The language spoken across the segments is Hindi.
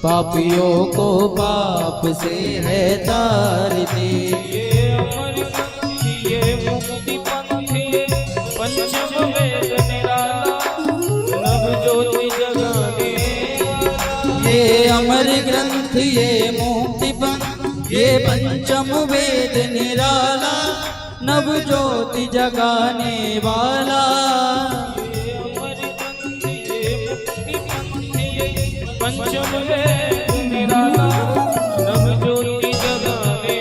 पापियों को पाप से है तारती। ये अमर पंथी ये मुक्ति पंथी ये पंचम वेद निराला नव ज्योति जगाने वाला। ये अमर ग्रंथ ये मुक्ति पंथ ये पंचम वेद निराला नव ज्योति जगाने वाला। पंचम वेद निराला नव ज्योति जगाने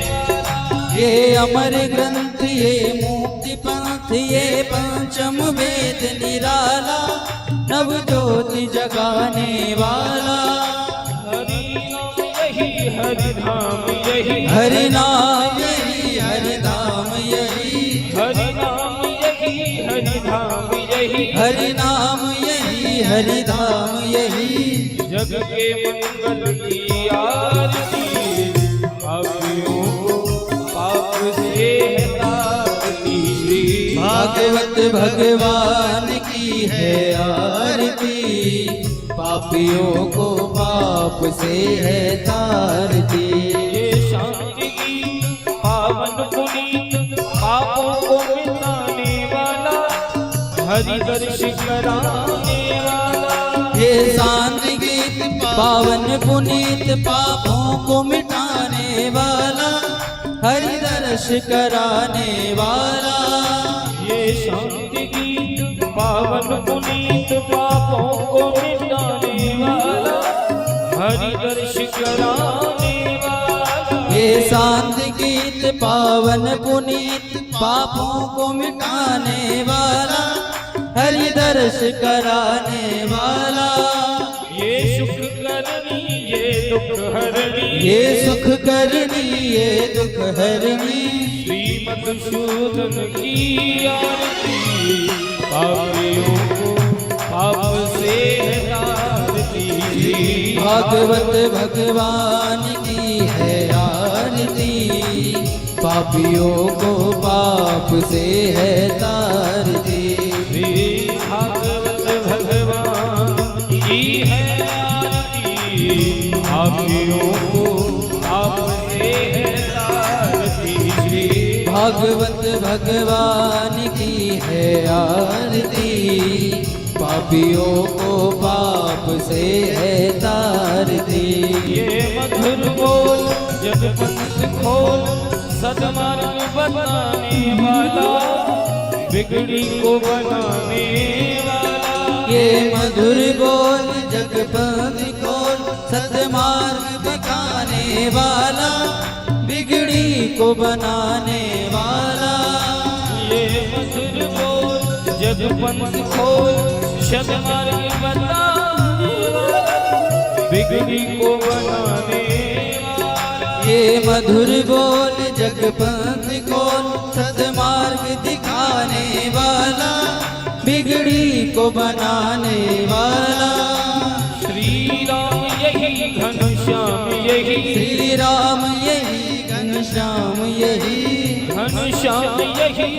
वाला। ये अमर ग्रंथ ये मुक्ति पंथ ये पंचम वेद निराला नव ज्योति जगाने वाला। हरि नाम यही हरि धाम यही हरि नाम यही हरि धाम यही हरि नाम यही हरि धाम यही हरि नाम यही हरि धाम यही। जग के मंगल की आरती पापियों को पाप से है तारती। भागवत भगवान की है आरती पापियों को पाप से है तारती। ये शांति की पावन पुनीत पापों को मिटाने वाला हरि दर्श कराने वाला। ये शांति गीत पावन पुनीत पापों को मिटाने वाला हरि दर्श कराने वाला। ये शांति गीत पावन पुनीत पापों को मिटाने वाला हरि दर्श कराने वाला। ये शांति गीत पावन पुनीत पापों को मिटाने वाला हरि दर्श कराने वाला। ये सुख करनी ये दुख हरनी ये सुख करनी ये दुख हरनी श्रीमद्सूदन की आरती पापियों को पाप से है तारती। भागवत भगवान की है आरती पापियों को पाप से है तारती। भागवत भगवान की है आरती पापियों को पाप से है तारती। भागवत भगवान की है आरती पापियों को पाप से है तारती। ये मधुर बोल जग पंथ खोल सदमार्ग बताने वाला बिगड़ी को बनाने वाला। ये मधुर बोल जग पंथ खोल सतमार्ग दिखाने वाला बिगड़ी को बनाने वाला। ये मधुर बोल जग पंथ खोल सदमार्ग बताने वाला बिगड़ी को बनाने वाला। ये मधुर बोल जग पंथ खोल सदमार्ग दिखाने वाला बिगड़ी को बनाने वाला। श्री राम यही घनश्याम यही श्री राम यही घनश्याम यही घनश्याम यही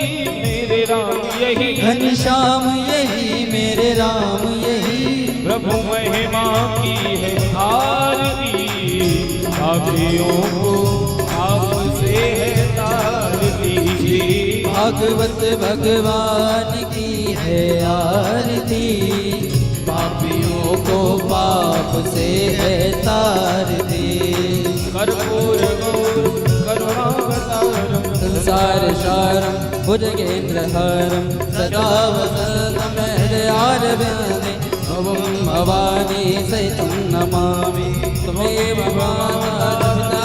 मेरे राम यही घनश्याम यही मेरे राम यही। प्रभु महिमा की है आरती पापियों को पाप से है तारती। भागवत भगवान की है आरती पापियों को पाप से है तारती। कर्पूर गौर करुणावतारम संसार सारम भुजगेन्द्रहारम सदा वसंतम हृदयारविंदे भवं भवानी सहितं नमामि। त्वमेव माता पिता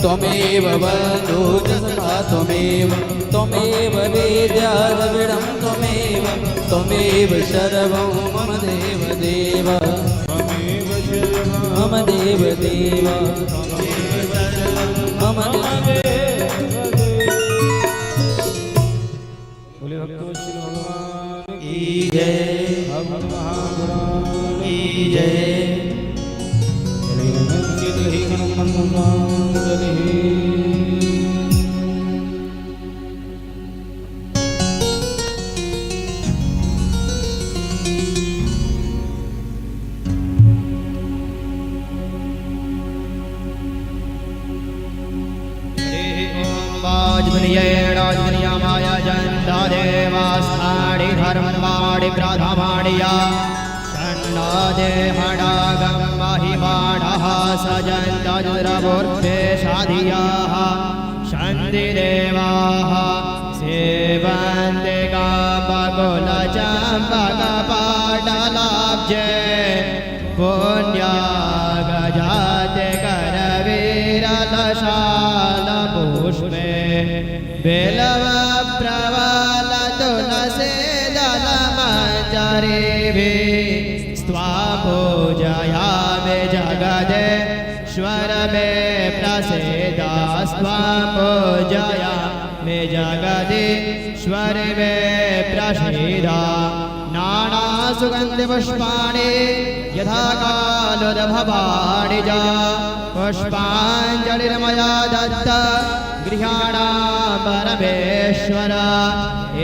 त्वमेव बन्धु सखा त्वमेव वेद्या द्रविडं त्वमेव सर्वं मम देव मम देव मम बोले भक्तों श्री भगवान की जय भक्त महापुराण की जय। प्रधामाणिया षण्णो देहडागं महिमाणः सजन्तजुरवुर्भे साधियाः शन्तिदेवाः सेवन्ते काम्बकुलचम्पकपाटलाब्जे पुण्यागजाते करवीरलशालपुष्पे बिल्वप्रवालतुलसीदलमञ्जरीभिः स्त्वा पूजयामि जगदेश्वर मे प्रसीदा स्त्वा पूजयामि जगदीश्वर मे प्रसीदा नानासुगन्धिपुष्पाणि यथा कालोद्भवाणि च पुष्पाञ्जलिर्मया दत्त गृहाणां परमेश्वर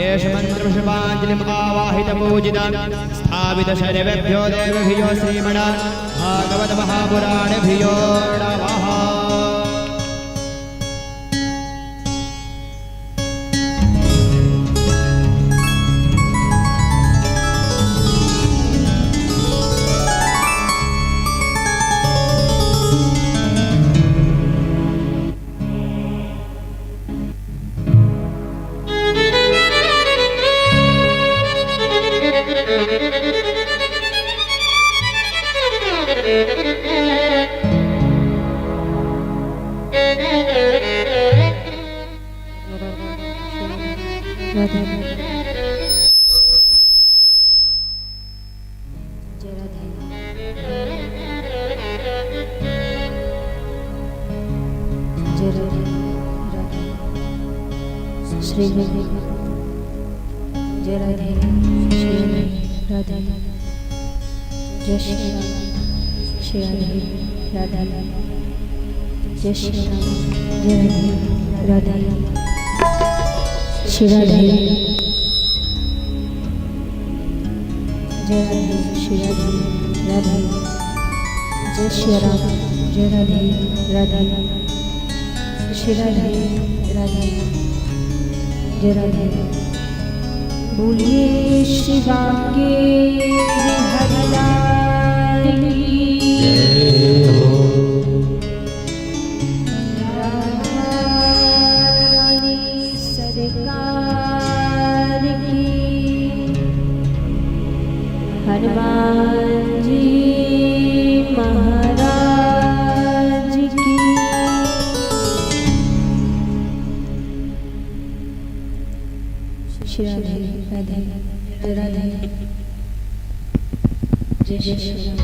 एष मन्त्रपुष्पाञ्जलिम् आवाहितपूजितं स्थापितशर्वेभ्यो देवभ्यो श्रीमण भागवतमहापुराणेभ्यो नमः। श्री जय राधे श्री राधे जय श्री राम श्री राधे राधा जय श्री राम जय राधे राधा श्री राधे जय राधे श्री राधे राधा जय श्री राम जय राधे राधा श्री राधे राधा जय राधे बोलिए श्री वाके हरिलाल की राधारानी सरकार की हनुमान जी महाराज की श्री राधे राधे राधे जय श्री राम।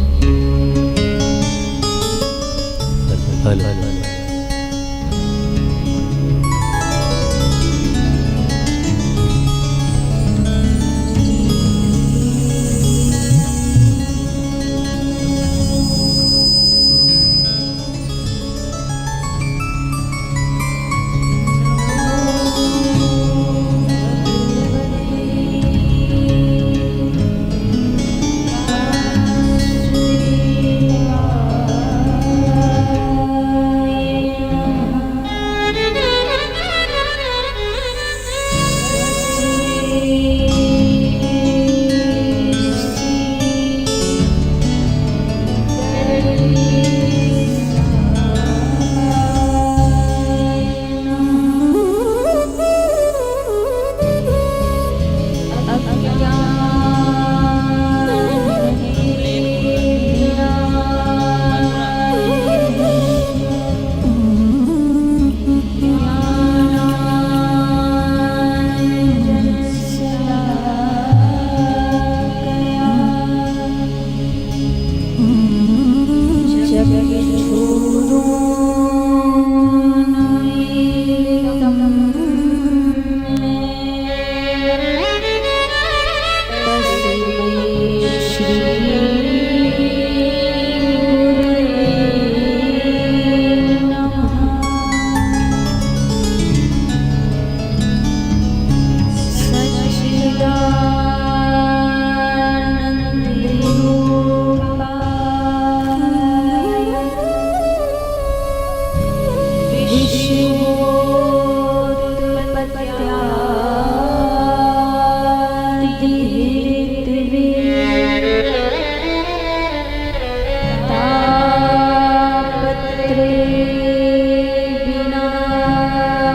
गायत्री विनाशा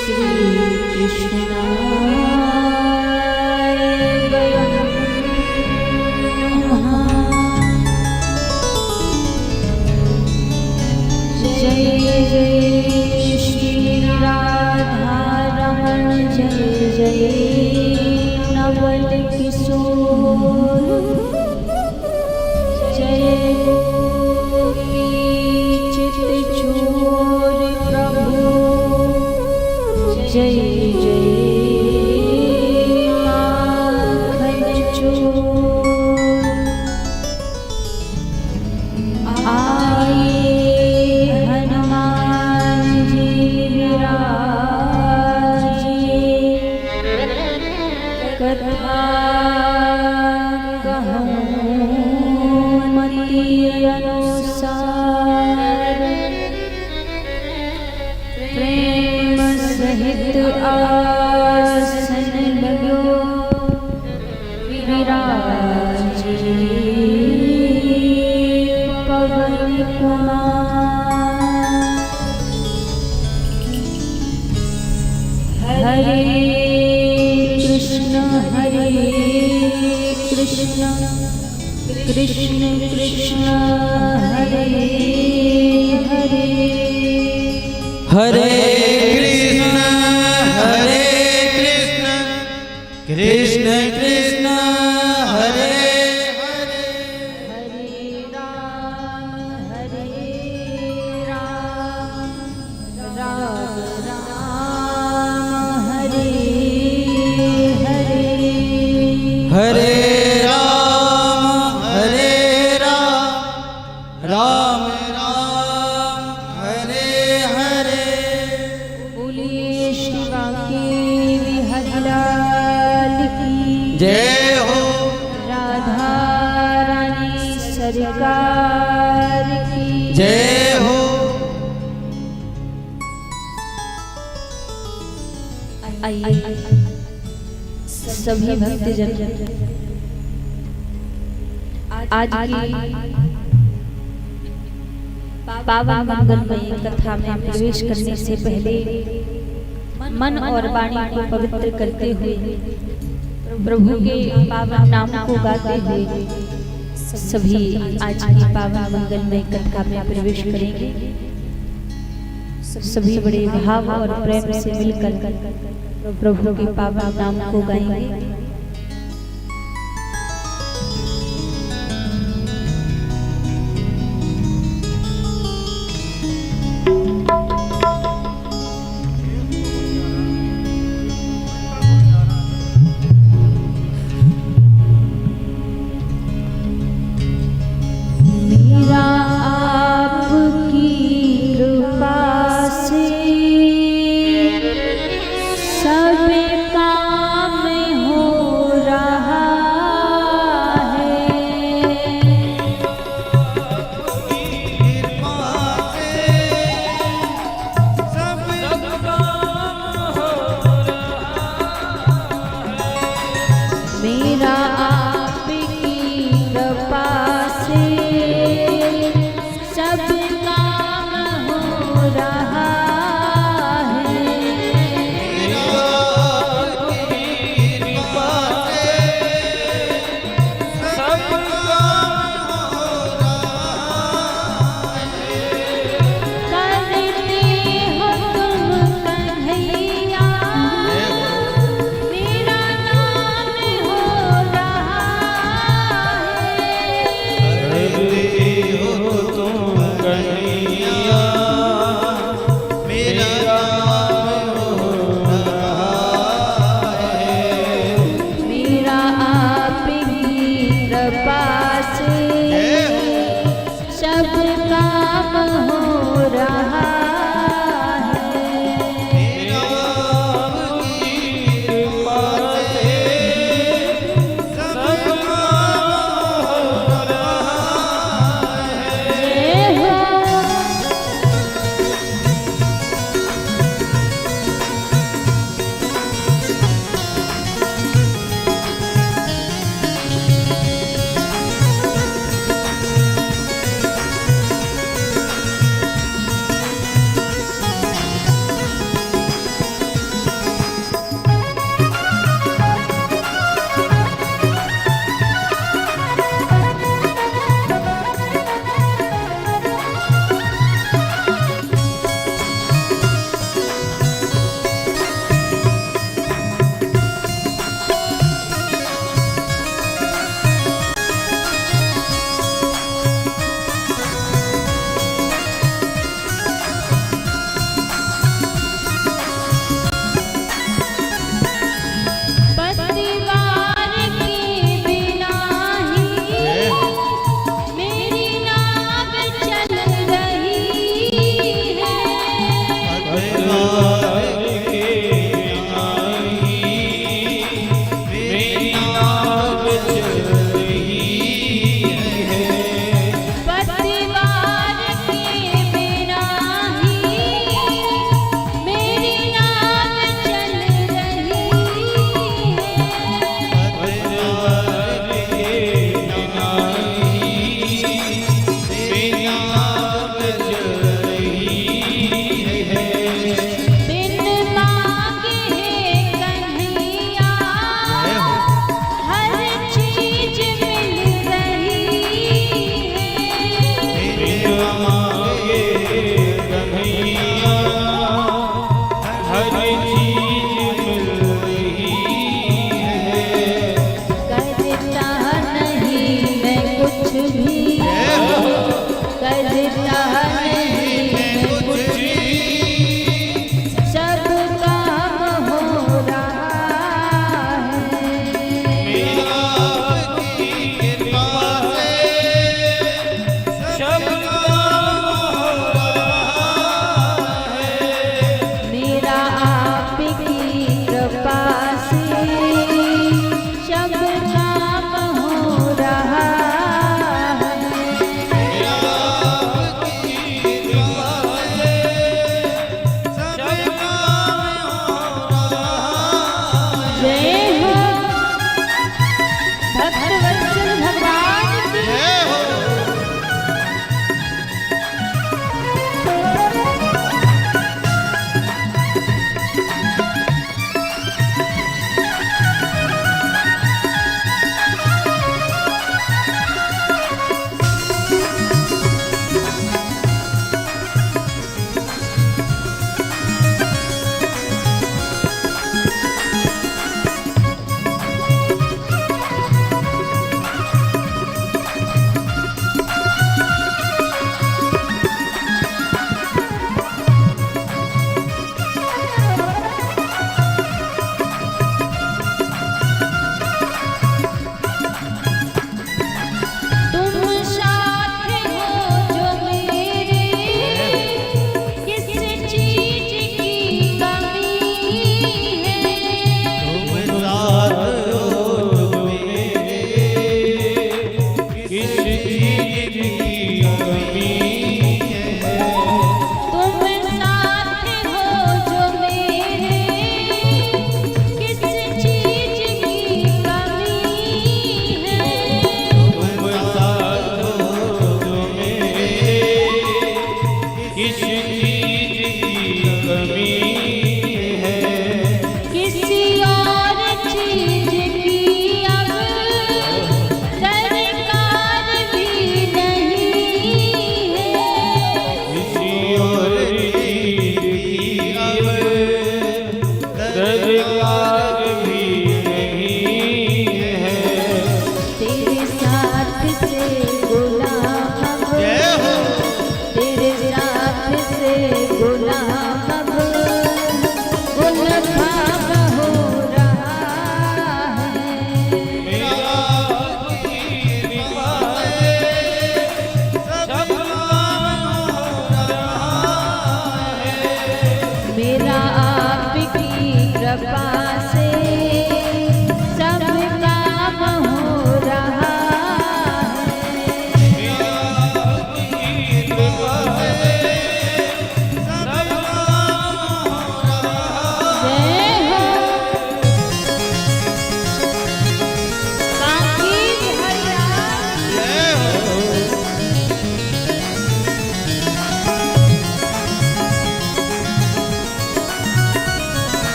श्री कृष्णाय वयं नमः। जय जय श्री राधा रमण जय जय नवल किशोर जय गोपी चित चोर प्रभु जय जय माखन चोर आए हनुमान जी विराजे कथा कहूँ मति अनुसार प्रेम सहित आसन लगो विराजे पवन कुमार। हरे कृष्ण कृष्ण कृष्ण हरे हरे हरे कृष्ण कृष्ण कृष्ण हरे हरे हरे राम राम राम हरे हरे हरे राम राम राम हरे हरे। बोलिए श्री बांके बिहारी लाल की जय हो। राधा रानी सरकार की जय हो। आइए सभी भक्तजन आज की पावन मंगलमयी कथा में प्रवेश करने से पहले मन और वाणी को पवित्र करते हुए प्रभु के पावन नाम को गाते हुए सभी आज की पावन मंगलमयी कथा में प्रवेश करेंगे। सभी बड़े भाव और प्रेम से मिलकर प्रभु के पावन नाम को गाएंगे। मेरा आपकी कृपा से सब काम हो रहा है। मेरा आपकी कृपा से सब काम हो रहा है। करते हो तुम कन्हैया मेरा नाम हो रहा सजता नहीं है कुछ, सब काम हो रहा है। आपकी कृपा से सब काम हो रहा है। मेरा आपकी कृपा से सब काम हो रहा है। आपकी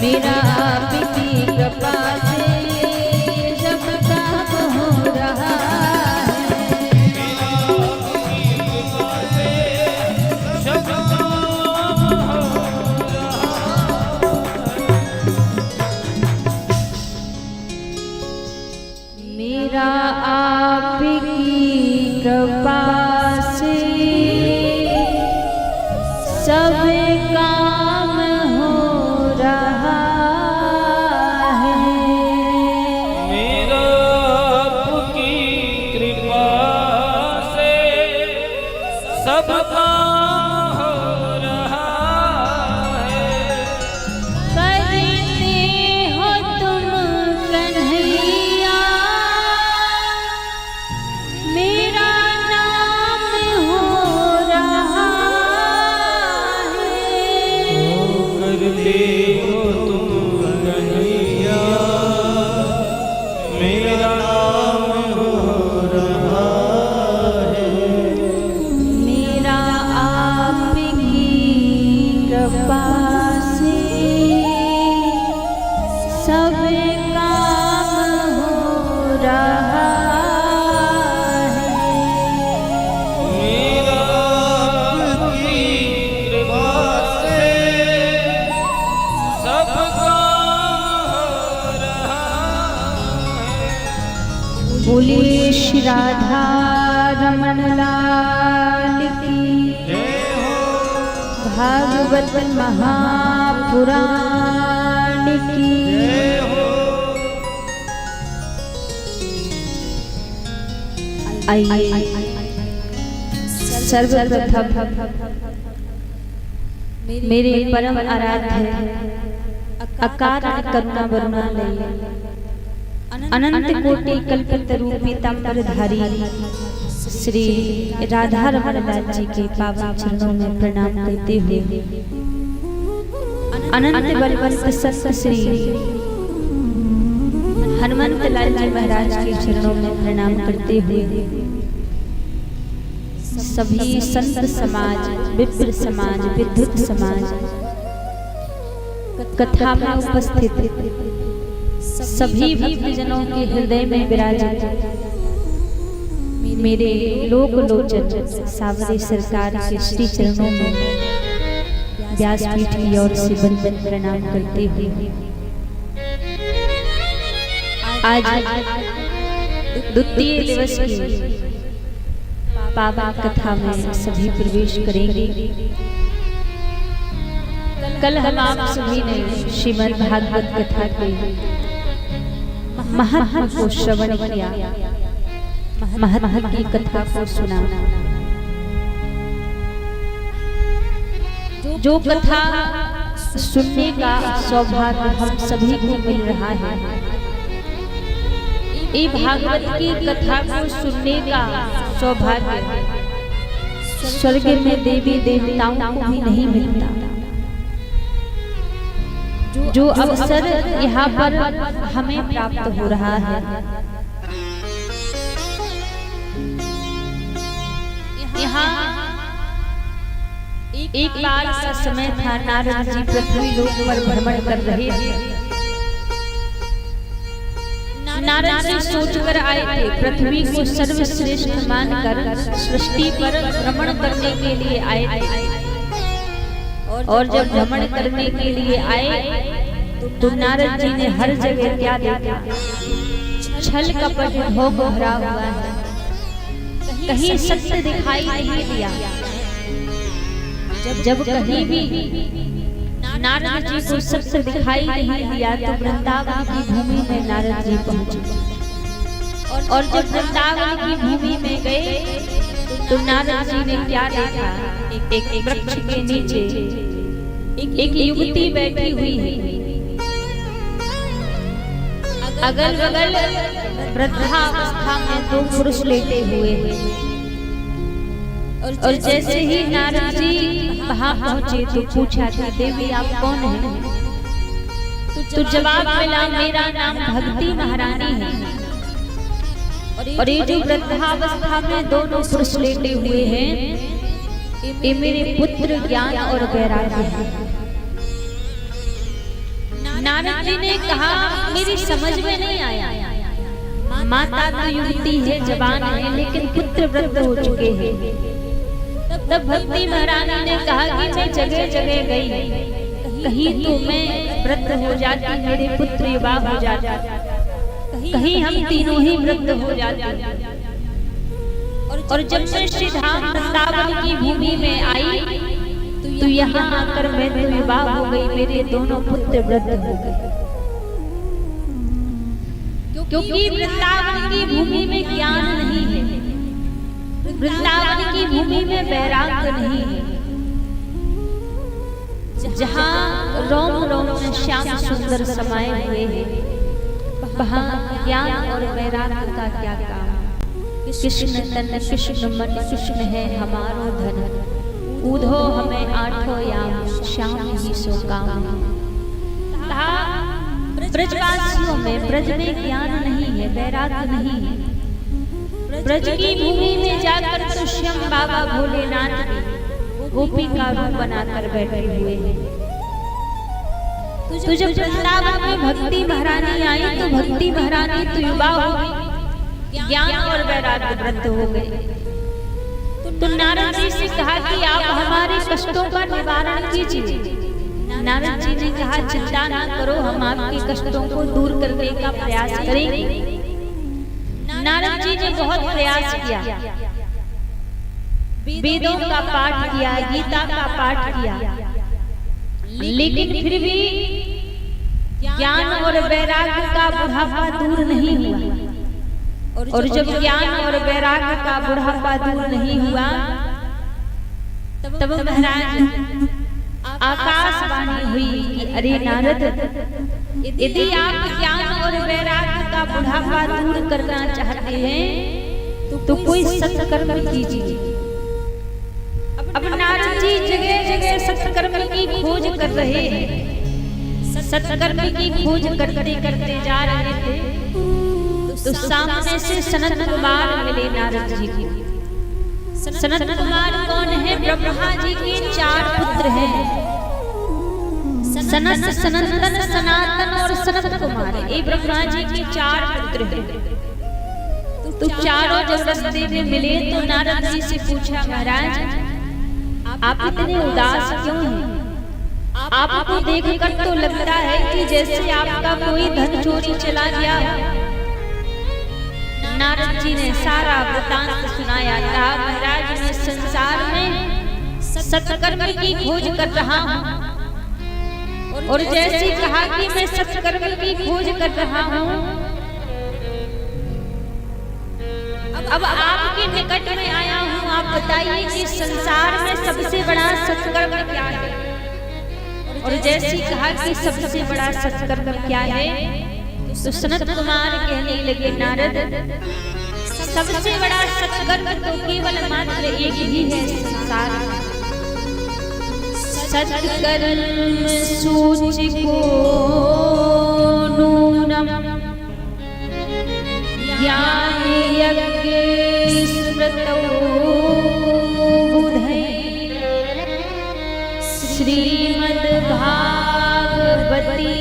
मेरा आपकी कृपा से सब काम हो रहा है। मेरा आपकी कृपा से सब काम हो रहा है। मेरा आपकी कृपा से सब काम हो रहा है। करते हो तुम कन्हैया मेरा नाम हो रहा है। करते हो तुम कन्हैया मेरा नाम हो रहा है। मेरा आपकी कृपा से सब काम हो रहा है। मेरा आपकी कृपा से सब काम हो रहा है। बोलिए श्री राधा रमन लाल की जय हो। भागवत महापुराण की जय हो। आइए सर्वप्रथम मेरे परम आराध्य अकारण करुणा वरुणालय अनंत कोटि कल्पतरु पीतांबरधारी श्री राधा रमन लाल जी के पावन चरणों में प्रणाम करते हुए अनंत बलवंत संत श्री हनुमंत लाल जी महाराज के चरणों में प्रणाम करते हुए सभी संत समाज, विप्र समाज, विद्युत समाज, कथा में उपस्थित सभी भक्तजनों के हृदय में विराजित मेरे लोक लोचन सावरे सरकार के श्री चरणों में व्यासपीठ की ओर से वंदन प्रणाम करते हुए आज द्वितीय दिवस की पावन कथा में सभी प्रवेश करेंगे। कल हम आप सभी ने श्रीमद् भागवत कथा के महत्व को श्रवण किया, महत्व की कथा को सुना। जो कथा सुनने का सौभाग्य हम सभी को मिल रहा है, ये भागवत की कथा को सुनने का सौभाग्य स्वर्ग में देवी देवताओं को भी नहीं मिलता। जो अवसर यहाँ पर हमें प्राप्त हो रहा है, यहाँ एक बार का समय था, नारद जी पृथ्वी लोक पर भ्रमण कर रहे थे। नारद जी सोचकर आए थे पृथ्वी को सर्वश्रेष्ठ मानकर सृष्टि पर भ्रमण करने के लिए आए थे। और जब भ्रमण करने के लिए आए तो नारद जी ने हर जगह क्या देखा? छल कपट भोग भरा हुआ है, कहीं सत्य दिखाई नहीं दिया। जब कहीं भी नारद जी को सत्य दिखाई नहीं दिया तो वृंदावन की भूमि में नारद जी पहुंचे। और जब वृंदावन की भूमि में गए तो नारद जी ने क्या देखा? एक वृक्ष के नीचे एक युवती बैठी हुई है, अगल बगल वृद्धावस्था में दो पुरुष लेटे हुए हैं। और जैसे ही नारद जी वहां पहुंचे तो पूछा कि देवी आप कौन हैं? तो जवाब मिला मेरा नाम भक्ति महारानी है। और ये जो वृद्धावस्था में दोनों पुरुष लेटे हुए हैं, ये मेरे पुत्र ज्ञान और वैराग्य है। नारद जी ने कहा मेरी समझ में नहीं आया, माता तो युवती है, जवान है, लेकिन पुत्र वृद्ध हो चुके हैं। तब भक्ति महारानी ने कहा कि मैं जगह जगह गई, कहीं तो मैं वृद्ध हो जाती, मेरे पुत्र युवा हो जाता, कहीं हम तीनों ही वृद्ध हो जाते। और जब मैं श्री धाम वृंदावन की भूमि में आई तो यहाँ आकर मैं तो युवा हो गई, मेरे दोनों पुत्र वृद्ध हो गए। क्योंकि वृंदावन की भूमि में ज्ञान नहीं है, वृंदावन की भूमि में वैराग्य नहीं है। जहाँ रोम रोम में श्याम सुंदर समाये हुए हैं, वहाँ ज्ञान और वैराग्य का क्या काम। कृष्ण तन कृष्ण मन कृष्ण है हमारो धन, ऊधो हमें आठों याम श्याम ही सो काम। ब्रजवासियों में ब्रज में ज्ञान नहीं है, वैराग्य नहीं है। ब्रज की भूमि में जाकर तो श्याम बाबा भोलेनाथ भी गोपी का रूप बनाकर बैठे हुए हैं। तो जब वृंदावन में भक्ति महारानी आई तो भक्ति महारानी तो युवा हो गई, ज्ञान और वैराग्य वृद्ध हो गए। तो नारद जी से कहा कि आप हमारे कष्टों का निवारण कीजिए। नारद जी ने कहा चिंता ना करो, हम आपके कष्टों को दूर करने का प्रयास करेंगे। नारद जी ने बहुत प्रयास किया, वेदों का पाठ किया, गीता का पाठ किया, लेकिन फिर भी ज्ञान और वैराग्य का बुढ़ापा दूर नहीं हुआ। और जब ज्ञान और वैराग्य का बुढ़ापा दूर नहीं हुआ तब महाराज आकाशवाणी हुई कि अरे नारद, यदि आप ज्ञान और वैराग्य का बुढ़ापा दूर करना चाहते हैं तो कोई सत्कर्म कीजिए। अब नारद जी जगह जगह सत्कर्म की खोज कर रहे हैं, सत्कर्म की खोज करते करते जा रहे थे तो सामने से सनत कुमार मिले नारद जी को। सनत कुमार कौन है? ब्रह्मा जी के 4 पुत्र हैं, सनत, सनंदन, सनातन और सनत कुमार। ये ब्रह्मा जी के 4 पुत्र हैं। तो चारों जब रास्ते में मिले तो नारद जी से पूछा, महाराज आप इतने उदास क्यों हैं? आपको देखकर तो लगता है कि जैसे आपका कोई धन चोरी चला गया। नारद जी ने सारा वृतांत सुनाया। कहा महाराज मैं संसार में सत्कर्म की खोज कर रहा हूँ, और जैसे कहा कि मैं सत्कर्म की खोज कर रहा हूँ, अब आपके निकट में आया हूँ। आप बताइए कि संसार में सबसे बड़ा सत्कर्म क्या है? और जैसे कहा कि सबसे बड़ा सत्कर्म क्या है तो सनत कुमार कहने लगे, नारद सबसे बड़ा सत्कर्म तो केवल मात्र एक ही है संसार में। सत्कर्म सूचि को नूनम ज्ञान यज्ञ स्मृतौ बुधै श्रीमद् भागवती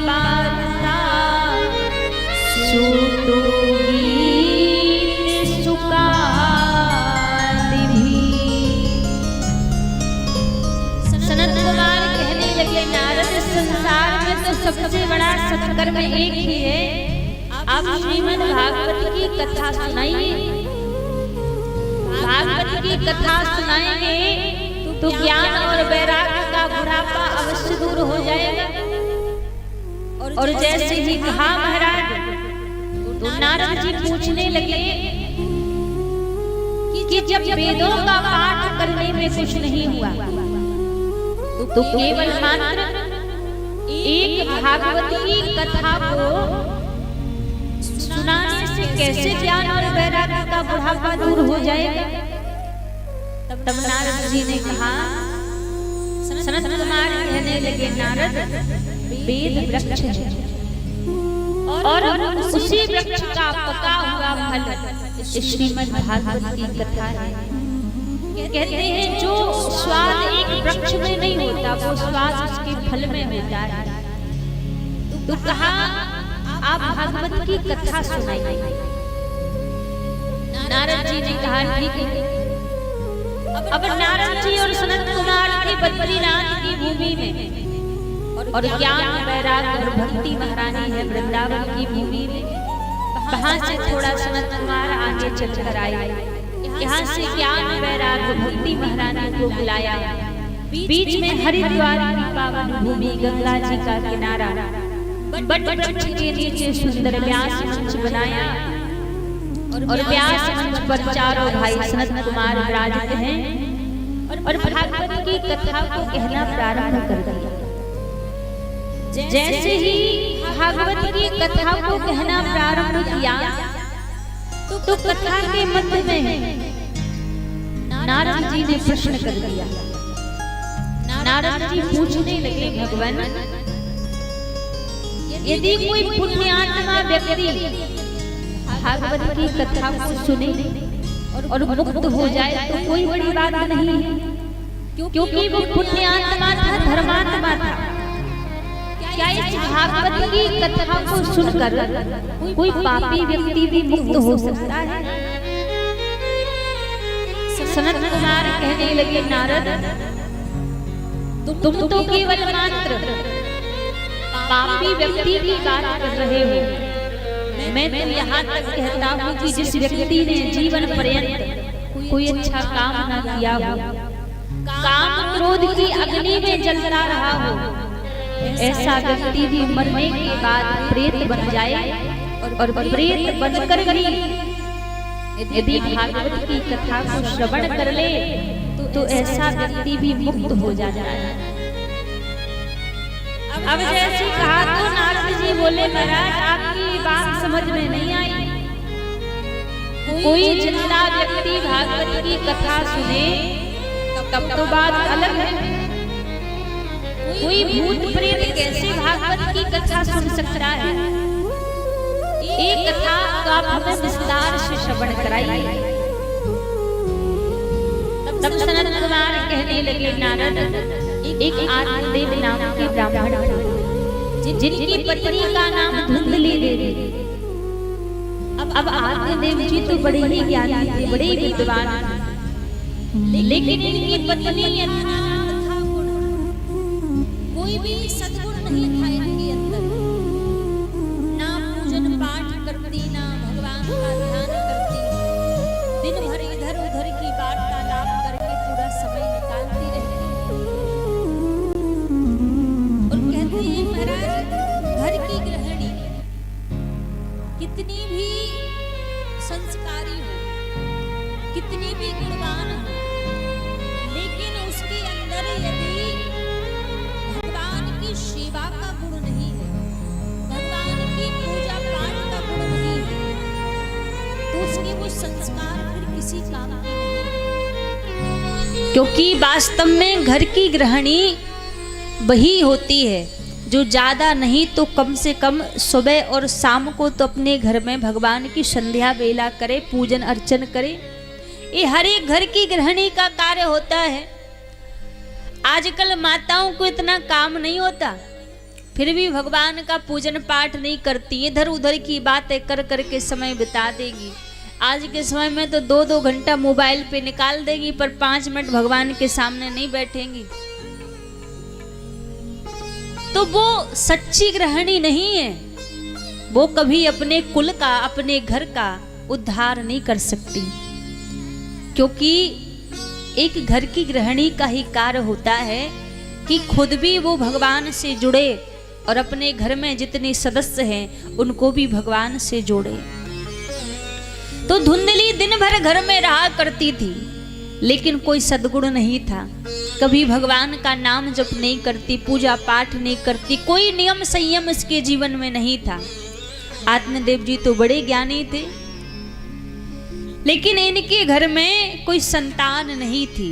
वार्ता श्रुतो गीत सुकादिभिः। सनत कुमार कहने लगे, नारद संसार में तो सबसे बड़ा सत्कर्म एक ही है। आप श्रीमद् भागवत की कथा सुनाइए। भागवत की कथा सुनाएंगे तो ज्ञान और वैराग्य का बुढ़ापा अवश्य दूर हो जाएगा। और जैसे ही कहा महाराज तो नारद जी पूछने लगे कि जब वेदों का पाठ करने में कुछ नहीं हुआ तो केवल मात्र एक भागवत की कथा को सुनाने से कैसे ज्ञान और वैराग्य का बुढ़ापा दूर हो जाएगा? तब नारद जी ने कहा, सनत कुमार कहने लगे, नारद वेद वृक्ष है और उसी वृक्ष का पका हुआ फल श्रीमद् भागवत की कथा है। कहते हैं जो स्वाद एक वृक्ष में नहीं होता वो स्वाद उसके फल में होता है। तो कहा आप भागवत की कथा सुनाइए। नारद जी ने कहा ठीक है। अब नारद जी और सनत कुमार के बद्रीनाथ की भूमि में और ज्ञान वैराग्य और भक्ति महारानी है वृंदावन की भूमि में। वहां से थोड़ा सनत कुमार आगे चलकर आए। यहाँ से ज्ञान वैराग्य भक्ति महारानी को बुलाया। बीच में हरिद्वार की पावन भूमि गंगा जी का किनारा, बट वृक्ष के नीचे सुंदर व्यास मंच बनाया और व्यास मंच पर चारों भाई सनत कुमार विराजित हैं और भागवत की कथा को कहना प्रारंभ कर दिया। जैसे ही भागवत की कथा को कहना प्रारंभ किया तो कथा के मध्य में नारद जी ने प्रश्न कर दिया। नारद जी पूछने लगे भगवान, यदि कोई पुण्यात्मा व्यक्ति भागवत की कथा को सुने और मुक्त हो जाए तो कोई बड़ी बात नहीं है, क्योंकि वो पुण्यात्मा था, धर्मात्मा था। क्या इस भागवत की कथा को सुनकर कोई पापी व्यक्ति भी मुक्त हो सकता है? सनत कुमार कहने लगे नारद, तुम तो केवल मात्र पापी व्यक्ति की बात कर रहे हो। मैं तो यहाँ तक कहता हूँ कि जिस व्यक्ति ने जीवन पर्यंत कोई अच्छा काम न किया हो, काम क्रोध की अग्नि में जलता रहा हो, ऐसा व्यक्ति भी मरने के बाद प्रेत बन जाए और प्रेत बनकर भी यदि भागवत की कथा को श्रवण कर ले तो ऐसा व्यक्ति भी मुक्त हो जाता है। अब जैसे कहा तो नारद जी बोले महाराज आपकी बात समझ में नहीं आई। कोई जिंदा व्यक्ति भागवत की कथा सुने तब तो बात अलग है। कोई भूत प्रेत कैसे भागवत की कथा सुन सकता है? एक कथा तो आप हमें विस्तार से श्रवण कराइए। तब सनत कुमार कहने लगे नारद, एक आत्मदेव नाम के ब्राह्मण जिनकी पत्नी का नाम धुंधली देवी। अब आत्मदेव जी तो बड़े ही ज्ञानी थे, बड़े ही विद्वान, लेकिन इनकी पत्नी कोई भी सद्गुण नहीं था इनके अंदर। ना पूजन पाठ करती, ना भगवान का ध्यान करती, दिन भर इधर उधर की वार्तालाप करके पूरा समय निकालती रहती और कहती है महाराज घर की गृहिणी कितनी भी संस्कारी हो, कितनी भी गुणवान हो, लेकिन उसके अंदर यदि भगवान की सेवा का गुण नहीं है, भगवान की पूजा पाठ का गुण नहीं है, तो उसके वो संस्कार फिर किसी काम के नहीं। क्योंकि वास्तव में घर की गृहिणी वही होती है जो ज्यादा नहीं तो कम से कम सुबह और शाम को तो अपने घर में भगवान की संध्या बेला करे, पूजन अर्चन करे। ये हर एक घर की गृहिणी का कार्य होता है। आजकल माताओं को इतना काम नहीं होता, फिर भी भगवान का पूजन पाठ नहीं करती, इधर उधर की बातें कर करके समय बिता देगी। आज के समय में तो 2-2 घंटा मोबाइल पे निकाल देगी, पर 5 मिनट भगवान के सामने नहीं बैठेंगी। तो वो सच्ची गृहिणी नहीं है, वो कभी अपने कुल का, अपने घर का उद्धार नहीं कर सकती। क्योंकि एक घर की गृहिणी का ही कार्य होता है कि खुद भी वो भगवान से जुड़े और अपने घर में जितने सदस्य हैं उनको भी भगवान से जोड़े। तो धुंधली दिन भर घर में रहा करती थी, लेकिन कोई सद्गुण नहीं था। कभी भगवान का नाम जप नहीं करती, पूजा पाठ नहीं करती, कोई नियम संयम इसके जीवन में नहीं था। आत्मदेव जी तो बड़े ज्ञानी थे, लेकिन इनके घर में कोई संतान नहीं थी।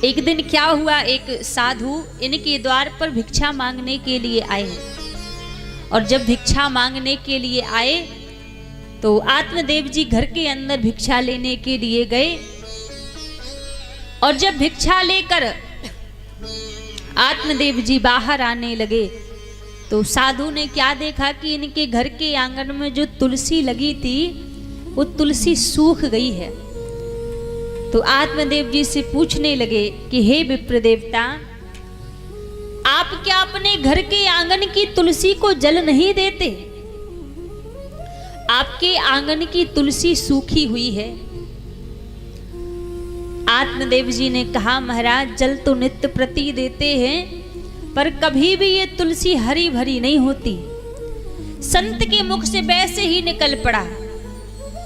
एक दिन क्या हुआ, एक साधु इनके द्वार पर भिक्षा मांगने के लिए आए, और जब भिक्षा मांगने के लिए आए तो आत्मदेव जी घर के अंदर भिक्षा लेने के लिए गए। और जब भिक्षा लेकर आत्मदेव जी बाहर आने लगे तो साधु ने क्या देखा कि इनके घर के आंगन में जो तुलसी लगी थी वो तुलसी सूख गई है। तो आत्मदेव जी से पूछने लगे कि हे विप्र देवता, आप क्या अपने घर के आंगन की तुलसी को जल नहीं देते? आपके आंगन की तुलसी सूखी हुई है। आत्मदेव जी ने कहा, महाराज जल तो नित्य प्रति देते हैं, पर कभी भी ये तुलसी हरी भरी नहीं होती। संत के मुख से वैसे ही निकल पड़ा।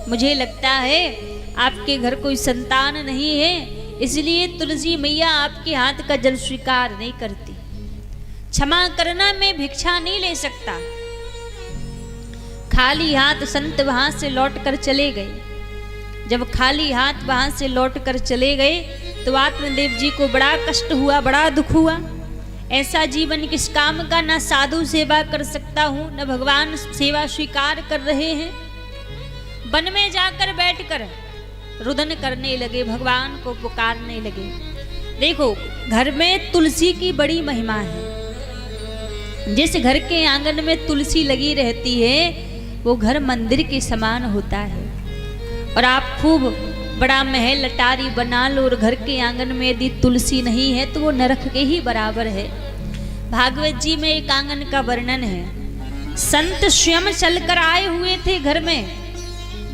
मुझे लगता है आपके घर कोई संतान नहीं है, इसलिए तुलसी मैया आपके हाथ का जल स्वीकार नहीं करती। क्षमा करना, मैं भिक्षा नहीं ले सकता। खाली हाथ संत वहां से लौटकर चले गए। जब खाली हाथ वहां से लौटकर चले गए तो आत्मदेव जी को बड़ा कष्ट हुआ, बड़ा दुख हुआ। ऐसा जीवन किस काम का? ना साधु सेवा कर सकता हूं, न भगवान सेवा स्वीकार कर रहे हैं। वन में जाकर बैठकर रुदन करने लगे, भगवान को पुकारने लगे। देखो, घर में तुलसी की बड़ी महिमा है। जिस घर के आंगन में तुलसी लगी रहती है वो घर मंदिर के समान होता है। और आप खूब बड़ा महल अटारी बना लो और घर के आंगन में यदि तुलसी नहीं है तो वो नरक के ही बराबर है। भागवत जी में एक आंगन का वर्णन है। संत स्वयं चलकर आए हुए थे घर में,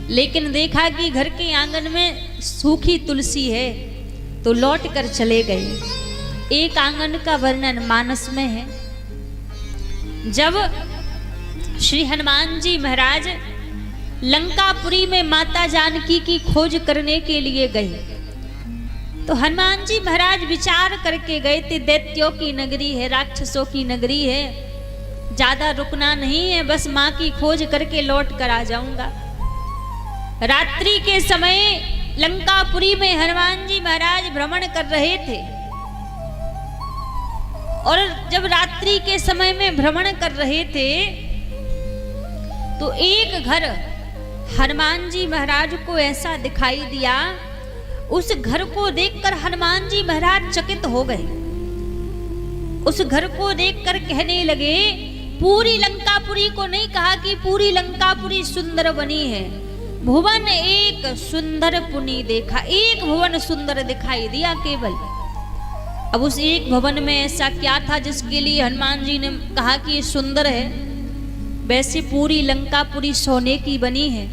लेकिन देखा कि घर के आंगन में सूखी तुलसी है तो लौट कर चले गए। एक आंगन का वर्णन मानस में है। जब श्री हनुमान जी महाराज लंकापुरी में माता जानकी की खोज करने के लिए गए तो हनुमान जी महाराज विचार करके गए थे, दैत्यों की नगरी है, राक्षसों की नगरी है, ज्यादा रुकना नहीं है, बस माँ की खोज करके लौट कर आ जाऊंगा। रात्रि के समय लंकापुरी में हनुमान जी महाराज भ्रमण कर रहे थे और जब रात्रि के समय में भ्रमण कर रहे थे तो एक घर हनुमान जी महाराज को ऐसा दिखाई दिया। उस घर को देखकर हनुमान जी महाराज चकित हो गए। उस घर को देखकर कहने लगे, पूरी लंकापुरी को नहीं कहा कि पूरी लंकापुरी सुंदर बनी है, भुवन एक सुंदर पुनी देखा। एक भुवन सुंदर दिखाई दिया केवल। अब उस एक भवन में ऐसा क्या था जिसके लिए हनुमान जी ने कहा कि ये सुंदर है? वैसे पूरी लंकापुरी सोने की बनी है।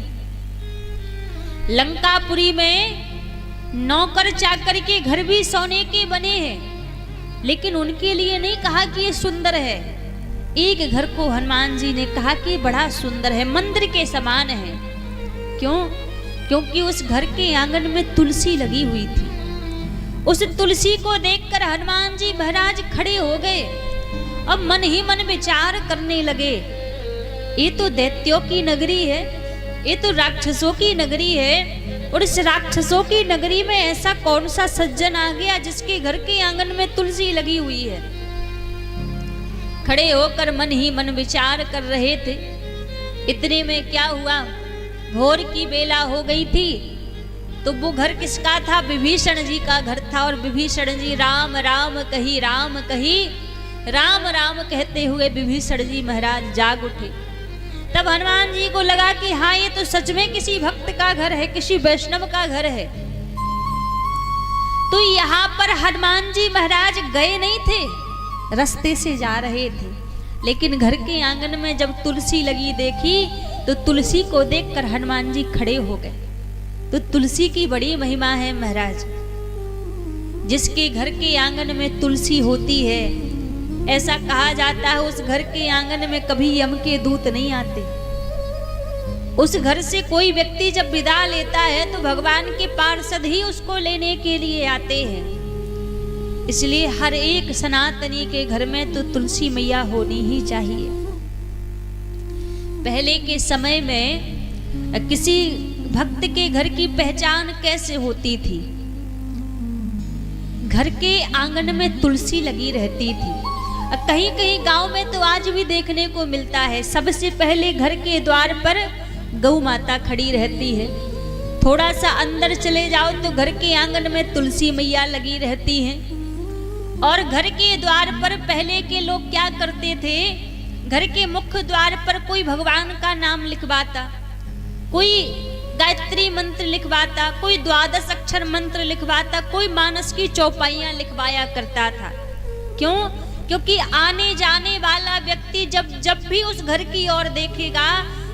लंकापुरी में नौकर चाकर के घर भी सोने के बने हैं, लेकिन उनके लिए नहीं कहा कि ये सुंदर है। एक घर को हनुमान जी ने कहा कि बड़ा सुंदर है, मंदिर के समान है। क्यों? क्योंकि उस घर के आंगन में तुलसी लगी हुई थी। उस तुलसी को देखकर हनुमान जी महाराज खड़े हो गए। अब मन ही मन विचार करने लगे, ये तो दैत्यों की नगरी है, ये तो राक्षसों की नगरी है, और इस राक्षसों की नगरी में ऐसा कौन सा सज्जन आ गया जिसके घर के आंगन में तुलसी लगी हुई है। खड़े होकर मन ही मन विचार कर रहे थे। इतने में क्या हुआ, भोर की बेला हो गई थी। तो वो घर किसका था? विभीषण जी का घर था। और विभीषण जी राम राम कही, राम कही, राम राम कहते हुए विभीषण जी महाराज जाग उठे। तब हनुमान जी को लगा कि हाँ, ये तो सच में किसी भक्त का घर है, किसी वैष्णव का घर है। तो यहाँ पर हनुमान जी महाराज गए नहीं थे, रास्ते से जा रहे थे, लेकिन घर के आंगन में जब तुलसी लगी देखी तो तुलसी को देखकर हनुमान जी खड़े हो गए। तो तुलसी की बड़ी महिमा है महाराज। जिसके घर के आंगन में तुलसी होती है, ऐसा कहा जाता है उस घर के आंगन में कभी यम के दूत नहीं आते। उस घर से कोई व्यक्ति जब विदा लेता है तो भगवान के पार्षद ही उसको लेने के लिए आते हैं। इसलिए हर एक सनातनी के घर में तो तुलसी मैया होनी ही चाहिए। पहले के समय में किसी भक्त के घर की पहचान कैसे होती थी? घर के आंगन में तुलसी लगी रहती थी। कहीं कहीं गांव में तो आज भी देखने को मिलता है, सबसे पहले घर के द्वार पर गौ माता खड़ी रहती है। थोड़ा सा अंदर चले जाओ तो घर के आंगन में तुलसी मैया लगी रहती हैं। और घर के द्वार पर पहले के लोग क्या करते थे, घर के मुख्य द्वार पर कोई भगवान का नाम लिखवाता, कोई गायत्री मंत्र लिखवाता, कोई 12 अक्षर मंत्र लिखवाता, कोई मानस की चौपाइयां लिखवाया करता था। क्यों? क्योंकि आने जाने वाला व्यक्ति जब भी उस घर की ओर देखेगा,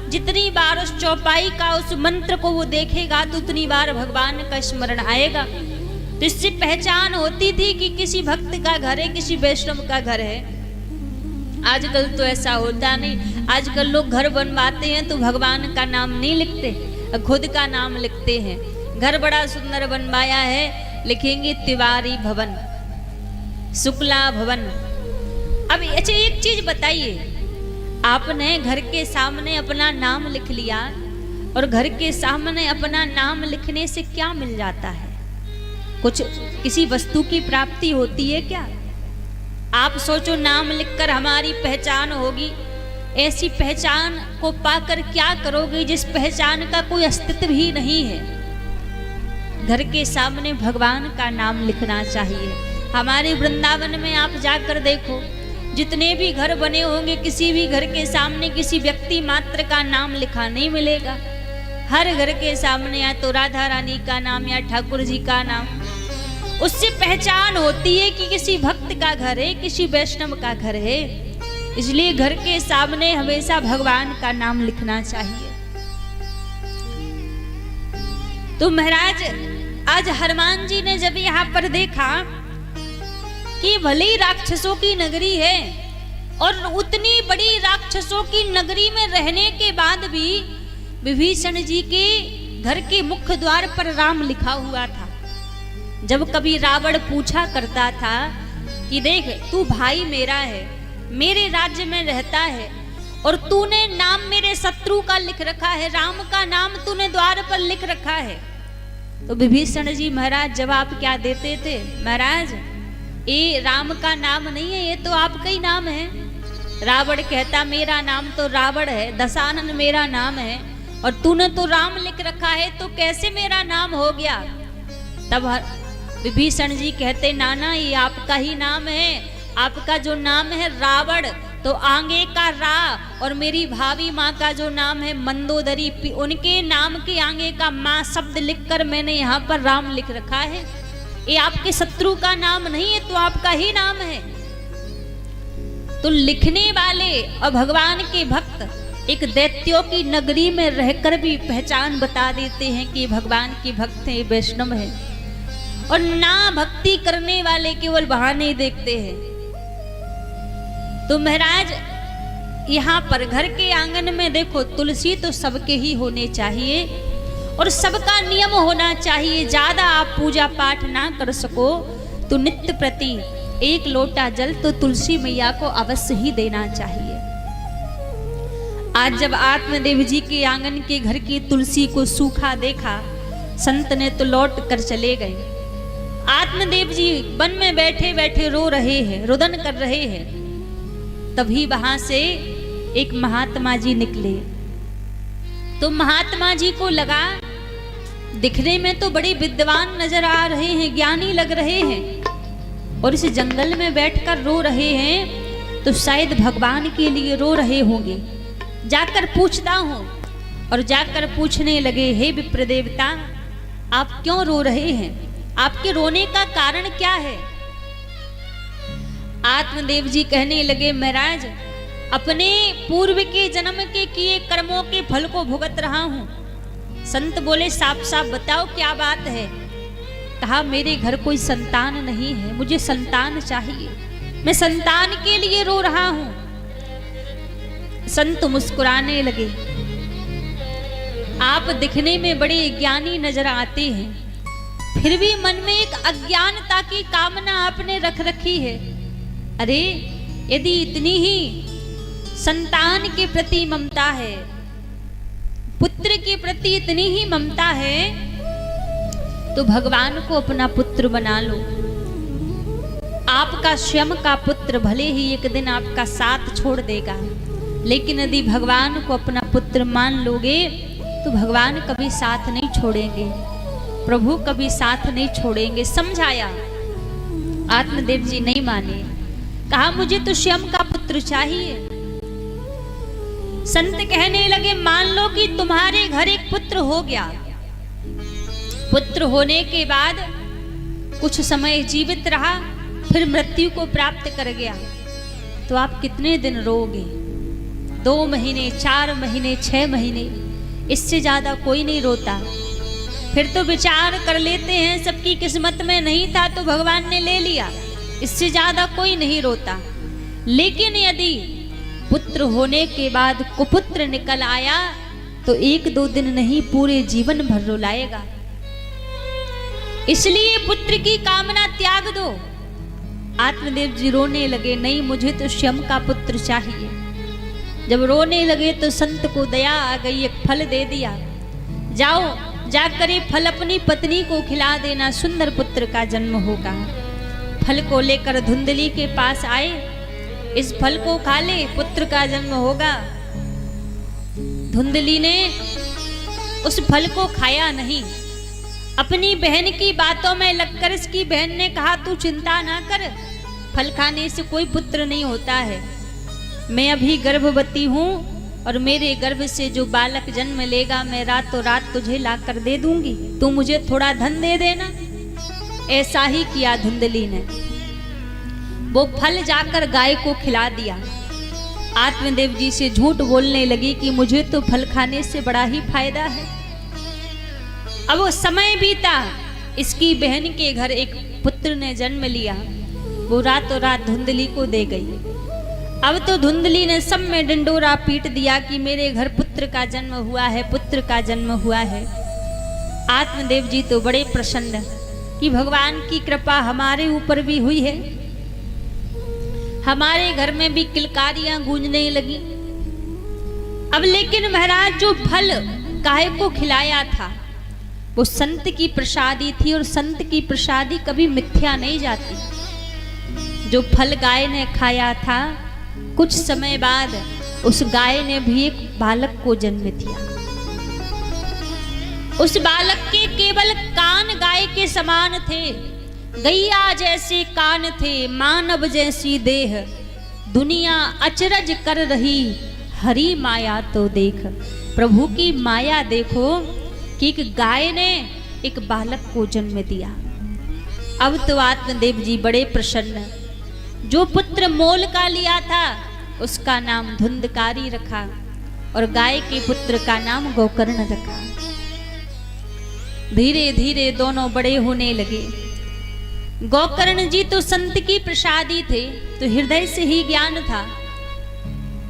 जितनी बार उस चौपाई का उस मंत्र को वो देखेगा तो उतनी बार भगवान का स्मरण आएगा। तो इससे पहचान होती थी कि किसी भक्त का घर है, किसी वैष्णव का घर है। आजकल तो ऐसा होता नहीं। आजकल लोग घर बनवाते हैं तो भगवान का नाम नहीं लिखते, खुद का नाम लिखते हैं। घर बड़ा सुंदर बनवाया है, लिखेंगे तिवारी भवन, शुक्ला भवन। अब अच्छा एक चीज बताइए, आपने घर के सामने अपना नाम लिख लिया और घर के सामने अपना नाम लिखने से क्या मिल जाता है? कुछ किसी वस्तु की प्राप्ति होती है क्या? आप सोचो, नाम लिखकर हमारी पहचान होगी, ऐसी पहचान को पाकर क्या करोगे जिस पहचान का कोई अस्तित्व ही नहीं है। घर के सामने भगवान का नाम लिखना चाहिए। हमारे वृंदावन में आप जाकर देखो, जितने भी घर बने होंगे, किसी भी घर के सामने किसी व्यक्ति मात्र का नाम लिखा नहीं मिलेगा। हर घर के सामने या तो राधा रानी का नाम या ठाकुर जी का नाम। उससे पहचान होती है कि किसी भक्त का घर है, किसी वैष्णव का घर है। इसलिए घर के सामने हमेशा भगवान का नाम लिखना चाहिए। तो महाराज आज हनुमान जी ने जब यहाँ पर देखा कि भले ही राक्षसों की नगरी है और उतनी बड़ी राक्षसों की नगरी में रहने के बाद भी विभीषण जी के घर के मुख्य द्वार पर राम लिखा हुआ था। जब कभी रावण पूछा करता था कि देख, तू भाई मेरा है, मेरे राज्य में रहता है और तूने नाम मेरे शत्रु का लिख रखा है, राम का नाम तूने द्वार पर लिख रखा है, तो विभीषण जी महाराज जवाब क्या देते थे? महाराज, ये राम का नाम नहीं है, ये तो आपका ही नाम है। रावण कहता मेरा नाम तो रावण है, दशानन मेरा नाम है और तूने तो राम लिख रखा है, तो कैसे मेरा नाम हो गया? तब विभीषण जी कहते नाना, ये आपका ही नाम है। आपका जो नाम है रावण, तो आगे का रा, और मेरी भाभी माँ का जो नाम है मंदोदरी, उनके नाम के आगे का माँ शब्द लिखकर मैंने यहाँ पर राम लिख रखा है। ये आपके शत्रु का नाम नहीं है, तो आपका ही नाम है। तो लिखने वाले और भगवान के भक्त एक दैत्यों की नगरी में रहकर भी पहचान बता देते हैं कि भगवान के भक्त हैं, वैष्णव हैं। और ना भक्ति करने वाले केवल बहाने देखते हैं। तो महाराज यहाँ पर घर के आंगन में देखो, तुलसी तो सबके ही होने चाहिए और सबका नियम होना चाहिए। ज्यादा आप पूजा पाठ ना कर सको तो नित्य प्रति 1 लोटा जल तो तुलसी मैया को अवश्य ही देना चाहिए। आज जब आत्मदेव जी के आंगन के घर की तुलसी को सूखा देखा, संत ने तो लौट कर चले गए। आत्मदेव जी वन में बैठे बैठे रो रहे हैं, रुदन कर रहे हैं। तभी वहां से एक महात्मा जी निकले। तो महात्मा जी को लगा, दिखने में तो बड़े विद्वान नजर आ रहे हैं, ज्ञानी लग रहे हैं, और इस जंगल में बैठकर रो रहे हैं, तो शायद भगवान के लिए रो रहे होंगे। जाकर पूछता हूं। और जाकर पूछने लगे, हे विप्र देवता, आप क्यों रो रहे हैं? आपके रोने का कारण क्या है? आत्मदेव जी कहने लगे, महाराज, अपने पूर्व के जन्म के किए कर्मों के फल को भुगत रहा हूं। संत बोले, साफ साफ बताओ क्या बात है? कहा, मेरे घर कोई संतान नहीं है, मुझे संतान चाहिए, मैं संतान के लिए रो रहा हूं। संत मुस्कुराने लगे, आप दिखने में बड़े ज्ञानी नजर आते हैं, फिर भी मन में एक अज्ञानता की कामना आपने रख रखी है। अरे, यदि इतनी ही संतान के प्रति ममता है, पुत्र के प्रति इतनी ही ममता है, तो भगवान को अपना पुत्र बना लो। आपका स्वयं का पुत्र भले ही एक दिन आपका साथ छोड़ देगा, लेकिन यदि भगवान को अपना पुत्र मान लोगे तो भगवान कभी साथ नहीं छोड़ेंगे, प्रभु कभी साथ नहीं छोड़ेंगे। समझाया, आत्मदेव जी नहीं माने। कहा, मुझे तो स्वयं का पुत्र चाहिए, संत कहने लगे मान लो कि तुम्हारे घर एक पुत्र हो गया, पुत्र होने के बाद कुछ समय जीवित रहा, फिर मृत्यु को प्राप्त कर गया, तो आप कितने दिन रोओगे? 2 महीने, 4 महीने, 6 महीने, इससे ज्यादा कोई नहीं रोता। फिर तो विचार कर लेते हैं सबकी किस्मत में नहीं था तो भगवान ने ले लिया, इससे ज्यादा कोई नहीं रोता। लेकिन यदि पुत्र होने के बाद कुपुत्र निकल आया तो 1-2 दिन नहीं, पूरे जीवन भर रुलाएगा। इसलिए पुत्र की कामना त्याग दो। आत्मदेव जी रोने लगे, नहीं मुझे तो श्याम का पुत्र चाहिए। जब रोने लगे तो संत को दया आ गई, एक फल दे दिया, जाओ जाकर ये फल अपनी पत्नी को खिला देना, सुंदर पुत्र का जन्म होगा। फल को लेकर धुंधली के पास आए, इस फल को खा ले, पुत्र का जन्म होगा। धुंधली ने उस फल को खाया नहीं, अपनी बहन की बातों में लगकर इसकी बहन ने कहा तू चिंता ना कर, फल खाने से कोई पुत्र नहीं होता है, मैं अभी गर्भवती हूँ और मेरे गर्भ से जो बालक जन्म लेगा मैं रातों रात तुझे ला कर दे दूंगी, तू मुझे थोड़ा धन दे देना। ऐसा ही किया धुंधली ने, वो फल जाकर गाय को खिला दिया। आत्मदेव जी से झूठ बोलने लगी कि मुझे तो फल खाने से बड़ा ही फायदा है। अब वो समय बीता, इसकी बहन के घर एक पुत्र ने जन्म लिया, वो रातों रात धुंधली को दे गई। अब तो धुंधली ने सब में डंडोरा पीट दिया कि मेरे घर पुत्र का जन्म हुआ है, पुत्र का जन्म हुआ है। आत्मदेव जी तो बड़े प्रसन्न कि भगवान की कृपा हमारे ऊपर भी हुई है, हमारे घर में भी किलकारियां गूंजने लगी। अब लेकिन महाराज जो फल गाय को खिलाया था वो संत की प्रसादी थी, और संत की प्रसादी कभी मिथ्या नहीं जाती। जो फल गाय ने खाया था, कुछ समय बाद उस गाय ने भी एक बालक को जन्म दिया। उस बालक के केवल कान गाय के समान थे, गैया जैसे कान थे, मानव जैसी देह, दुनिया अचरज कर रही, हरी माया तो देख। प्रभु की माया देखो कि एक गाय ने एक बालक को जन्म दिया। अब तो आत्मदेव जी बड़े प्रसन्न। जो पुत्र मोल का लिया था उसका नाम धुंधकारी रखा, और गाय के पुत्र का नाम गोकर्ण रखा। धीरे धीरे दोनों बड़े होने लगे। गोकर्ण जी तो संत की प्रसादी थे, तो हृदय से ही ज्ञान था,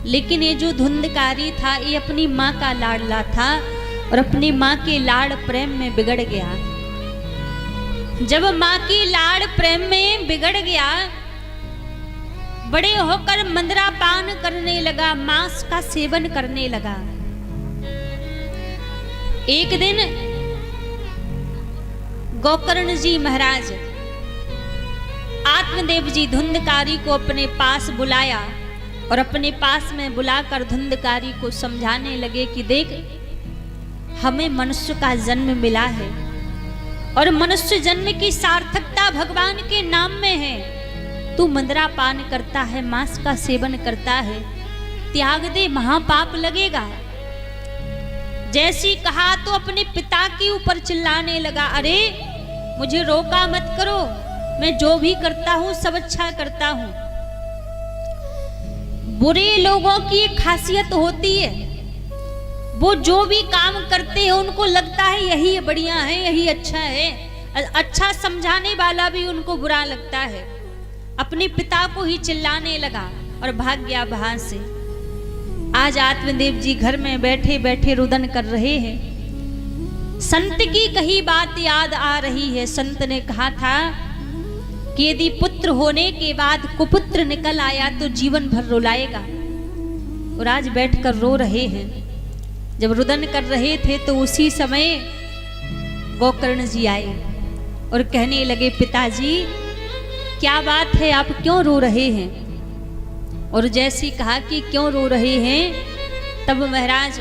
लेकिन ये जो धुंधकारी था ये अपनी माँ का लाडला था, और अपनी माँ के लाड़ प्रेम में बिगड़ गया। जब माँ की लाड़ प्रेम में बिगड़ गया, बड़े होकर मंदरा पान करने लगा, मांस का सेवन करने लगा। एक दिन गोकर्ण जी महाराज आत्मदेव जी धुंधकारी को अपने पास बुलाया, और अपने पास में बुलाकर धुंधकारी को समझाने लगे कि देख, हमें मनुष्य का जन्म मिला है, और मनुष्य जन्म की सार्थकता भगवान के नाम में है। तू मंदरा पान करता है, मांस का सेवन करता है, त्याग दे, महापाप लगेगा। जैसी कहा तो अपने पिता के ऊपर चिल्लाने लगा, अरे मुझे रोका मत करो, मैं जो भी करता हूं सब अच्छा करता हूं। बुरे लोगों की एक खासियत होती है, वो जो भी काम करते हैं उनको लगता है यही बढ़िया है, यही अच्छा है। अच्छा समझाने वाला भी उनको बुरा लगता है। अपने पिता को ही चिल्लाने लगा और भाग गया वहां से। आज आत्मदेव जी घर में बैठे बैठे रुदन कर रहे हैं। संत की कही बात याद आ रही है। संत ने कहा था कि यदि पुत्र होने के बाद कुपुत्र निकल आया तो जीवन भर रुलाएगा, और आज बैठकर रो रहे हैं। जब रुदन कर रहे थे तो उसी समय गोकर्ण जी आए और कहने लगे, पिताजी क्या बात है, आप क्यों रो रहे हैं? और जैसी कहा कि क्यों रो रहे हैं, तब महाराज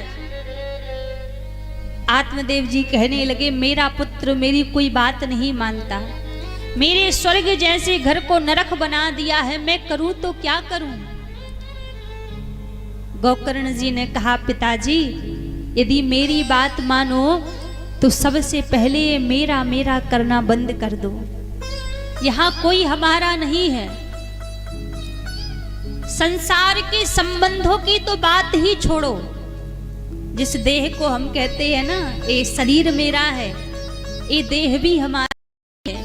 आत्मदेव जी कहने लगे, मेरा पुत्र मेरी कोई बात नहीं मानता, मेरे स्वर्ग जैसे घर को नरक बना दिया है, मैं करूं तो क्या करूं? गोकर्ण जी ने कहा, पिताजी यदि मेरी बात मानो तो सबसे पहले मेरा मेरा करना बंद कर दो। यहाँ कोई हमारा नहीं है। संसार के संबंधों की तो बात ही छोड़ो। जिस देह को हम कहते हैं ना, ये शरीर मेरा है, ये देह भी हमारा है।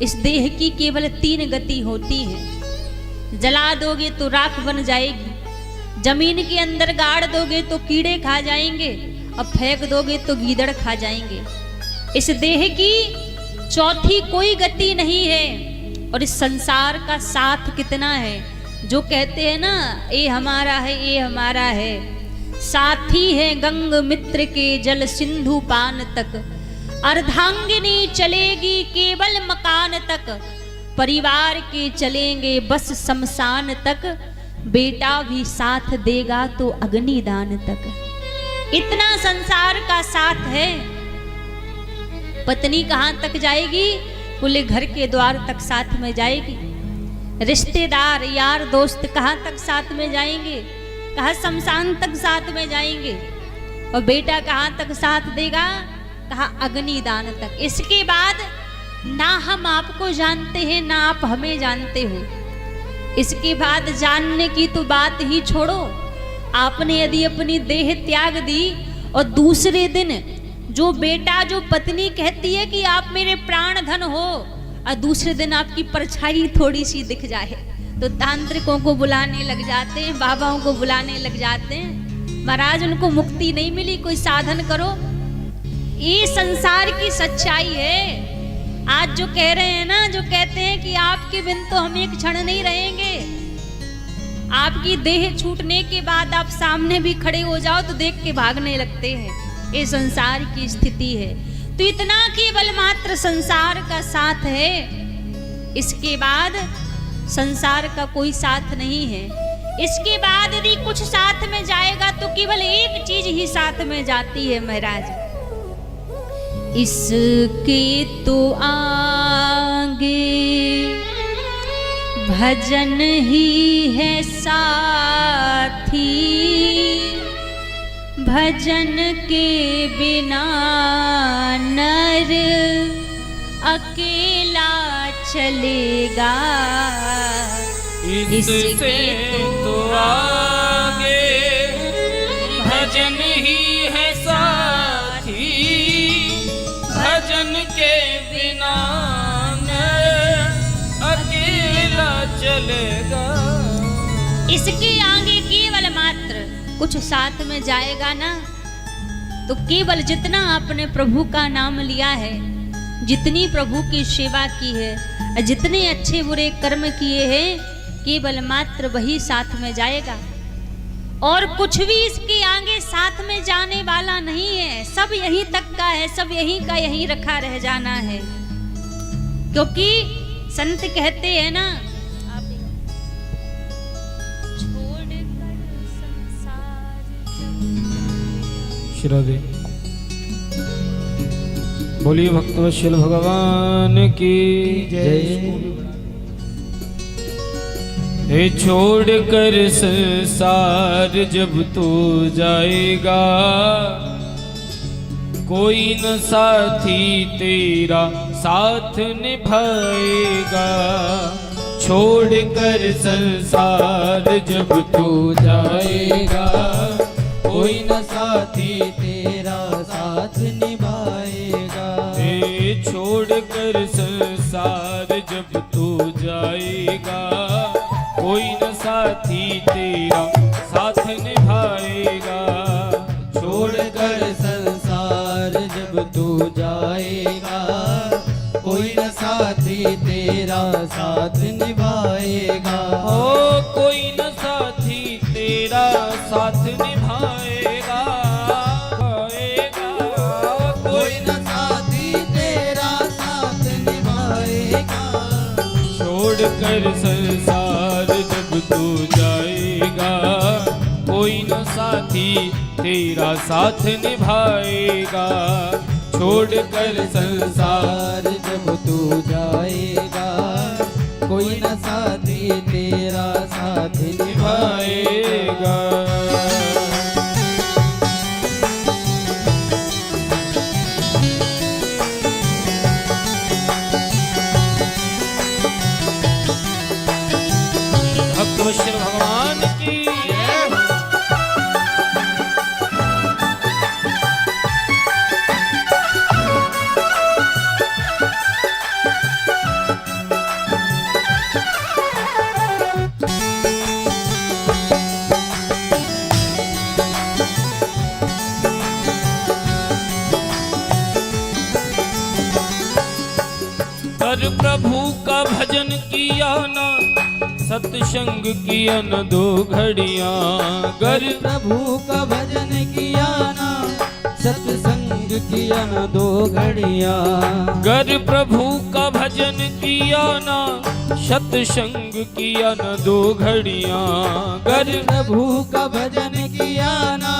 इस देह की केवल 3 गति होती है। जला दोगे तो राख बन जाएगी, जमीन के अंदर गाड़ दोगे तो कीड़े खा जाएंगे, और फेंक दोगे तो गीदड़ खा जाएंगे। इस देह की चौथी कोई गति नहीं है। और इस संसार का साथ कितना है, जो कहते हैं ना ये हमारा है, ये हमारा है। साथी है गंग मित्र के जल सिंधु पान तक, अर्धांगिनी चलेगी केवल मकान तक, परिवार के चलेंगे बस शमशान तक, बेटा भी साथ देगा तो अग्निदान तक। इतना संसार का साथ है। पत्नी कहां तक जाएगी? बोले घर के द्वार तक साथ में जाएगी। रिश्तेदार यार दोस्त कहां तक साथ में जाएंगे? कहा शमशान तक साथ में जाएंगे। और बेटा कहां तक साथ देगा? कहा अग्निदान तक। इसके बाद ना हम आपको जानते हैं ना आप हमें जानते हो। इसके बाद जानने की तो बात ही छोड़ो। आपने यदि अपनी देह त्याग दी और दूसरे दिन जो बेटा जो पत्नी कहती है कि आप मेरे प्राण धन हो, और दूसरे दिन आपकी परछाई थोड़ी सी दिख जाए तो तांत्रिकों को बुलाने लग जाते हैं, बाबाओं को बुलाने लग जाते हैं। महाराज उनको मुक्ति नहीं मिली, कोई साधन करो। ये संसार की सच्चाई है। आज जो कह रहे हैं ना, जो कहते हैं कि आपके बिन तो हम एक क्षण नहीं रहेंगे, आपकी देह छूटने के बाद आप सामने भी खड़े हो जाओ तो देख के भागने लगते हैं। ये संसार की स्थिति है। तो इतना केवल मात्र संसार का साथ है। इसके बाद संसार का कोई साथ नहीं है। इसके बाद यदि कुछ साथ में जाएगा तो केवल एक चीज ही साथ में जाती है महाराज, इसके तो आगे भजन ही है साथी, भजन के बिना नर अकेला चलेगा। इससे तो आगे भजन ही है साथी, भजन के बिना अकेला चलेगा। इसके आगे केवल मात्र कुछ साथ में जाएगा ना, तो केवल जितना आपने प्रभु का नाम लिया है, जितनी प्रभु की सेवा की है, जितने अच्छे बुरे कर्म किए हैं, केवल मात्र वही साथ में जाएगा। और कुछ भी इसके आगे साथ में जाने वाला नहीं है। सब यहीं तक का है, सब यहीं का यहीं रखा रह जाना है। क्योंकि संत कहते हैं ना, छोड़कर संसार श्रद्धे बोलिए भक्तवत्सल भगवान की जय। हे छोड़ कर संसार जब तू जाएगा, कोई न साथी तेरा साथ निभाएगा। छोड़ कर संसार जब तू जाएगा, कोई न साथी तेरा साथ निभाएगा। हे छोड़ कर संसार जब तू जाएगा, कोई न साथी तेरा साथ निभाएगा। छोड़ कर संसार जब तू जाएगा, कोई न साथी तेरा साथ निभाएगा। ओ कोई न साथी तेरा साथ निभाएगा, कोई न साथी तेरा साथ निभाएगा। छोड़ कर संसार जब तू जाएगा, कोई न साथी तेरा साथ निभाएगा। छोड़ कर संसार जब तू जाएगा, कोई न साथी तेरा साथ निभाएगा। निभाएगा। गर प्रभु का भजन किया ना सत्संग किया न 2 घड़ियां गर प्रभु का भजन किया ना सत्संग किया ना 2 घड़ियां गर प्रभु का भजन किया ना सत्संग किया न 2 घड़ियां गर प्रभु का भजन किया ना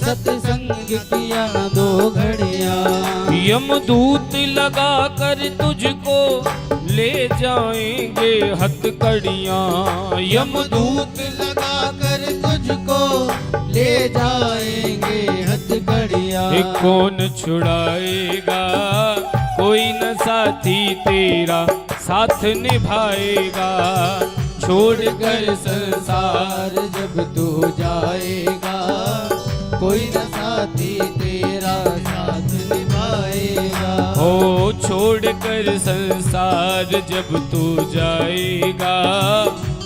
सत्संग किया ना 2 घड़ियां यमदूत लगा कर तुझको ले जाएंगे हथकड़ियां यमदूत लगा कर तुझको ले जाएंगे हथकड़ियां कौन छुड़ाएगा कोई न साथी तेरा साथ निभाएगा छोड़ कर संसार जब तू जाएगा कोई न साथी तेरा साथ निभाएगा हो छोड़ कर संसार जब तू जाएगा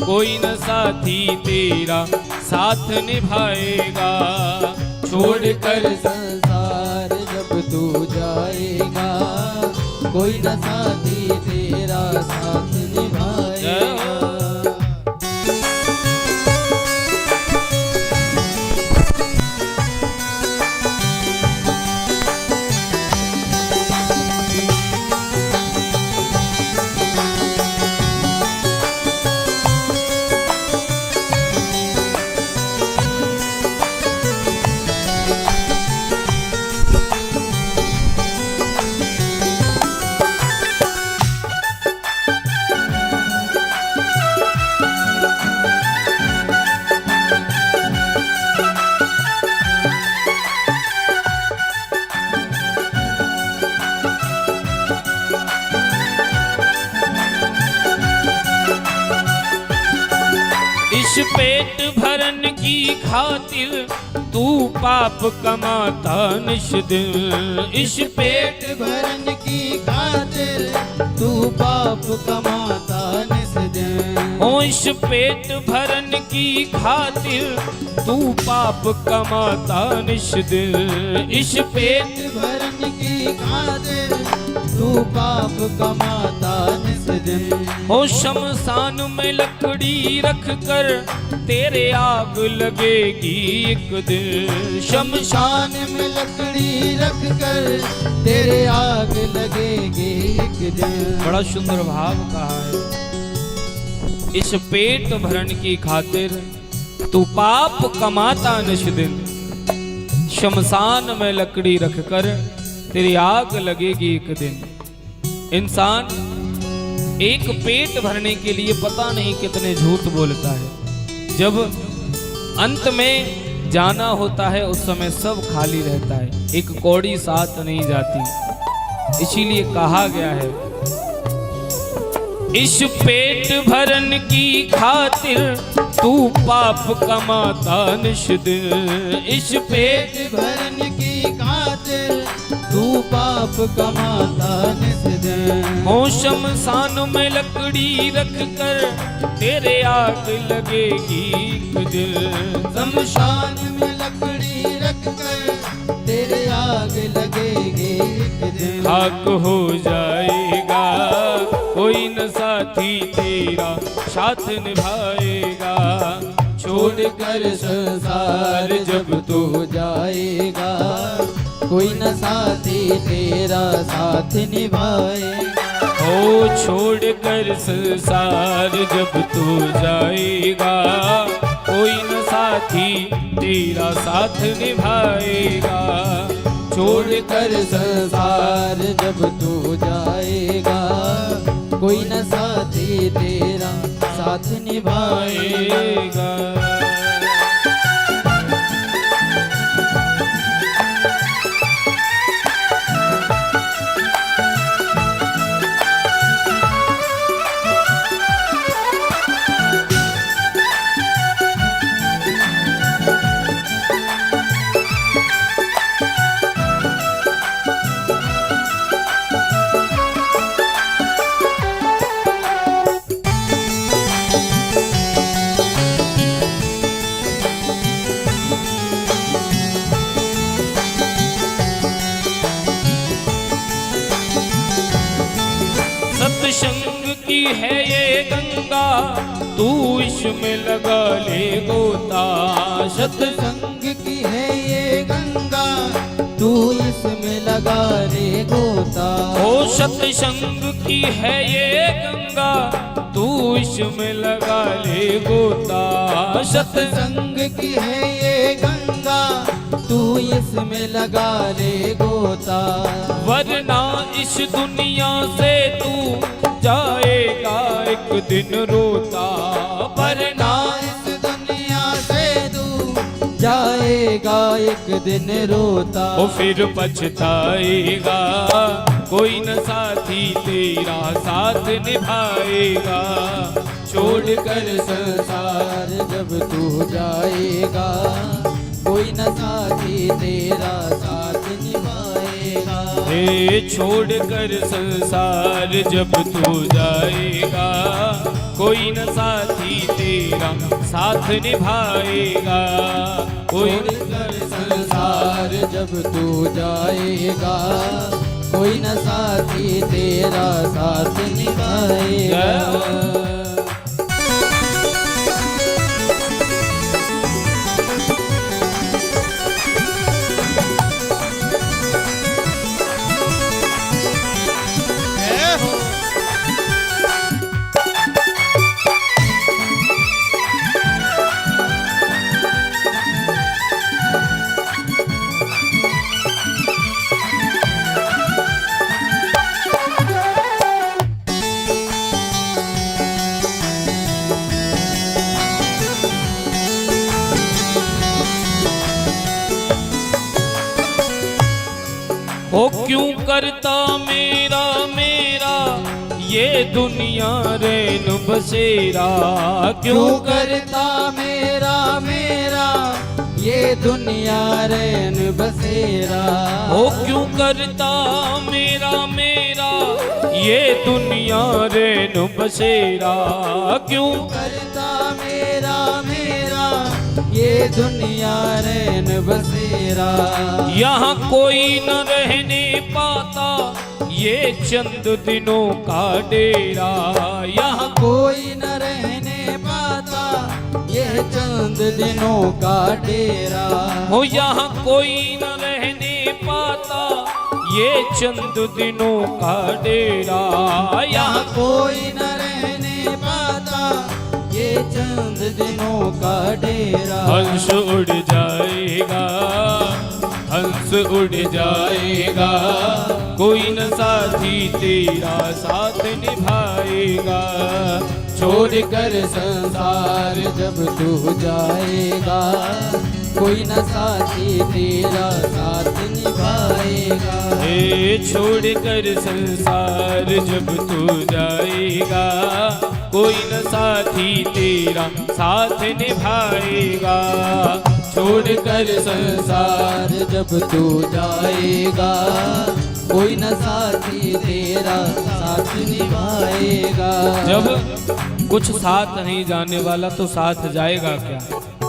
कोई न साथी तेरा साथ निभाएगा छोड़ कर संसार जब तू जाएगा कोई न साथी तेरा साथ निभाएगा इस पेट भरन की खातिर तू पाप कमाता निश दिन इस पेट भरन की खातिर तू पाप कमाता निस दिन ओ इस पेट भरन की खातिर तू पाप कमाता निश दिन इस पेट भरन की खातिर तू पाप कमाता निस दिन हो शमशान में लकड़ी रख कर तेरे आग लगेगी एक दिन शमशान में लकड़ी रख कर तेरे आग लगेगी एक दिन बड़ा सुंदर भाव कहा है इस पेट भरण की खातिर तू पाप कमाता निश दिन शमशान में लकड़ी रख कर तेरी आग लगेगी एक दिन इंसान एक पेट भरने के लिए पता नहीं कितने झूठ बोलता है जब अंत में जाना होता है उस समय सब खाली रहता है एक कौड़ी साथ नहीं जाती इसीलिए कहा गया है इस पेट भरन की खातिर तू पाप कमाता निश दिन इस पेट भरन की खातिर तू पाप कमाता निस दिन हो शमशान में लकड़ी रख कर तेरे आग लगेगी एक दिन शमशान में लकड़ी रख कर तेरे आग लगेगी एक दिन खाक हो जाएगा कोई न साथी तेरा साथ निभाएगा छोड़ कर संसार जब तू जाएगा कोई न साथी तेरा साथ निभाएगा ओ छोड़ कर संसार जब तू जाएगा कोई न साथी तेरा साथ निभाएगा छोड़ कर संसार जब तू जाएगा कोई न साथी तेरा साथ निभाएगा की है ये गंगा, तू इसमें लगा ले गोता। सत्संग की है ये गंगा, तू इसमें लगा रे गोता। ओ सत्संग की है ये गंगा, तू इसमें लगा ले गोता। सत्संग की है ये गंगा, तू इसमें लगा रे गोता। वरना इस दुनिया से तू जाएगा एक दिन रोता। वरना इस दुनिया से तू जाएगा एक दिन रोता। ओ फिर पछताएगा, कोई न साथी तेरा साथ निभाएगा। छोड़ कर संसार जब तू जाएगा, कोई न साथी तेरा साथ निभाएगा। हे छोड़ कर संसार जब तू जाएगा, कोई न साथी तेरा साथ निभाएगा। कोई छोड़ कर संसार जब तू जाएगा, कोई न साथी तेरा साथ निभाएगा। ओ क्यों करता मेरा मेरा ये दुनिया रैन बसेरा। क्यों करता मेरा मेरा ये दुनिया रैन बसेरा। ओ क्यों करता मेरा मेरा ये दुनिया रैन बसेरा। क्यों करता मेरा मेरा ये दुनिया रैन बसेरा। यहाँ कोई न रहने पाता ये चंद दिनों का डेरा। यहाँ कोई न रहने पाता ये चंद दिनों का डेरा। हो यहाँ कोई न रहने पाता ये चंद दिनों का डेरा। यहाँ कोई न रहने पाता ये चंद दिनों का डेरा। हंस उड़ जाएगा, हंस उड़ जाएगा, कोई न साथी तेरा साथ निभाएगा। छोड़ कर संसार जब तू जाएगा, कोई न साथी तेरा साथ निभाएगा। हे छोड़ कर संसार जब तू जाएगा, कोई न साथी तेरा साथ निभाएगा। छोड़ कर संसार जब तू जाएगा, कोई न साथी तेरा साथ निभाएगा। जब कुछ साथ नहीं जाने वाला तो साथ जाएगा क्या।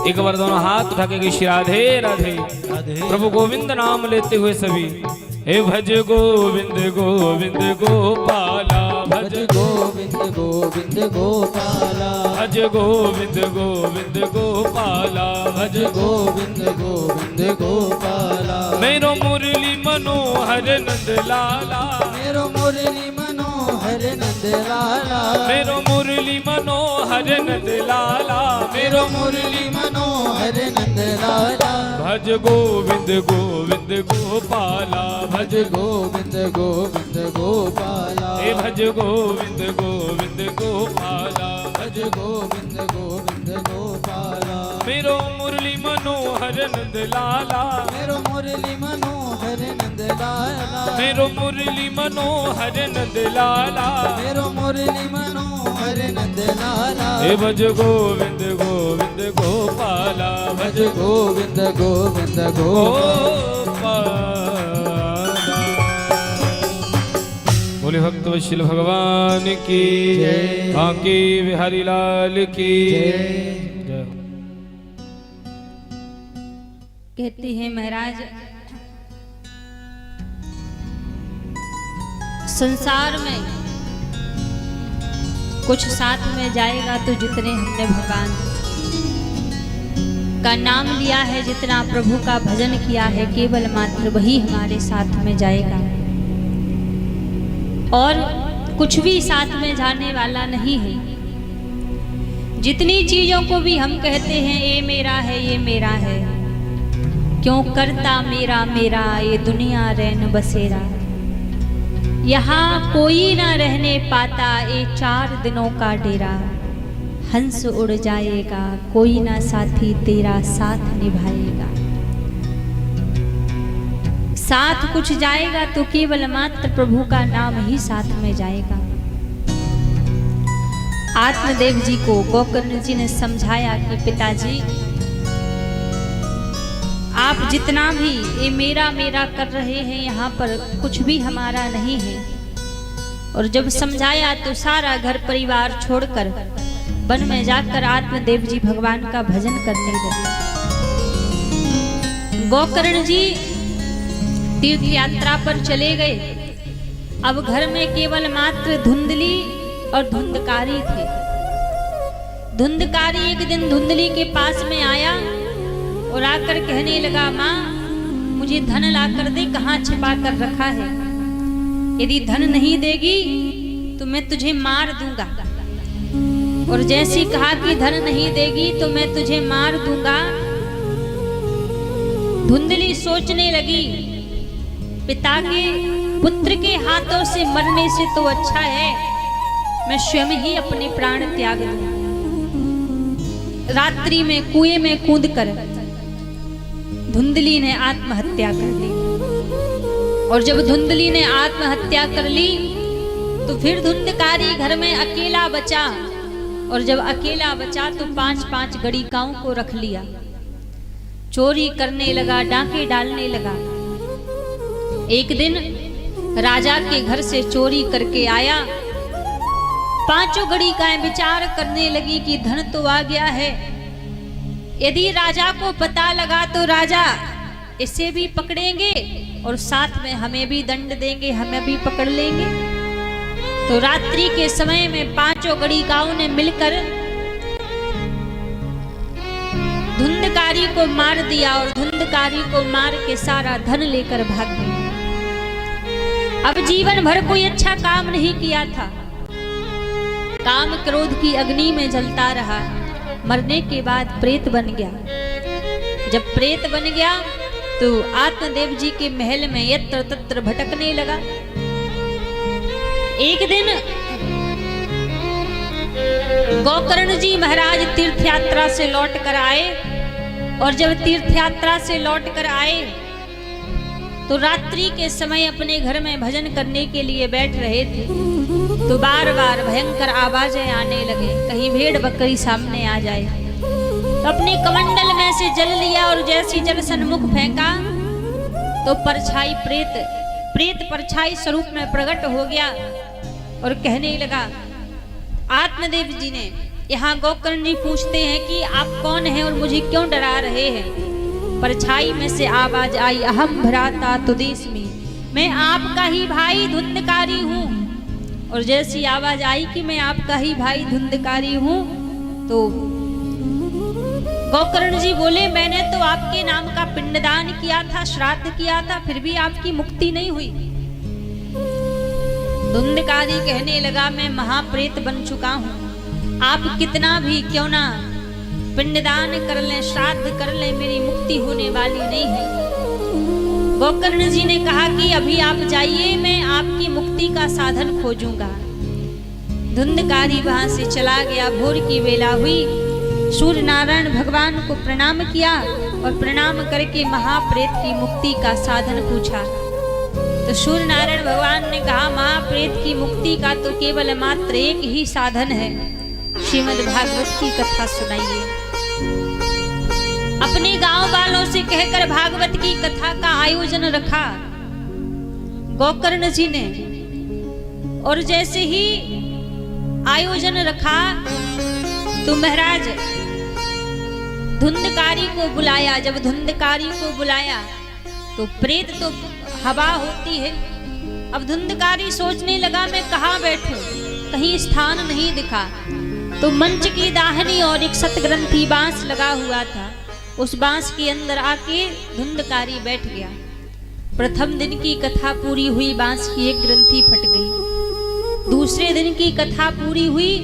एक बार दोनों हाथ उठा के श्री राधे राधे प्रभु गोविंद नाम लेते हुए सभी हे भज गोविंद गोविंद गोपाला। भज गोविंद गोविंद गोपाला। भज गोविंद गोविंद गोपाला। भज गोविंद गोविंद गोपाला। मेरो मुरली मनोहर नंद लाला। मेरो मुरली मनोहर नंद लाला। मेरो मुरली मनोहर नंद लाला। मेरो मुरली मनोहर नंद लाला। भज गोविंद गोविंद गोपाला। भज गोविंद गोविंद गोपाला। हे भज गोविंद गोविंद गोपाला। भज गोविंद गोविंद गोपाला। मेरो मुरली मनोहर नंद लाला। मेरो मुरली मनोहर नंद लाला। मेरो मुरली मनोहर नंद लाला। मेरो मुरली मनोहर नंद लाला। हे भज गोविंद गोविंद गोपाला। भज गोविंद गोविंद गोपाला। बोले भक्त वत्सल भगवान की जय। कांके बिहारी लाल की जय। कहते हैं महाराज संसार में कुछ साथ में जाएगा तो जितने हमने भगवान का नाम लिया है, जितना प्रभु का भजन किया है, केवल मात्र वही हमारे साथ में जाएगा और कुछ भी साथ में जाने वाला नहीं है। जितनी चीजों को भी हम कहते हैं ये मेरा है, ये मेरा है, क्यों करता मेरा मेरा ये दुनिया रैन बसेरा। यहाँ कोई ना रहने पाता ये 4 दिनों का डेरा। हंस उड़ जाएगा कोई ना साथी तेरा साथ निभाएगा। साथ कुछ जाएगा तो केवल मात्र प्रभु का नाम ही साथ में जाएगा। आत्मदेव जी को गोकर्ण जी ने समझाया कि पिताजी आप जितना भी ये मेरा मेरा कर रहे हैं, यहाँ पर कुछ भी हमारा नहीं है। और जब समझाया तो सारा घर परिवार छोड़कर वन में जाकर आत्मदेव जी भगवान का भजन करने लगे। गोकर्ण जी तीर्थ यात्रा पर चले गए। अब घर में केवल मात्र धुंधली और धुंधकारी थे। धुंधकारी एक दिन धुंधली के पास में आया और आकर कहने लगा, माँ मुझे धन ला कर दे, कहाँ छिपा कर रखा है। यदि धन नहीं देगी तो मैं तुझे मार दूंगा। और जैसी कहा कि धन नहीं देगी तो मैं तुझे मार दूंगा, धुंधली सोचने लगी पिता के पुत्र के हाथों से मरने से तो अच्छा है मैं स्वयं ही अपने प्राण त्याग दूं। रात्रि में कुएं में कूदकर धुंधली ने आत्महत्या कर ली। और जब धुंधली ने आत्महत्या कर ली तो फिर धुंधकारी घर में अकेला बचा। और जब अकेला बचा तो 5-5 गड़िकाओं को रख लिया। चोरी करने लगा, डांके डालने लगा। एक दिन राजा के घर से चोरी करके आया। 5 गड़िकाएं विचार करने लगी कि धन तो आ गया है, यदि राजा को पता लगा तो राजा इसे भी पकड़ेंगे और साथ में हमें भी दंड देंगे, हमें भी पकड़ लेंगे। तो रात्रि के समय में 5 गड़िकाओं ने मिलकर धुंधकारी को मार दिया और धुंधकारी को मार के सारा धन लेकर भाग गए। अब जीवन भर कोई अच्छा काम नहीं किया था, काम क्रोध की अग्नि में जलता रहा। मरने के बाद प्रेत बन गया। जब प्रेत बन गया तो आत्मदेव जी के महल में यत्र तत्र भटकने लगा। एक दिन गोकर्ण जी महाराज तीर्थ यात्रा से लौट कर आए। और जब तीर्थ यात्रा से लौट कर आए तो रात्रि के समय अपने घर में भजन करने के लिए बैठ रहे थे तो बार बार भयंकर आवाजें आने लगे, कहीं भेड़ बकरी सामने आ जाए। तो अपने कमंडल में से जल लिया और जैसी जल सन्मुख फेंका तो परछाई प्रेत परछाई स्वरूप में प्रकट हो गया और कहने लगा। आत्मदेव जी ने यहाँ गोकर्ण जी पूछते हैं कि आप कौन हैं और मुझे क्यों डरा रहे हैं। परछाई में से आवाज आई, अहम भ्राता तुदेस्मि, मैं आपका ही भाई धुंधकारी हूँ। और जैसी आवाज आई कि मैं आपका ही भाई धुंधकारी हूँ तो गोकर्ण जी बोले, मैंने तो आपके नाम का पिंडदान किया था, श्राद्ध किया था, फिर भी आपकी मुक्ति नहीं हुई। धुंधकारी कहने लगा, मैं महाप्रेत बन चुका हूँ, आप कितना भी क्यों ना पिंडदान कर लें, श्राद्ध कर लें, मेरी मुक्ति होने वाली नहीं है। गोकर्ण जी ने कहा कि अभी आप जाइए, मैं आपकी मुक्ति का साधन खोजूंगा। धुंधकारी वहां से चला गया। भोर की वेला हुई, सूर्य नारायण भगवान को प्रणाम किया और प्रणाम करके महाप्रेत की मुक्ति का साधन पूछा। तो सूर्य नारायण भगवान ने कहा, महाप्रेत की मुक्ति का तो केवल मात्र एक ही साधन है, श्रीमद् भागवत की कथा सुनाइए। अपने गांव वालों से कहकर भागवत की कथा का आयोजन रखा गोकर्ण जी ने। और जैसे ही आयोजन रखा तो महाराज धुंधकारी को बुलाया। जब धुंधकारी को बुलाया तो प्रेत तो हवा होती है। अब धुंधकारी सोचने लगा, मैं कहाँ बैठूं, कहीं स्थान नहीं दिखा तो मंच की दाहिनी और एक सतग्रंथी बांस लगा हुआ था, उस बांस के अंदर आके धुंधकारी बैठ गया। प्रथम दिन की कथा पूरी हुई, बांस की एक ग्रंथि फट गई। दूसरे दिन की कथा पूरी हुई,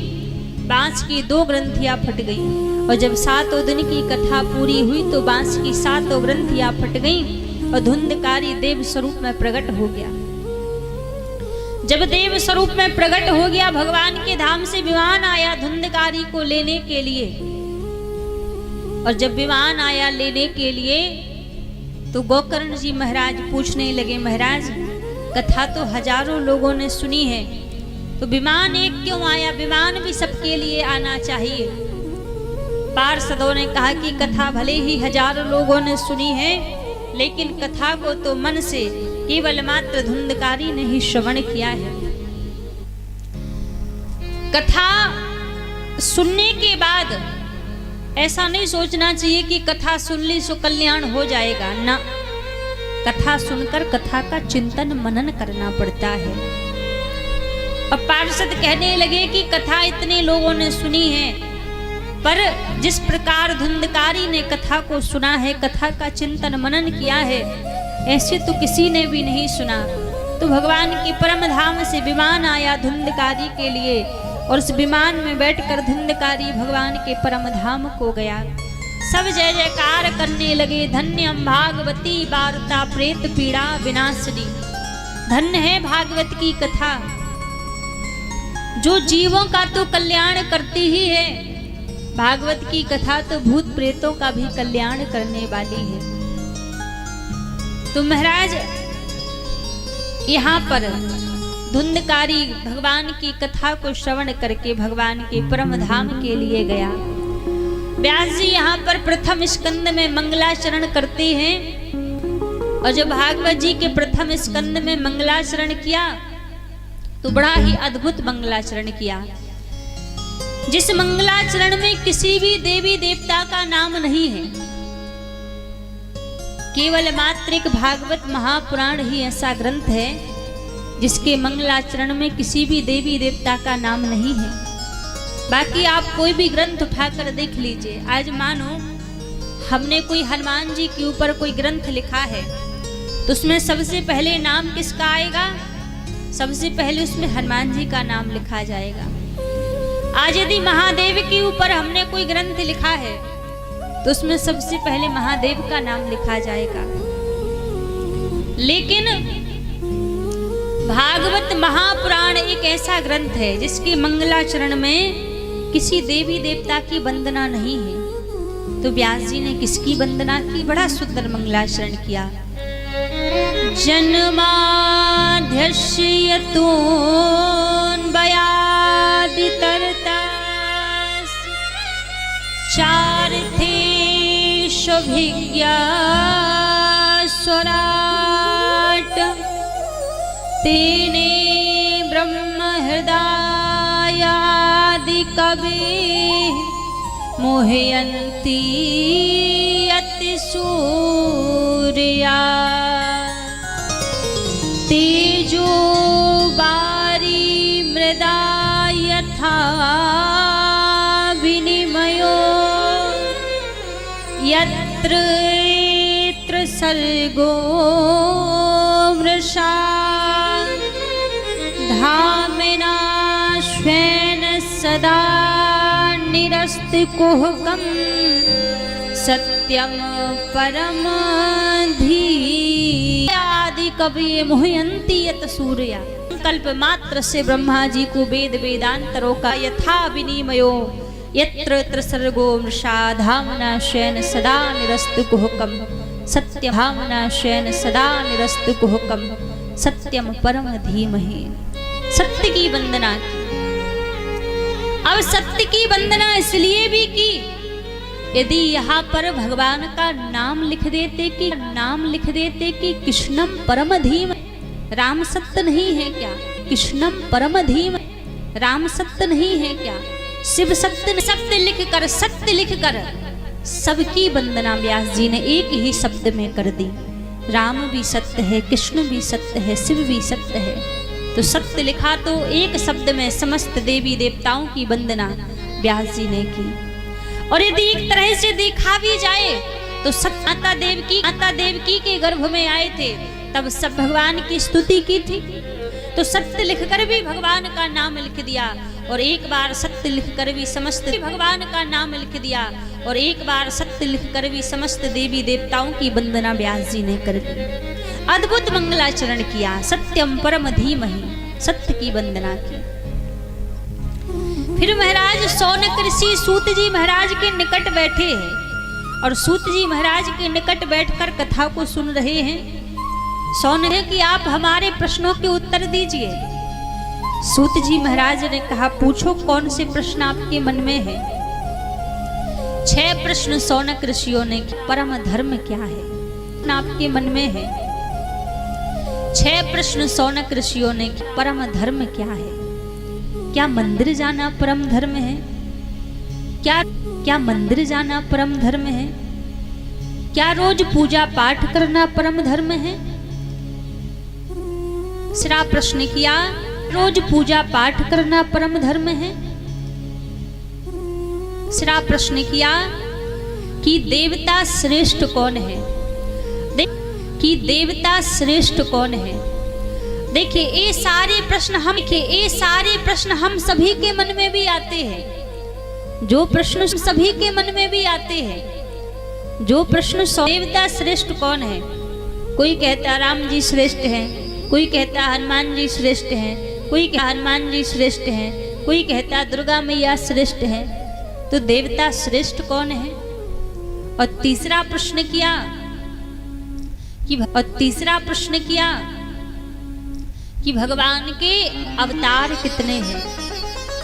बांस की 2 ग्रंथियां फट गई। और जब 7वें दिन की कथा पूरी हुई तो बांस की 7 ग्रंथियां फट गईं और धुंधकारी देव स्वरूप में प्रकट हो गया। जब देव स्वरूप में प्रकट हो गया, भगवान के धाम से विमान आया धुंधकारी को लेने के लिए। और जब विमान आया लेने के लिए तो गोकर्ण जी महाराज पूछने लगे, महाराज कथा तो हजारों लोगों ने सुनी है, तो विमान एक क्यों आया? विमान भी सबके लिए आना चाहिए। पार्षदों ने कहा कि कथा भले ही हजारों लोगों ने सुनी है, लेकिन कथा को तो मन से केवल मात्र धुंधकारी ने ही श्रवण किया है। कथा सुनने के बाद ऐसा नहीं सोचना चाहिए कि कथा सुन ली सो कल्याण हो जाएगा, ना। कथा सुनकर कथा का चिंतन मनन करना पड़ता है। अब पार्षद कहने लगे कि कथा इतने लोगों ने सुनी है, पर जिस प्रकार धुंधकारी ने कथा को सुना है, कथा का चिंतन मनन किया है, ऐसे तो किसी ने भी नहीं सुना। तो भगवान के परम धाम से विमान आया धुंधकारी के लिए, और उस विमान में बैठकर धुंधकारी भगवान के परम धाम को गया। सब जय जयकार करने लगे, धन्यम भागवती वार्ता प्रेत पीड़ा विनाशिनी। धन्य है भागवत की कथा, जो जीवों का तो कल्याण करती ही है। भागवत की कथा तो भूत प्रेतों का भी कल्याण करने वाली है। तो महाराज यहाँ पर धुंधकारी भगवान की कथा को श्रवण करके भगवान के परम धाम के लिए गया। व्यास जी यहाँ पर प्रथम स्कंद में मंगलाचरण करते हैं, और जब भागवत जी के प्रथम स्कंद में मंगलाचरण किया तो बड़ा ही अद्भुत मंगलाचरण किया, जिस मंगलाचरण में किसी भी देवी देवता का नाम नहीं है। केवल मात्र एक भागवत महापुराण ही ऐसा ग्रंथ है जिसके मंगलाचरण में किसी भी देवी देवता का नाम नहीं है। बाकी आप कोई भी ग्रंथ उठाकर देख लीजिए। आज मानो हमने कोई हनुमान जी के ऊपर कोई ग्रंथ लिखा है, तो उसमें सबसे पहले नाम किसका आएगा? सबसे पहले उसमें हनुमान जी का नाम लिखा जाएगा। आज यदि महादेव के ऊपर हमने कोई ग्रंथ लिखा है, तो उसमें सबसे पहले महादेव का नाम लिखा जाएगा। लेकिन भागवत महापुराण एक ऐसा ग्रंथ है जिसके मंगलाचरण में किसी देवी देवता की वंदना नहीं है। तो व्यास जी ने किसकी वंदना की? बड़ा सुंदर मंगलाचरण किया। जन्माध्यक्षयतोऽन्वयादितरतः चार्थेष्वभिज्ञा स्वराट तेने ब्रह्म हृदयादि कवि मोहयन्ति अति सूर्या तेजो बारी मृदा यथा विनिमयो यत्र सर्गो मृषा धामिना श्वेन सदा निरस्तिकुहकं सत्यम परम धी आदि कवि मोहयन्ति यत सूर्या। कल्प मात्र से ब्रह्मा जी को वेद वेदांतरों का यथा विनिमयो यत्र सर्गो मृषा धामना शयन सदा निरस्तिकुहकं सत्य धामना शयन सदा निरस्तिकुहकं सत्यम परम धीमहि। सत्य की वंदना की। अब सत्य की वंदना इसलिए भी की, यदि यहाँ पर भगवान का नाम लिख देते कि कृष्णम परम धीम, राम सत्य नहीं है क्या? कृष्णम परम धीम, राम सत्य नहीं है क्या? शिव सत्य, सत्य लिख कर सबकी वंदना व्यास जी ने एक ही शब्द में कर दी। राम भी सत्य है, कृष्ण भी सत्य है, शिव भी सत्य है, तो सत्य लिखा तो एक शब्द में समस्त देवी देवताओं की वंदना व्यास जी ने की। और यदि एक तरह से देखा भी जाए तो सत्य माता देवकी के गर्भ में आए थे, तब सब भगवान की स्तुति की थी। तो सत्य लिखकर भी भगवान का नाम लिख दिया, और एक बार सत्य लिखकर भी समस्त भगवान का नाम लिख दिया, और एक बार सत्य लिखकर भी समस्त देवी देवताओं की वंदना व्यास जी ने कर दी। अद्भुत मंगलाचरण किया, सत्यम परम धीमहि, सत्य की वंदना की। फिर महाराज सौनक ऋषि सूत जी महाराज के निकट बैठे हैं, और सूत जी महाराज के निकट बैठकर कथा को सुन रहे हैं। सौनक कि आप हमारे प्रश्नों के उत्तर दीजिए। सूत जी महाराज ने कहा, पूछो कौन से प्रश्न आपके मन में है। 6 प्रश्न सौनक ऋषियों ने, परम धर्म क्या है आपके मन में है। 6 प्रश्न सौनक ऋषियों ने, परम धर्म क्या है। क्या मंदिर जाना परम धर्म है? क्या मंदिर जाना परम धर्म है? क्या रोज पूजा पाठ करना परम धर्म है? तीसरा प्रश्न किया, रोज पूजा पाठ करना परम धर्म है? तीसरा प्रश्न किया कि देवता श्रेष्ठ कौन है, कि देवता श्रेष्ठ कौन है। देखिए ये सारे प्रश्न हम सभी के मन में भी आते हैं। जो प्रश्न सभी के मन में भी आते हैं, जो प्रश्न देवता श्रेष्ठ कौन है। कोई कहता राम जी श्रेष्ठ हैं, कोई कहता हनुमान जी श्रेष्ठ हैं, कोई कहता हनुमान जी श्रेष्ठ हैं, कोई कहता दुर्गा मैया श्रेष्ठ हैं। तो देवता श्रेष्ठ कौन है। और तीसरा प्रश्न किया कि भगवान के अवतार कितने हैं।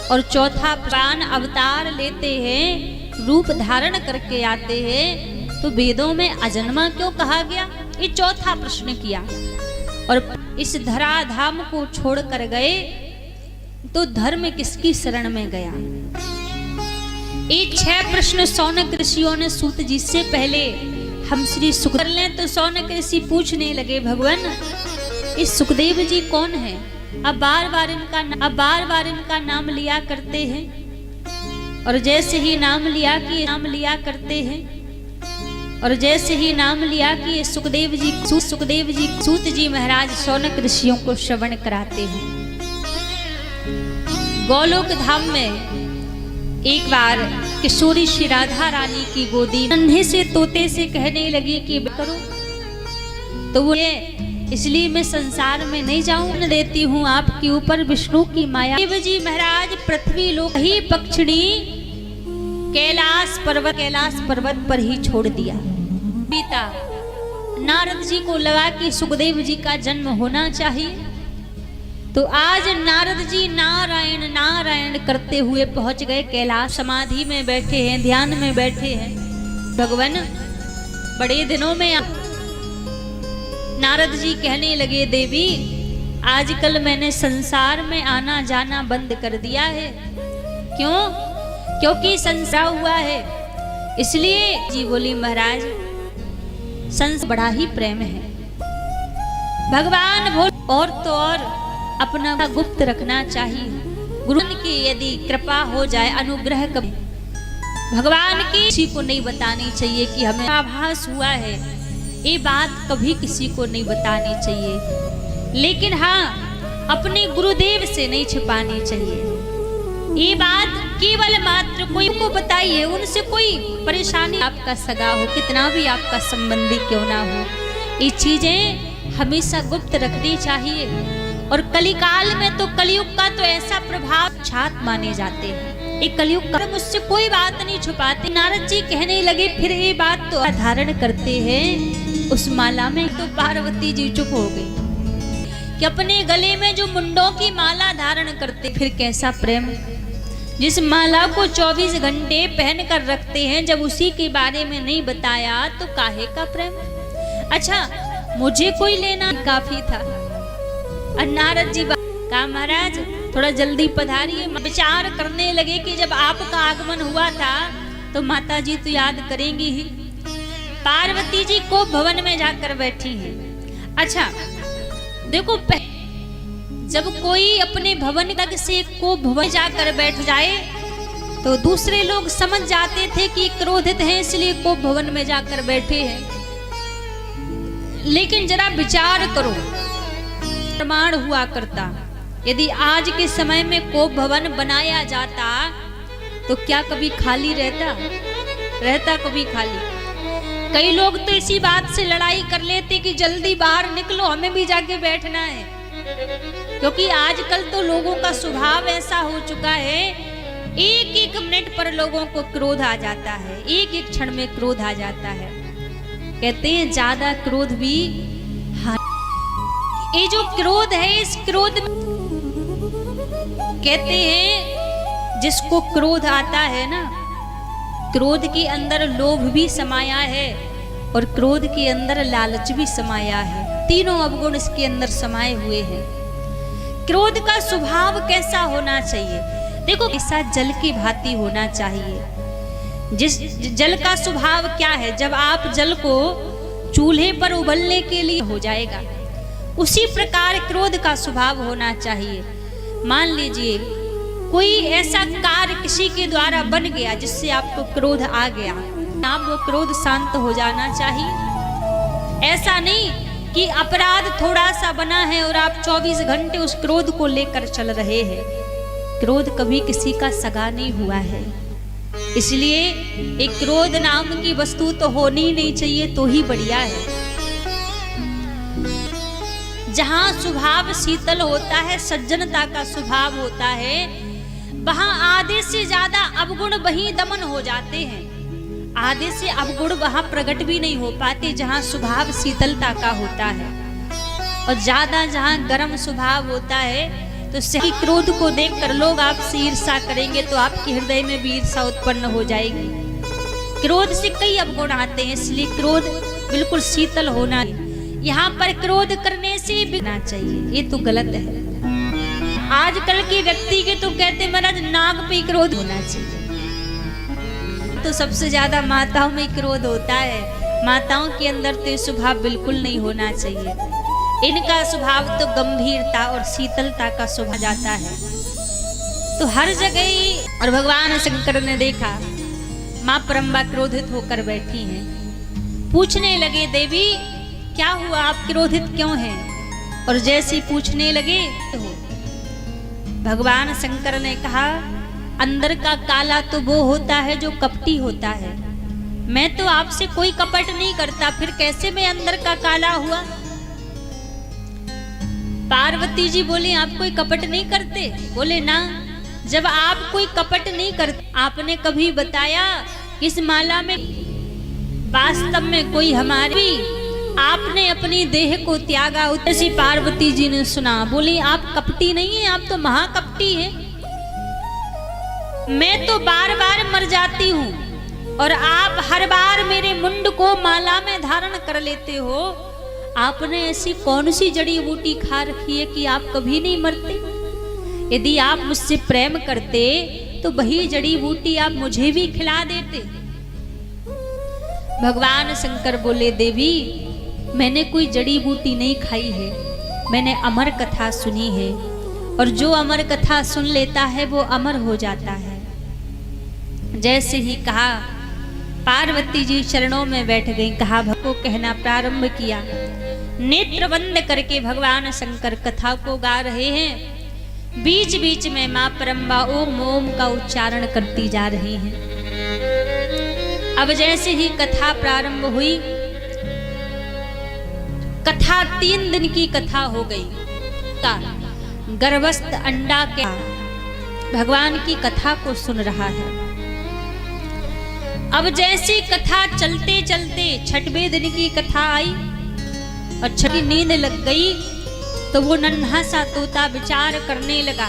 और चौथा, भगवान अवतार लेते हैं, रूप धारण करके आते हैं, तो वेदों में अजन्मा क्यों कहा गया। ये चौथा प्रश्न किया। और इस धराधाम को छोड़ कर गए तो धर्म किसकी शरण में गया। ये 6 प्रश्न सौनक ऋषियों ने सूत जी से पहले हम श्री सुख कर लें, तो सौनक ऋषि पूछने लगे, भगवान इस सुखदेव जी कौन है। अब बार बार इनका नाम लिया करते हैं, और जैसे ही नाम लिया करते हैं, और जैसे ही नाम लिया कि ये सुखदेव जी सूत जी महाराज सौनक ऋषियों को श्रवण कराते हैं। गोलोक धाम में एक बार किशोरी श्री राधा रानी की गोदी नन्हे से तोते से कहने लगी कि करो, तो वो इसलिए मैं संसार में नहीं जाऊं, देती हूँ आपके ऊपर विष्णु की माया। देव जी महाराज पृथ्वी लोक ही पक्षिणी कैलाश पर्वत पर ही छोड़ दिया। पिता नारद जी को लगा कि सुखदेव जी का जन्म होना चाहिए, तो आज नारद जी नारायण नारायण करते हुए पहुंच गए कैलाश। समाधि में बैठे हैं, ध्यान में बैठे हैं। भगवान बड़े दिनों में नारद जी कहने लगे, देवी आजकल मैंने संसार में आना जाना बंद कर दिया है। क्यों? क्योंकि संसार हुआ है, इसलिए जी बोली महाराज संसार बड़ा ही प्रेम है। भगवान बोल और तो और अपना गुप्त रखना चाहिए। गुरु की यदि कृपा हो जाए, अनुग्रह कभी भगवान की किसी को नहीं बतानी चाहिए कि हमें आभास हुआ है। ये बात कभी किसी को नहीं बतानी चाहिए, लेकिन हाँ अपने गुरुदेव से नहीं छिपानी चाहिए। ये बात केवल मात्र कोई को बताइए, उनसे कोई परेशानी, आपका सगा हो, कितना भी आपका संबंधी क्यों ना हो, ये चीजें हमेशा गुप्त रखनी चाहिए। और कलिकाल में तो कलयुग का तो ऐसा प्रभाव छात माने जाते हैं। ये कलयुग का मुझसे कोई बात नहीं छुपाते। नारद जी कहने लगे, फिर ये बात तो धारण करते हैं उस माला में। तो पार्वती जी चुप हो गई कि अपने गले में जो मुंडों की माला धारण करते, फिर कैसा प्रेम। जिस माला को 24 घंटे पहन कर रखते हैं, जब उसी के बारे में नहीं बताया तो काहे का प्रेम। अच्छा मुझे कोई लेना काफी था। और नारद जी कहा, महाराज थोड़ा जल्दी पधारिए। विचार करने लगे कि जब आपका आगमन हुआ था तो माता जी तो याद करेंगी ही। पार्वती जी को भवन में जाकर बैठी हैं। अच्छा देखो जब कोई अपने भवन तक से को भवन जाकर बैठ जाए तो दूसरे लोग समझ जाते थे कि क्रोधित हैं इसलिए को भवन में जाकर बैठे हैं। लेकिन जरा विचार करो, प्रमाण हुआ करता यदि आज के समय में कोप भवन बनाया जाता तो क्या कभी खाली रहता कभी खाली? कई लोग तो इसी बात से लड़ाई कर लेते कि जल्दी बाहर निकलो, हमें भी जाके बैठना है। क्योंकि आजकल तो लोगों का स्वभाव ऐसा हो चुका है, एक एक मिनट पर लोगों को क्रोध आ जाता है, एक एक क्षण में क्रोध आ जाता है। कहते हैं ज्यादा क्रोध भी ये जो क्रोध है, इस क्रोध में कहते हैं जिसको क्रोध आता है ना, क्रोध के अंदर लोभ भी समाया है और क्रोध के अंदर लालच भी समाया है। तीनों अवगुण इसके अंदर समाये हुए हैं। क्रोध का स्वभाव कैसा होना चाहिए? देखो, ऐसा जल की भांति होना चाहिए। जिस जल का स्वभाव क्या है, जब आप जल को चूल्हे पर उबलने के लिए हो जाएगा, उसी प्रकार क्रोध का स्वभाव होना चाहिए। मान लीजिए कोई ऐसा कार्य किसी के द्वारा बन गया जिससे आपको क्रोध आ गया, आप वो क्रोध शांत हो जाना चाहिए। ऐसा नहीं कि अपराध थोड़ा सा बना है और आप 24 घंटे उस क्रोध को लेकर चल रहे हैं। क्रोध कभी किसी का सगा नहीं हुआ है, इसलिए एक क्रोध नाम की वस्तु तो होनी ही नहीं चाहिए, तो ही बढ़िया है। जहां स्वभाव शीतल होता है, सज्जनता का स्वभाव होता है, वहां आधे से ज्यादा अवगुण वहीं दमन हो जाते हैं। आधे से अवगुण वहां प्रकट भी नहीं हो पाते जहां स्वभाव शीतलता का होता है। और ज्यादा जहां गर्म स्वभाव होता है तो सही क्रोध को देखकर लोग आपसे ईर्ष्या करेंगे, तो आपके हृदय में भी ईर्ष्या उत्पन्न हो जाएगी। क्रोध से कई अवगुण आते हैं, इसलिए क्रोध बिल्कुल शीतल होना। यहाँ पर क्रोध करने से बिना चाहिए, ये तो गलत है। आजकल के व्यक्ति के तो कहते महाराज नाक पे क्रोध होना चाहिए। तो सबसे ज्यादा माताओं में क्रोध होता है। माताओं के अंदर तो स्वभाव बिल्कुल नहीं होना चाहिए। इनका स्वभाव तो गंभीरता और शीतलता का स्वभाव जाता है। तो हर जगह ही, और भगवान शंकर ने देखा माँ परम्बा क्रोधित होकर बैठी हैं। पूछने लगे, देवी क्या हुआ, आप क्रोधित क्यों हैं? और जैसे पूछने लगे तो भगवान शंकर ने कहा, अंदर का काला तो वो होता है जो कपटी होता है। मैं तो आपसे कोई कपट नहीं करता, फिर कैसे मैं अंदर का काला हुआ? पार्वती जी बोली, आप कोई कपट नहीं करते? बोले ना, जब आप कोई कपट नहीं करते, आपने कभी बताया इस माला में वास्तव में कोई हमारी, आपने अपनी देह को त्यागा। उसी पार्वती जी ने सुना, बोली आप कपटी नहीं है, आप तो महाकपटी है। मैं तो बार बार मर जाती हूँ और आप हर बार मेरे मुंड को माला में धारण कर लेते हो। आपने ऐसी कौन सी जड़ी बूटी खा रखी है कि आप कभी नहीं मरते? यदि आप मुझसे प्रेम करते तो वही जड़ी बूटी आप मुझे भी खिला देते। भगवान शंकर बोले, देवी मैंने कोई जड़ी बूटी नहीं खाई है, मैंने अमर कथा सुनी है, और जो अमर कथा सुन लेता है वो अमर हो जाता है। जैसे ही कहा, पार्वती जी चरणों में बैठ गई। कहा, भक्त को कहना प्रारंभ किया। नेत्र बंद करके भगवान शंकर कथा को गा रहे हैं। बीच बीच में मां परम्बा ओम ओम का उच्चारण करती जा रही हैं। अब जैसे ही कथा प्रारंभ हुई, कथा 3 दिन की कथा हो गई। का गर्भस्थ अंडा के भगवान की कथा को सुन रहा है। अब जैसी कथा चलते चलते 6वें दिन की कथा आई और छठी नींद लग गई, तो वो नन्हा सा तोता विचार करने लगा,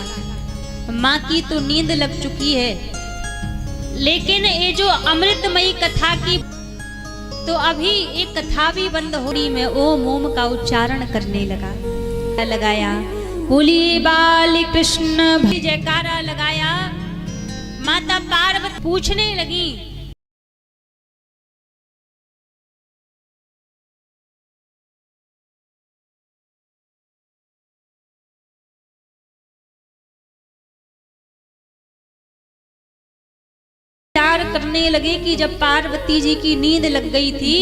माँ की तो नींद लग चुकी है, लेकिन ये जो अमृतमयी कथा की, तो अभी एक कथा भी बंद हो रही में ओम ओम का उच्चारण करने लगाया। बोलिए बाल कृष्ण जयकारा लगाया। माता पार्वती पूछने लगी, करने लगे कि जब पार्वती जी की नींद लग गई थी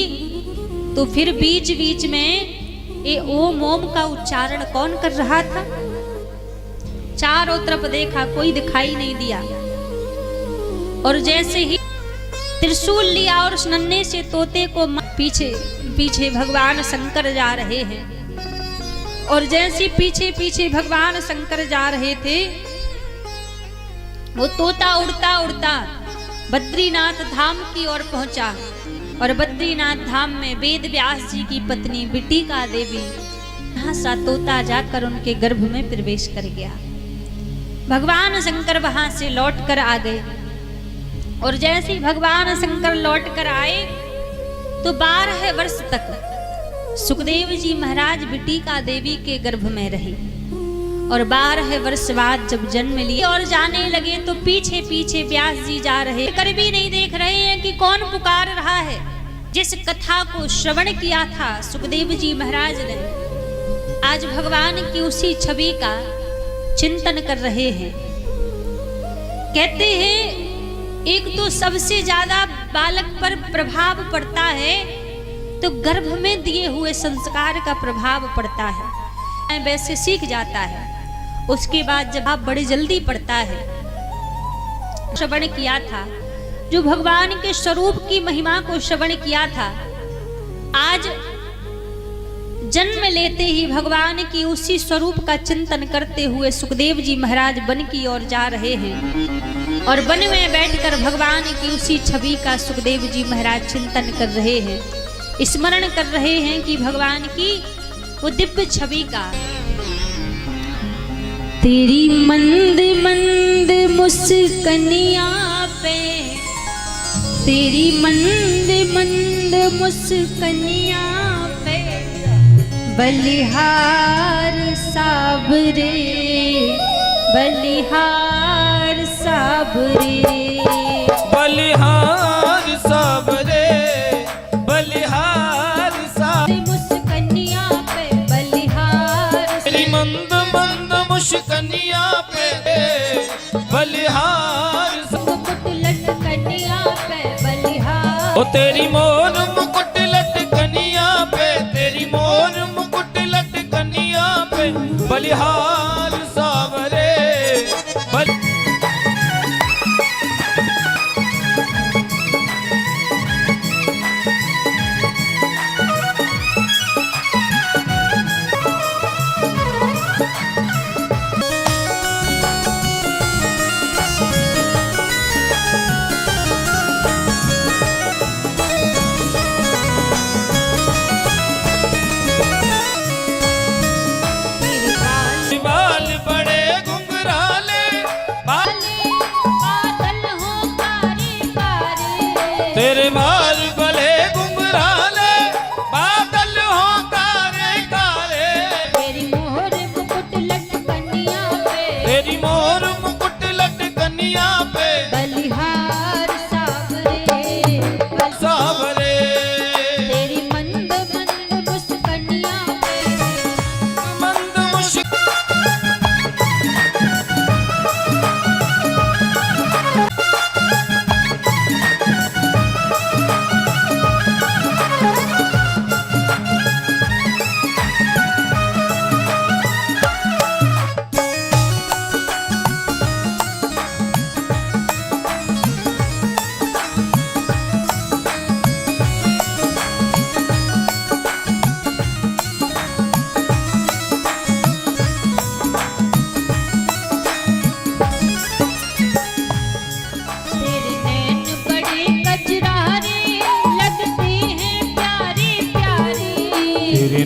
तो फिर बीच बीच में ये ओम ओम का उच्चारण कौन कर रहा था। चारों तरफ देखा, कोई दिखाई नहीं दिया। और जैसे ही त्रिशूल लिया और उस नन्हे से तोते को पीछे पीछे भगवान शंकर जा रहे हैं। और जैसे पीछे पीछे भगवान शंकर जा रहे थे, वो तोता उड़ता उड़ता बद्रीनाथ धाम की ओर पहुंचा। और बद्रीनाथ धाम में वेद व्यास जी की पत्नी बिटिका देवी, यहाँ सा तोता जाकर उनके गर्भ में प्रवेश कर गया। भगवान शंकर वहां से लौट कर आ गए। और जैसे ही भगवान शंकर लौट कर आए तो 12 वर्ष तक सुखदेव जी महाराज बिटिका देवी के गर्भ में रहे। और 12 वर्ष बाद जब जन्म लिए और जाने लगे तो पीछे पीछे व्यास जी जा रहे, कर भी नहीं देख रहे हैं कि कौन पुकार रहा है। जिस कथा को श्रवण किया था सुखदेव जी महाराज ने, आज भगवान की उसी छवि का चिंतन कर रहे हैं। कहते हैं एक तो सबसे ज्यादा बालक पर प्रभाव पड़ता है तो गर्भ में दिए हुए संस्कार का प्रभाव पड़ता है, वैसे सीख जाता है। उसके बाद जब आप बड़े जल्दी पड़ता है। श्रवण किया था, जो भगवान के स्वरूप की महिमा को श्रवण किया था, आज जन्म लेते ही भगवान की उसी स्वरूप का चिंतन करते हुए सुखदेव जी महाराज वन की ओर जा रहे हैं। और वन में बैठकर भगवान की उसी छवि का सुखदेव जी महाराज चिंतन कर रहे हैं, स्मरण कर रहे हैं कि भगवान की वो दिव्य छवि का। तेरी मंद मंद मुस्कनिया पे, तेरी मंद मंद मुस्कनिया पे बलिहार साबरे, बलिहार साबरे, बलिहार साबरे, बलिहार साबरे, मुस्कनिया पे बलिहार, तेरी मंद मंद मुस्कनिया पे बलिहार, मुकुट लटकनिया पे बलिहार, ओ तेरी मोर मुकुट लटकनिया पे, तेरी मोर मुकुट लटकनिया पे बलिहार सावरे, तेरे बाल बड़े घुंघराले, बादल हो कारे कारे, तेरी मोर मुकुट लटकनिया पे, तेरी मोर मुकुट लटकनिया पे बलिहार सावरे, सावरे, तेरी मंद मंद मुस्कनिया पे, मंद मुस्क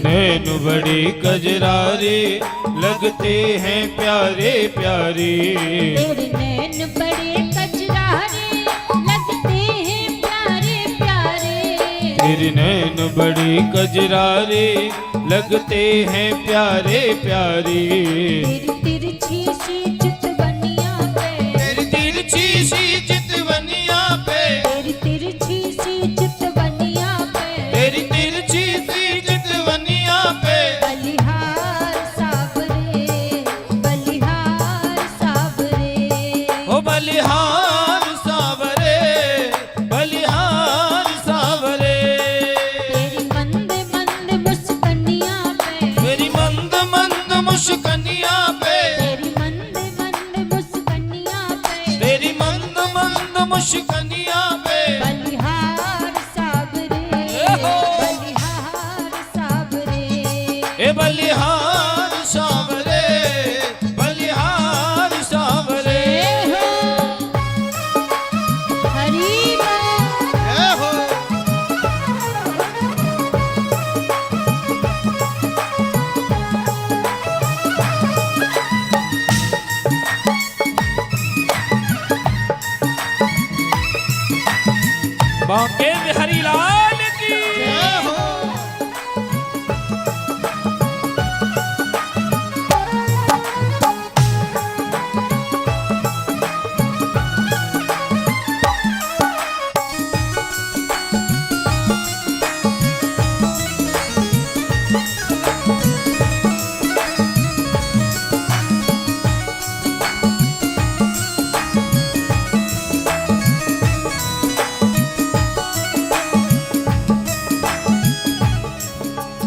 नैन बड़े कजरारे लगते हैं प्यारे प्यारे, तेरे नैन बड़े कजरारे लगते हैं प्यारे प्यारे, तेरे नैन बड़े कजरारे लगते हैं प्यारे प्यारे, तेरी तिरछी सी चितवनिया पे, तेरी तिरछी सी चितवनिया पे, तेरी तिरछी सी चितवनिया पे, तेरी तिरछी सी चितवनिया पे बलिहार सावरे, बलिहार सावरे, ओ बलिहार सावरे, ए बलिहार सांवरे, बलिहार सांवरे। हरि जय हो। बांके बिहारी लाल की जय हो।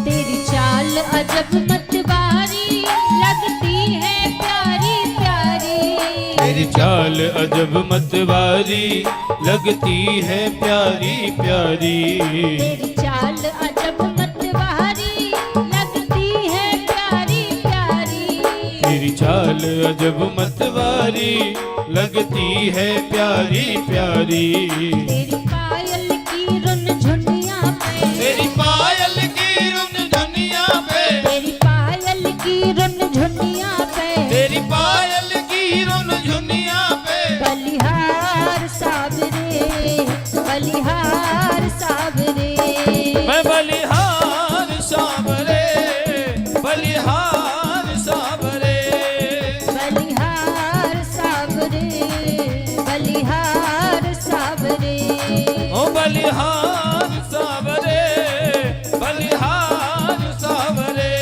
तेरी चाल अजब मतवारी लगती है प्यारी प्यारी। तेरी चाल अजब मतवारी लगती है प्यारी प्यारी। तेरी चाल अजब मतवारी लगती है प्यारी प्यारी। तेरी चाल अजब मतवारी लगती है प्यारी प्यारी। तेरी पायल की रुन झुनिया पे, तेरी पायल की रुन धनिया पे, तेरी पायल की रुन झुनिया पे, तेरी पायल की रुन झुनिया पे। बलिहार साबरे, बलिहार साबरे। मैं बलिहार सांवरे, बलिहार सांवरे। बलिहार साबरे, बलिहार साबरे। ओ बलिहार सांवरे, बलिहार सांवरे।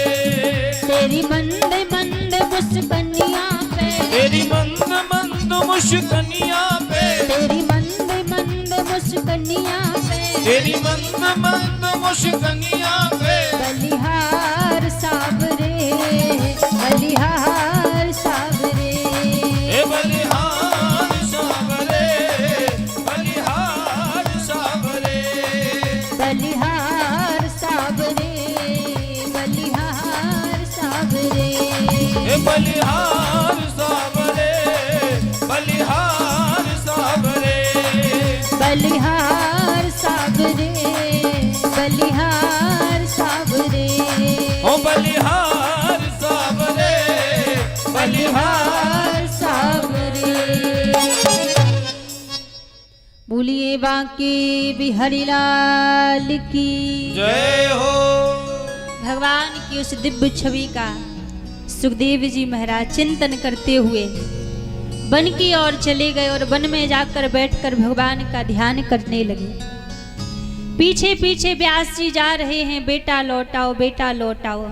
तेरी मंद मंद मुस्कनिया पे, तेरी मंद मंद मुस्कनिया पे, तेरी मंद मंद मुस्कनिया पे, तेरी मंद मंद मुस्कनिया पे। बलिहार साबरे, बलिहार साबरे। ए बलिहार सांवरे, बलिहार सांवरे। बलिहार साबरे, बलिहार साबरे। ए बलिहार सांवरे, बलिहार सांवरे। बलिहार साबरे, बलिहार साबरे। ओ बलिहार सांवरे, बलिहार। बलिहार साबरे। बोलिए बांके बिहारी लाल की जय हो। भगवान की उस दिव्य छवि का सुखदेव जी महाराज चिंतन करते हुए वन की ओर चले गए और वन में जाकर बैठकर भगवान का ध्यान करने लगे। पीछे पीछे व्यास जी जा रहे हैं, बेटा लौटाओ, बेटा लौटाओ।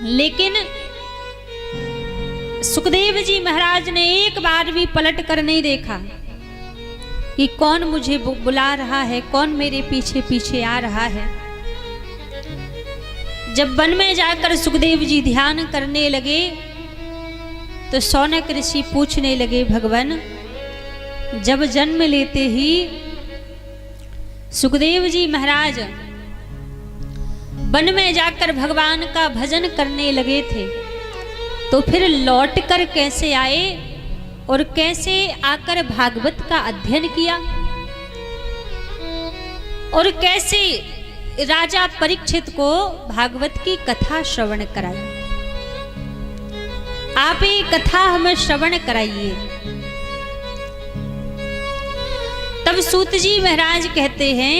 लेकिन सुखदेव जी महाराज ने एक बार भी पलट कर नहीं देखा कि कौन मुझे बुला रहा है, कौन मेरे पीछे पीछे आ रहा है। जब वन में जाकर सुखदेव जी ध्यान करने लगे तो शौनक ऋषि पूछने लगे, भगवान जब जन्म लेते ही सुखदेव जी महाराज वन में जाकर भगवान का भजन करने लगे थे, तो फिर लौट कर कैसे आए और कैसे आकर भागवत का अध्ययन किया और कैसे राजा परीक्षित को भागवत की कथा श्रवण कराई। आप ये कथा हमें श्रवण कराइए। तब सूत जी महाराज कहते हैं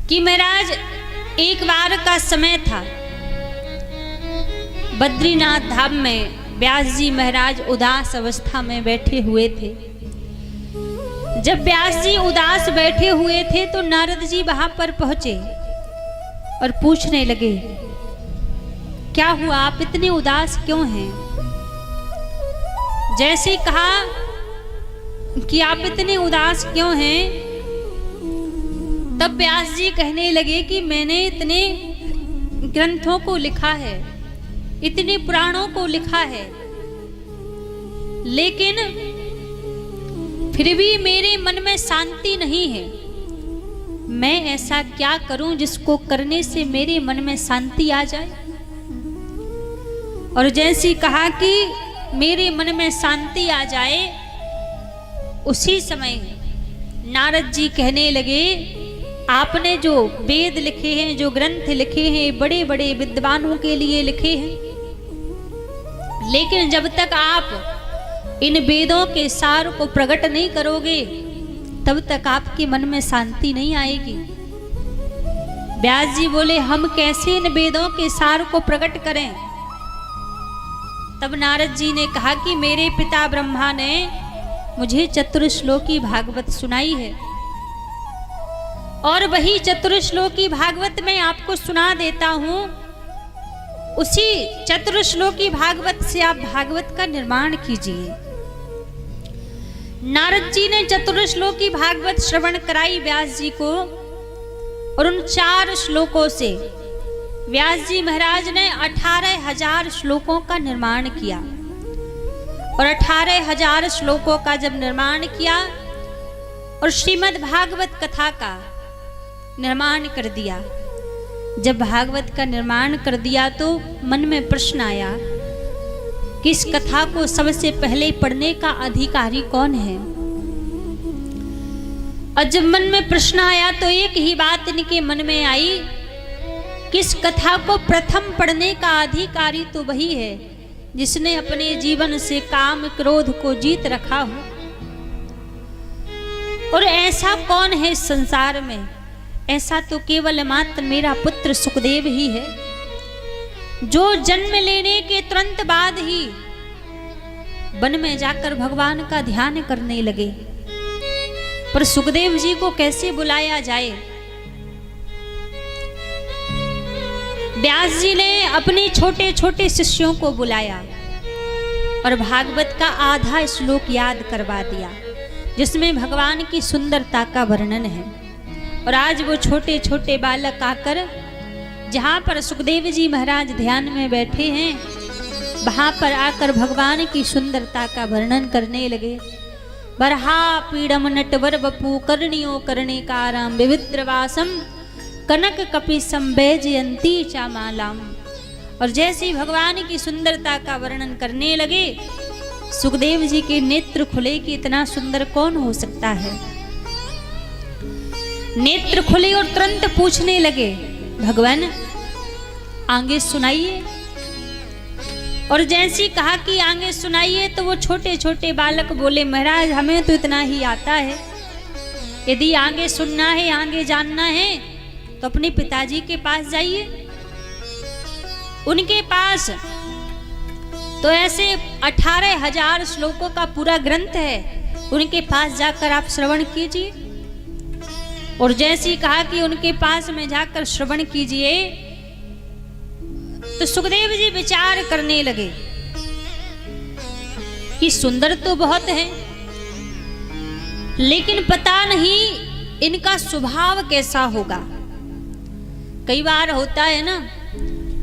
कि महाराज एक बार का समय था, बद्रीनाथ धाम में व्यास जी महाराज उदास अवस्था में बैठे हुए थे। जब व्यास जी उदास बैठे हुए थे तो नारद जी वहां पर पहुंचे और पूछने लगे, क्या हुआ, आप इतने उदास क्यों हैं? जैसे कहा कि आप इतने उदास क्यों हैं, तब व्यास जी कहने लगे कि मैंने इतने ग्रंथों को लिखा है, इतने पुराणों को लिखा है, लेकिन फिर भी मेरे मन में शांति नहीं है। मैं ऐसा क्या करूं जिसको करने से मेरे मन में शांति आ जाए। और जैसे कहा कि मेरे मन में शांति आ जाए, उसी समय नारद जी कहने लगे, आपने जो वेद लिखे हैं, जो ग्रंथ लिखे हैं, बड़े बड़े विद्वानों के लिए लिखे हैं, लेकिन जब तक आप इन वेदों के सार को प्रकट नहीं करोगे तब तक आपके मन में शांति नहीं आएगी। व्यास जी बोले, हम कैसे इन वेदों के सार को प्रकट करें। तब नारद जी ने कहा कि मेरे पिता ब्रह्मा ने मुझे चतुर्श्लोकी भागवत सुनाई है, और वही चतुर्श्लोकी भागवत मैं आपको सुना देता हूं। उसी चतुर्श्लोकी भागवत से आप भागवत का निर्माण कीजिए। नारद जी ने चतुर्श्लोकी भागवत श्रवण कराई व्यास जी को, और उन 4 श्लोकों से व्यास जी महाराज ने 18,000 श्लोकों का निर्माण किया। और 18,000 श्लोकों का जब निर्माण किया और श्रीमद् भागवत कथा का निर्माण कर दिया, जब भागवत का निर्माण कर दिया तो मन में प्रश्न आया कि इस कथा को सबसे पहले पढ़ने का अधिकारी कौन है। और जब मन में प्रश्न आया तो एक ही बात इनके मन में आई कि इस कथा को प्रथम पढ़ने का अधिकारी तो वही है जिसने अपने जीवन से काम क्रोध को जीत रखा हो। और ऐसा कौन है इस संसार में? ऐसा तो केवल मात्र मेरा पुत्र सुखदेव ही है, जो जन्म लेने के तुरंत बाद ही वन में जाकर भगवान का ध्यान करने लगे। पर सुखदेव जी को कैसे बुलाया जाए? व्यास जी ने अपने छोटे छोटे शिष्यों को बुलाया और भागवत का आधा श्लोक याद करवा दिया, जिसमें भगवान की सुंदरता का वर्णन है। और आज वो छोटे छोटे बालक आकर जहाँ पर सुखदेव जी महाराज ध्यान में बैठे हैं, वहाँ पर आकर भगवान की सुंदरता का वर्णन करने लगे। बरहा पीड़म नटवर बपू कर्णियों कर्णिकारम विविद्रवासम कनक कपिसम बैजयंती चामालाम। और जैसे ही भगवान की सुंदरता का वर्णन करने लगे, सुखदेव जी के नेत्र खुले कि इतना सुंदर कौन हो सकता है। नेत्र खुले और तुरंत पूछने लगे, भगवान आगे सुनाइए। और जैसी कहा कि आगे सुनाइए, तो वो छोटे छोटे बालक बोले, महाराज हमें तो इतना ही आता है, यदि आगे सुनना है, आगे जानना है तो अपने पिताजी के पास जाइए। उनके पास तो ऐसे 18,000 श्लोकों का पूरा ग्रंथ है, उनके पास जाकर आप श्रवण कीजिए। और जैसी कहा कि उनके पास में जाकर श्रवण कीजिए, तो सुखदेव जी विचार करने लगे कि सुंदर तो बहुत है, लेकिन पता नहीं इनका स्वभाव कैसा होगा। कई बार होता है ना,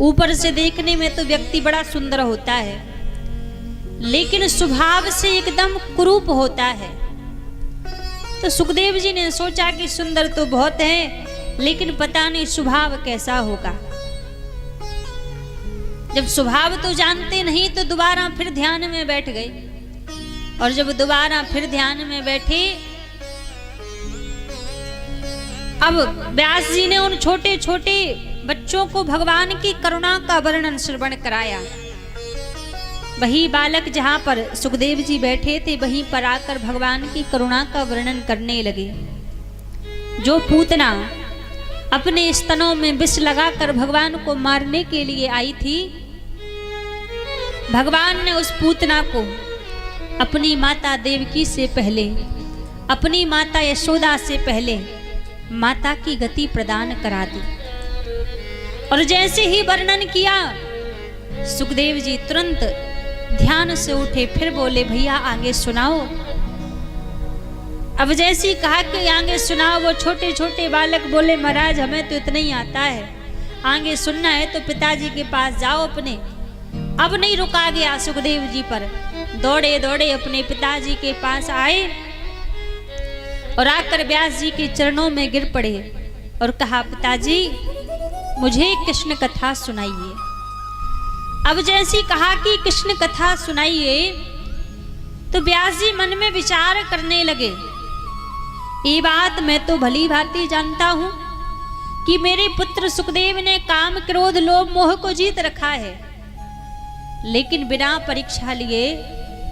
ऊपर से देखने में तो व्यक्ति बड़ा सुंदर होता है, लेकिन स्वभाव से एकदम कुरूप होता है। तो सुखदेव जी ने सोचा कि सुंदर तो बहुत है, लेकिन पता नहीं स्वभाव कैसा होगा। जब स्वभाव तो जानते नहीं तो दोबारा फिर ध्यान में बैठ गए। और जब दोबारा फिर ध्यान में बैठे, अब व्यास जी ने उन छोटे छोटे बच्चों को भगवान की करुणा का वर्णन श्रवण कराया। वही बालक जहाँ पर सुखदेव जी बैठे थे, वहीं पर आकर भगवान की करुणा का वर्णन करने लगे। जो पूतना अपने स्तनों में विष लगाकर भगवान को मारने के लिए आई थी, भगवान ने उस पूतना को अपनी माता देवकी से पहले, अपनी माता यशोदा से पहले माता की गति प्रदान करा दी। और जैसे ही वर्णन किया, सुखदेव जी तुरंत ध्यान से उठे, फिर बोले, भैया आगे सुनाओ। अब जैसी कहा कि आगे सुनाओ, वो छोटे छोटे बालक बोले, महाराज हमें तो इतना ही आता है, आगे सुनना है तो पिताजी के पास जाओ अपने। अब नहीं रुका गया सुखदेव जी पर, दौड़े दौड़े अपने पिताजी के पास आए और आकर व्यास जी के चरणों में गिर पड़े और कहा, पिताजी मुझे कृष्ण कथा सुनाइए। अब जैसी कहा कि कृष्ण कथा सुनाइए, तो व्यास जी मन में विचार करने लगे, ये बात मैं तो भली भांति जानता हूं कि मेरे पुत्र सुखदेव ने काम क्रोध लोभ मोह को जीत रखा है, लेकिन बिना परीक्षा लिए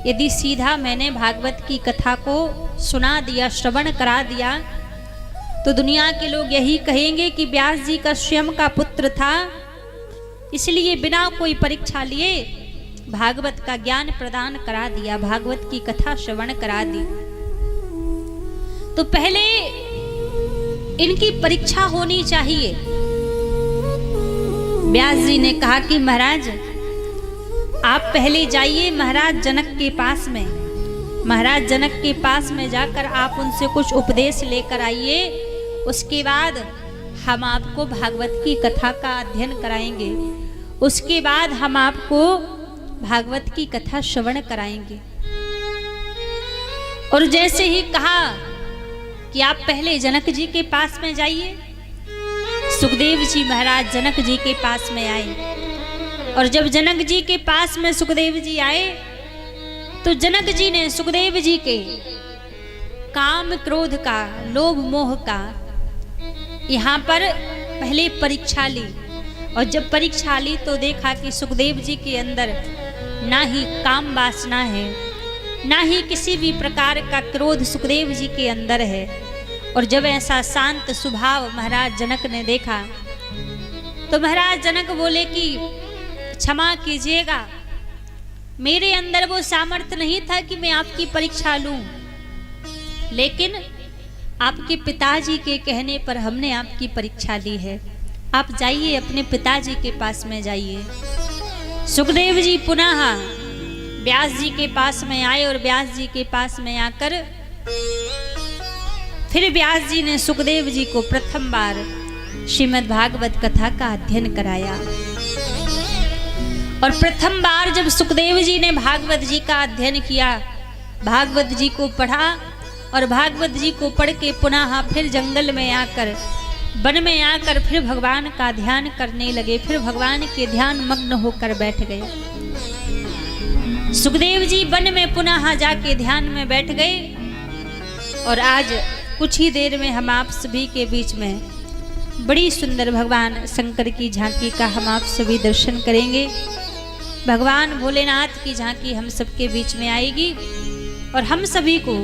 यदि सीधा मैंने भागवत की कथा को सुना दिया, श्रवण करा दिया, तो दुनिया के लोग यही कहेंगे कि व्यास जी का स्वयं का पुत्र था, इसलिए बिना कोई परीक्षा लिए भागवत का ज्ञान प्रदान करा दिया, भागवत की कथा श्रवण करा दी। तो पहले इनकी परीक्षा होनी चाहिए। व्यास जी ने कहा कि महाराज आप पहले जाइए महाराज जनक के पास में, महाराज जनक के पास में जाकर आप उनसे कुछ उपदेश लेकर आइए, उसके बाद हम आपको भागवत की कथा का अध्ययन कराएंगे, उसके बाद हम आपको भागवत की कथा श्रवण कराएंगे। और जैसे ही कहा कि आप पहले जनक जी के पास में जाइए, सुखदेव जी महाराज जनक जी के पास में आए। और जब जनक जी के पास में सुखदेव जी आए, तो जनक जी ने सुखदेव जी के काम क्रोध का लोभ मोह का यहाँ पर पहले परीक्षा ली। और जब परीक्षा ली तो देखा कि सुखदेव जी के अंदर ना ही काम वासना है, ना ही किसी भी प्रकार का क्रोध सुखदेव जी के अंदर है। और जब ऐसा शांत स्वभाव महाराज जनक ने देखा, तो महाराज जनक बोले कि क्षमा कीजिएगा, मेरे अंदर वो सामर्थ्य नहीं था कि मैं आपकी परीक्षा लूं, लेकिन आपके पिताजी के कहने पर हमने आपकी परीक्षा ली है। आप जाइए अपने पिताजी के पास में जाइए। सुखदेव जी पुनः व्यास जी के पास में आए और व्यास जी के पास में आकर फिर व्यास जी ने सुखदेव जी को प्रथम बार श्रीमद् भागवत कथा का अध्ययन कराया। और प्रथम बार जब सुखदेव जी ने भागवत जी का अध्ययन किया, भागवत जी को पढ़ा और भागवत जी को पढ़ के पुनः फिर जंगल में आकर, वन में आकर फिर भगवान का ध्यान करने लगे, फिर भगवान के ध्यान मग्न होकर बैठ गए। सुखदेव जी वन में पुनः जाके ध्यान में बैठ गए। और आज कुछ ही देर में हम आप सभी के बीच में बड़ी सुंदर भगवान शंकर की झांकी का हम आप सभी दर्शन करेंगे। भगवान भोलेनाथ की झांकी हम सबके बीच में आएगी और हम सभी को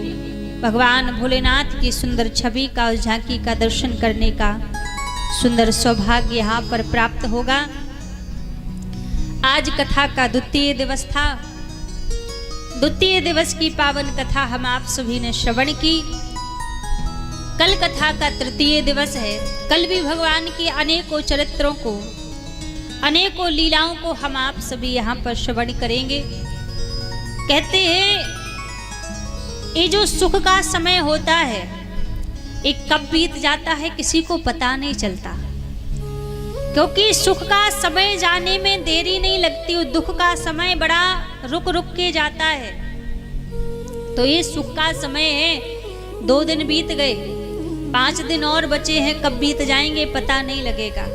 भगवान भोलेनाथ की सुंदर छवि का, उस झांकी का दर्शन करने का सुंदर सौभाग्य यहाँ पर प्राप्त होगा। आज कथा का द्वितीय दिवस था। द्वितीय दिवस की पावन कथा हम आप सभी ने श्रवण की। कल कथा का तृतीय दिवस है। कल भी भगवान के अनेकों चरित्रों को, अनेकों लीलाओं को हम आप सभी यहाँ पर श्रवण करेंगे। कहते हैं ये जो सुख का समय होता है, एक कब बीत जाता है किसी को पता नहीं चलता, क्योंकि सुख का समय जाने में देरी नहीं लगती, दुख का समय बड़ा रुक रुक के जाता है। तो ये सुख का समय है, 2 दिन बीत गए, 5 दिन और बचे हैं, कब बीत जाएंगे पता नहीं लगेगा।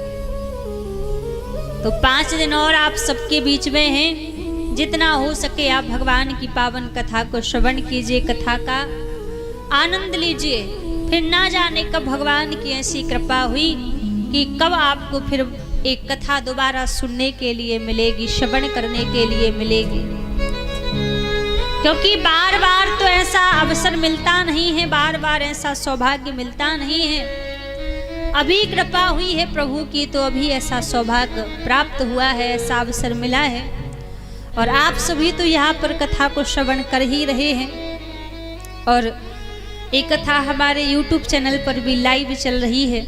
तो 5 दिन और आप सबके बीच में हैं। जितना हो सके आप भगवान की पावन कथा को श्रवण कीजिए, कथा का आनंद लीजिए। फिर ना जाने कब भगवान की ऐसी कृपा हुई कि कब आपको फिर एक कथा दोबारा सुनने के लिए मिलेगी, श्रवण करने के लिए मिलेगी। क्योंकि बार बार तो ऐसा अवसर मिलता नहीं है, बार बार ऐसा सौभाग्य मिलता नहीं है। अभी कृपा हुई है प्रभु की, तो अभी ऐसा सौभाग्य प्राप्त हुआ है, ऐसा अवसर मिला है। और आप सभी तो यहाँ पर कथा को श्रवण कर ही रहे हैं। और एक कथा हमारे YouTube चैनल पर भी लाइव चल रही है।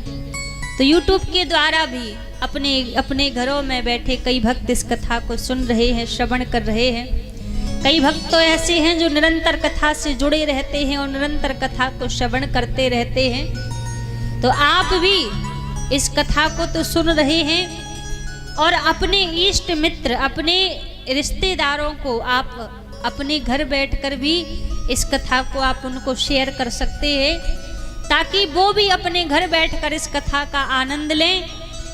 तो YouTube के द्वारा भी अपने अपने घरों में बैठे कई भक्त इस कथा को सुन रहे हैं, श्रवण कर रहे हैं। कई भक्त तो ऐसे हैं जो निरंतर कथा से जुड़े रहते हैं और निरंतर कथा को श्रवण करते रहते हैं। तो आप भी इस कथा को तो सुन रहे हैं और अपने इष्ट मित्र, अपने रिश्तेदारों को आप अपने घर बैठकर भी इस कथा को आप उनको शेयर कर सकते हैं। ताकि वो भी अपने घर बैठकर इस कथा का आनंद लें।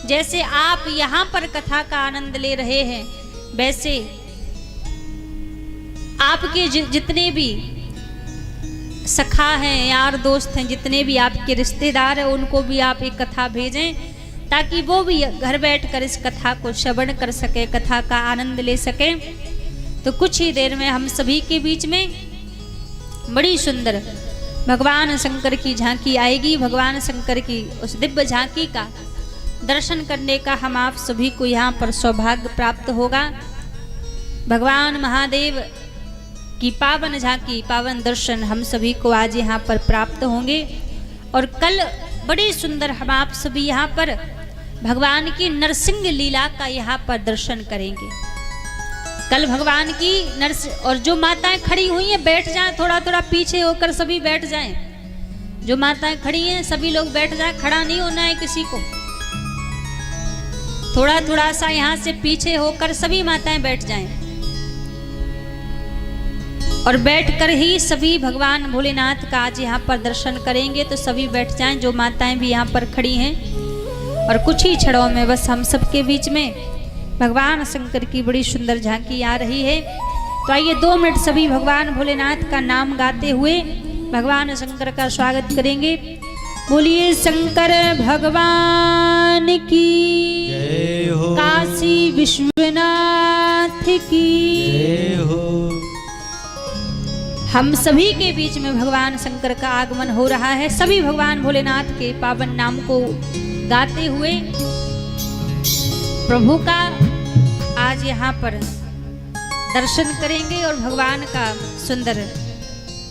जैसे आप यहाँ पर कथा का आनंद ले रहे हैं, वैसे आपके जितने भी सखा हैं, यार दोस्त हैं, जितने भी आपके रिश्तेदार हैं, उनको भी आप एक कथा भेजें ताकि वो भी घर बैठकर इस कथा को श्रवण कर सके, कथा का आनंद ले सके। तो कुछ ही देर में हम सभी के बीच में बड़ी सुंदर भगवान शंकर की झांकी आएगी। भगवान शंकर की उस दिव्य झांकी का दर्शन करने का हम आप सभी को यहाँ पर सौभाग्य प्राप्त होगा। भगवान महादेव की पावन झांकी, पावन दर्शन हम सभी को आज यहाँ पर प्राप्त होंगे। और कल बड़ी सुंदर हम आप सभी यहाँ पर भगवान की नरसिंह लीला का यहाँ पर दर्शन करेंगे। कल भगवान की और जो माताएं खड़ी हुई हैं बैठ जाएं, थोड़ा थोड़ा पीछे होकर सभी बैठ जाएं। जो माताएं खड़ी हैं सभी लोग बैठ जाएं, खड़ा नहीं होना है किसी को। थोड़ा थोड़ा सा यहाँ से पीछे होकर सभी माताएं बैठ जाएं और बैठकर ही सभी भगवान भोलेनाथ का आज यहाँ पर दर्शन करेंगे। तो सभी बैठ जाएं, जो माताएं भी यहाँ पर खड़ी हैं। और कुछ ही क्षणों में बस हम सबके बीच में भगवान शंकर की बड़ी सुंदर झांकी आ रही है। तो आइए 2 मिनट सभी भगवान भोलेनाथ का नाम गाते हुए भगवान शंकर का स्वागत करेंगे। बोलिए शंकर भगवान की जय हो, काशी विश्वनाथ की जय हो। हम सभी के बीच में भगवान शंकर का आगमन हो रहा है। सभी भगवान भोलेनाथ के पावन नाम को गाते हुए प्रभु का आज यहाँ पर दर्शन करेंगे और भगवान का सुंदर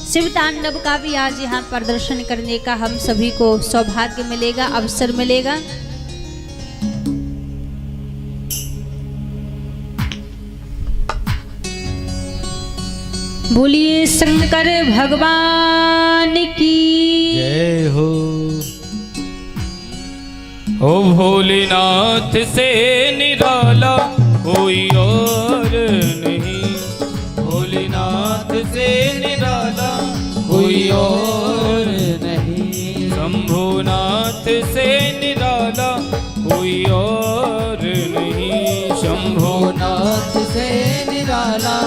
शिव तांडव का भी आज यहाँ पर दर्शन करने का हम सभी को सौभाग्य मिलेगा, अवसर मिलेगा। बोलिए शंकर भगवान की जय हो। ओ भोलेनाथ से निराला कोई और नहीं, भोलेनाथ से निराला कोई और नहीं, शंभुनाथ से निराला कोई और नहीं, शंभुनाथ से निराला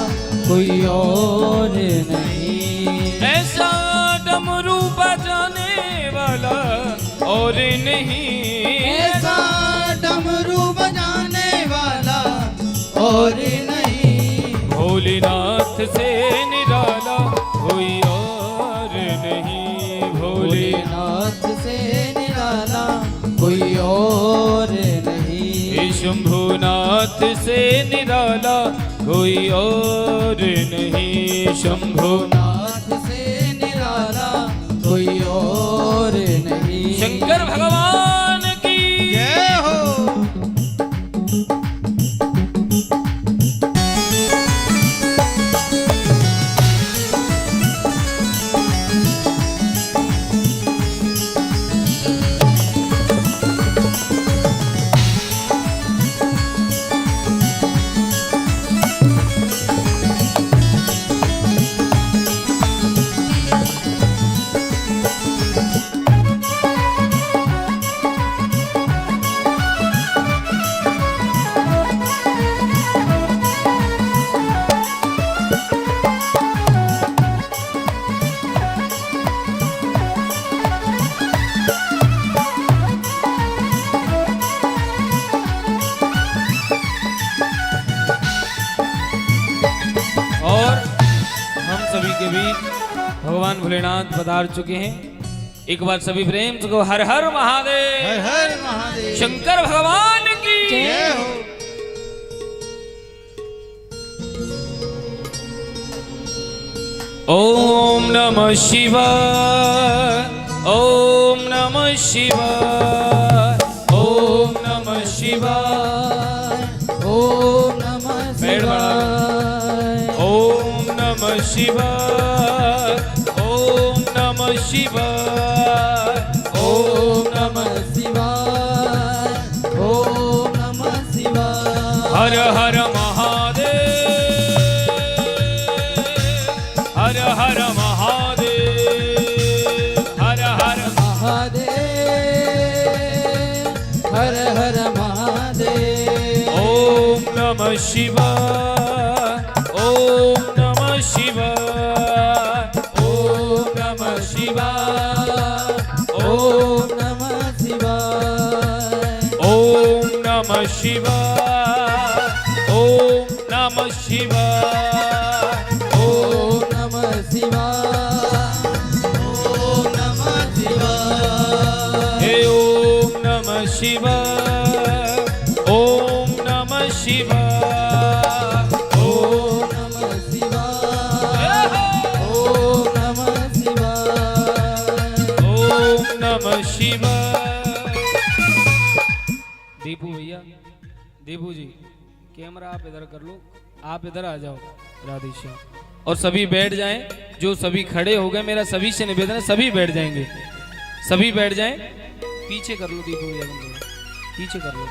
कोई और नहीं। ऐसा डमरू बजाने वाला और नहीं, ऐसा डमरू बजाने वाला और नहीं, भोलेनाथ से निराला कोई और नहीं, भोलेनाथ से निराला कोई और नहीं, शंभुनाथ से निराला कोई और नहीं, शंभुनाथ से निराला कोई और नहीं। शंकर भगवान की जय हो। भगवान भोलेनाथ पधार चुके हैं। एक बार सभी प्रेम से हर हर महादेव, हर हर महादेव। शंकर भगवान की जय हो। ओम नमः शिवाय, ओम नमः शिवाय, ओम नमः शिवाय, ओम नमः शिवाय, ओम नमः शिवाय, ओम नमः शिवाय, ओम नमः शिवाय, ओम नमः शिवाय। हर हर महादेव, हर हर महादेव, हर हर हर हर महादेव। ओम नमः शिवाय, ओम नमः शिवाय, ओम नमः शिवाय, ओम नमः शिवाय। ओम नमः शिवाय, ओम नमः शिवाय, ओम नमः शिवाय। ओम नमः शिवाय। हे ओम नमः शिवाय, ओम नमः शिवाय, ओम नमः शिवाय। ओम नमः शिवाय। ओम नमः शिवाय। दीपू भैया, दीपू जी कैमरा आप इधर कर लो, आप इधर आ जाओ राधेश्याम, और सभी बैठ जाएं। जो सभी खड़े हो गए, मेरा सभी से निवेदन है सभी बैठ जाएंगे, सभी बैठ जाएं। पीछे कर लो दीपू भैया, पीछे कर लो,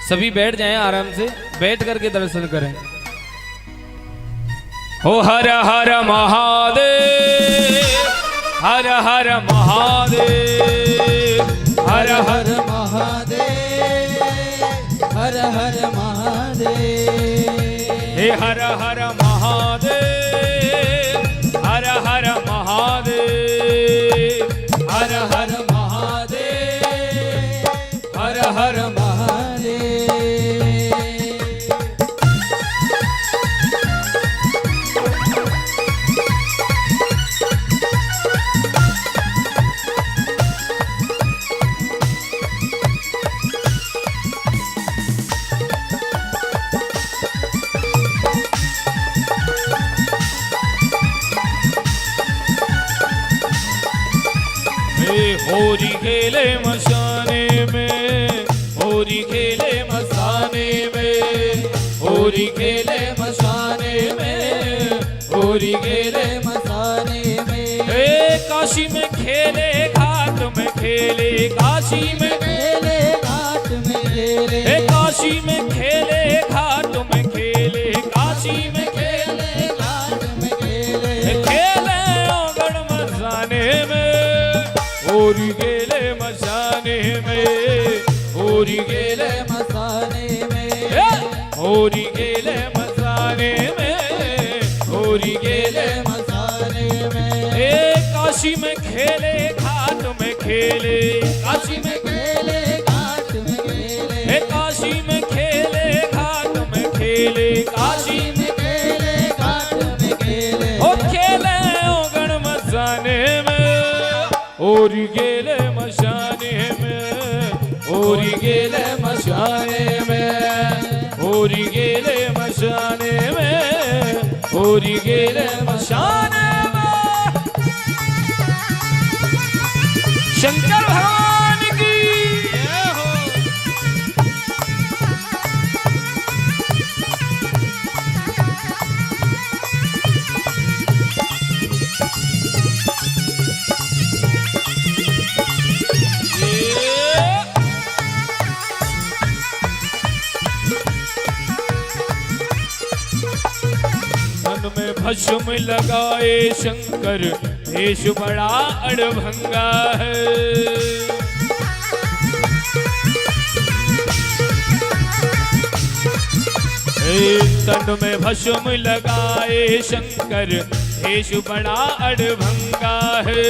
सभी बैठ जाएं, आराम से बैठ करके दर्शन करें। हो हर हर महादेव, हर हर महादेव, हर हर हर महादेव। हर हर महादेव। हे हर हर महादेव, हर हर महादेव, हर हर महादेव। हर हर महादेव। होरी खेले मशाने में, होरी खेले मसाने में, होरी खेले मशाने में। होरी खेले मशाने में। हे काशी में खेले, घाट में खेले, काशी में खेले घाट में खेले। हे काशी में खेले, घाट में खेले, काशी में खेले घाट में खेले। खेले ओगण मसाने में, होरी खेले मसाने में, होरी खेले मसाने में। होरी खेले मसाने में, होरी खेले मसाने में। हे काशी में खेले, घाट में खेले, काशी में खेले घाट में खेले। हे काशी में खेले, घाट में खेले, काशी में खेले घाट में खेले। ओ खेले ओगण मसाने में, होरी खेले मशाने में, होरी खेले मशाने में, होरी खेले मशाने में, होरी खेले मशाने में। शंकर भगवान की जय हो। मन में भस्म लगाए शंकर, देश बड़ा अड़भंगा है। तन में भस्म लगाए शंकर, देश बड़ा अड़भंगा है।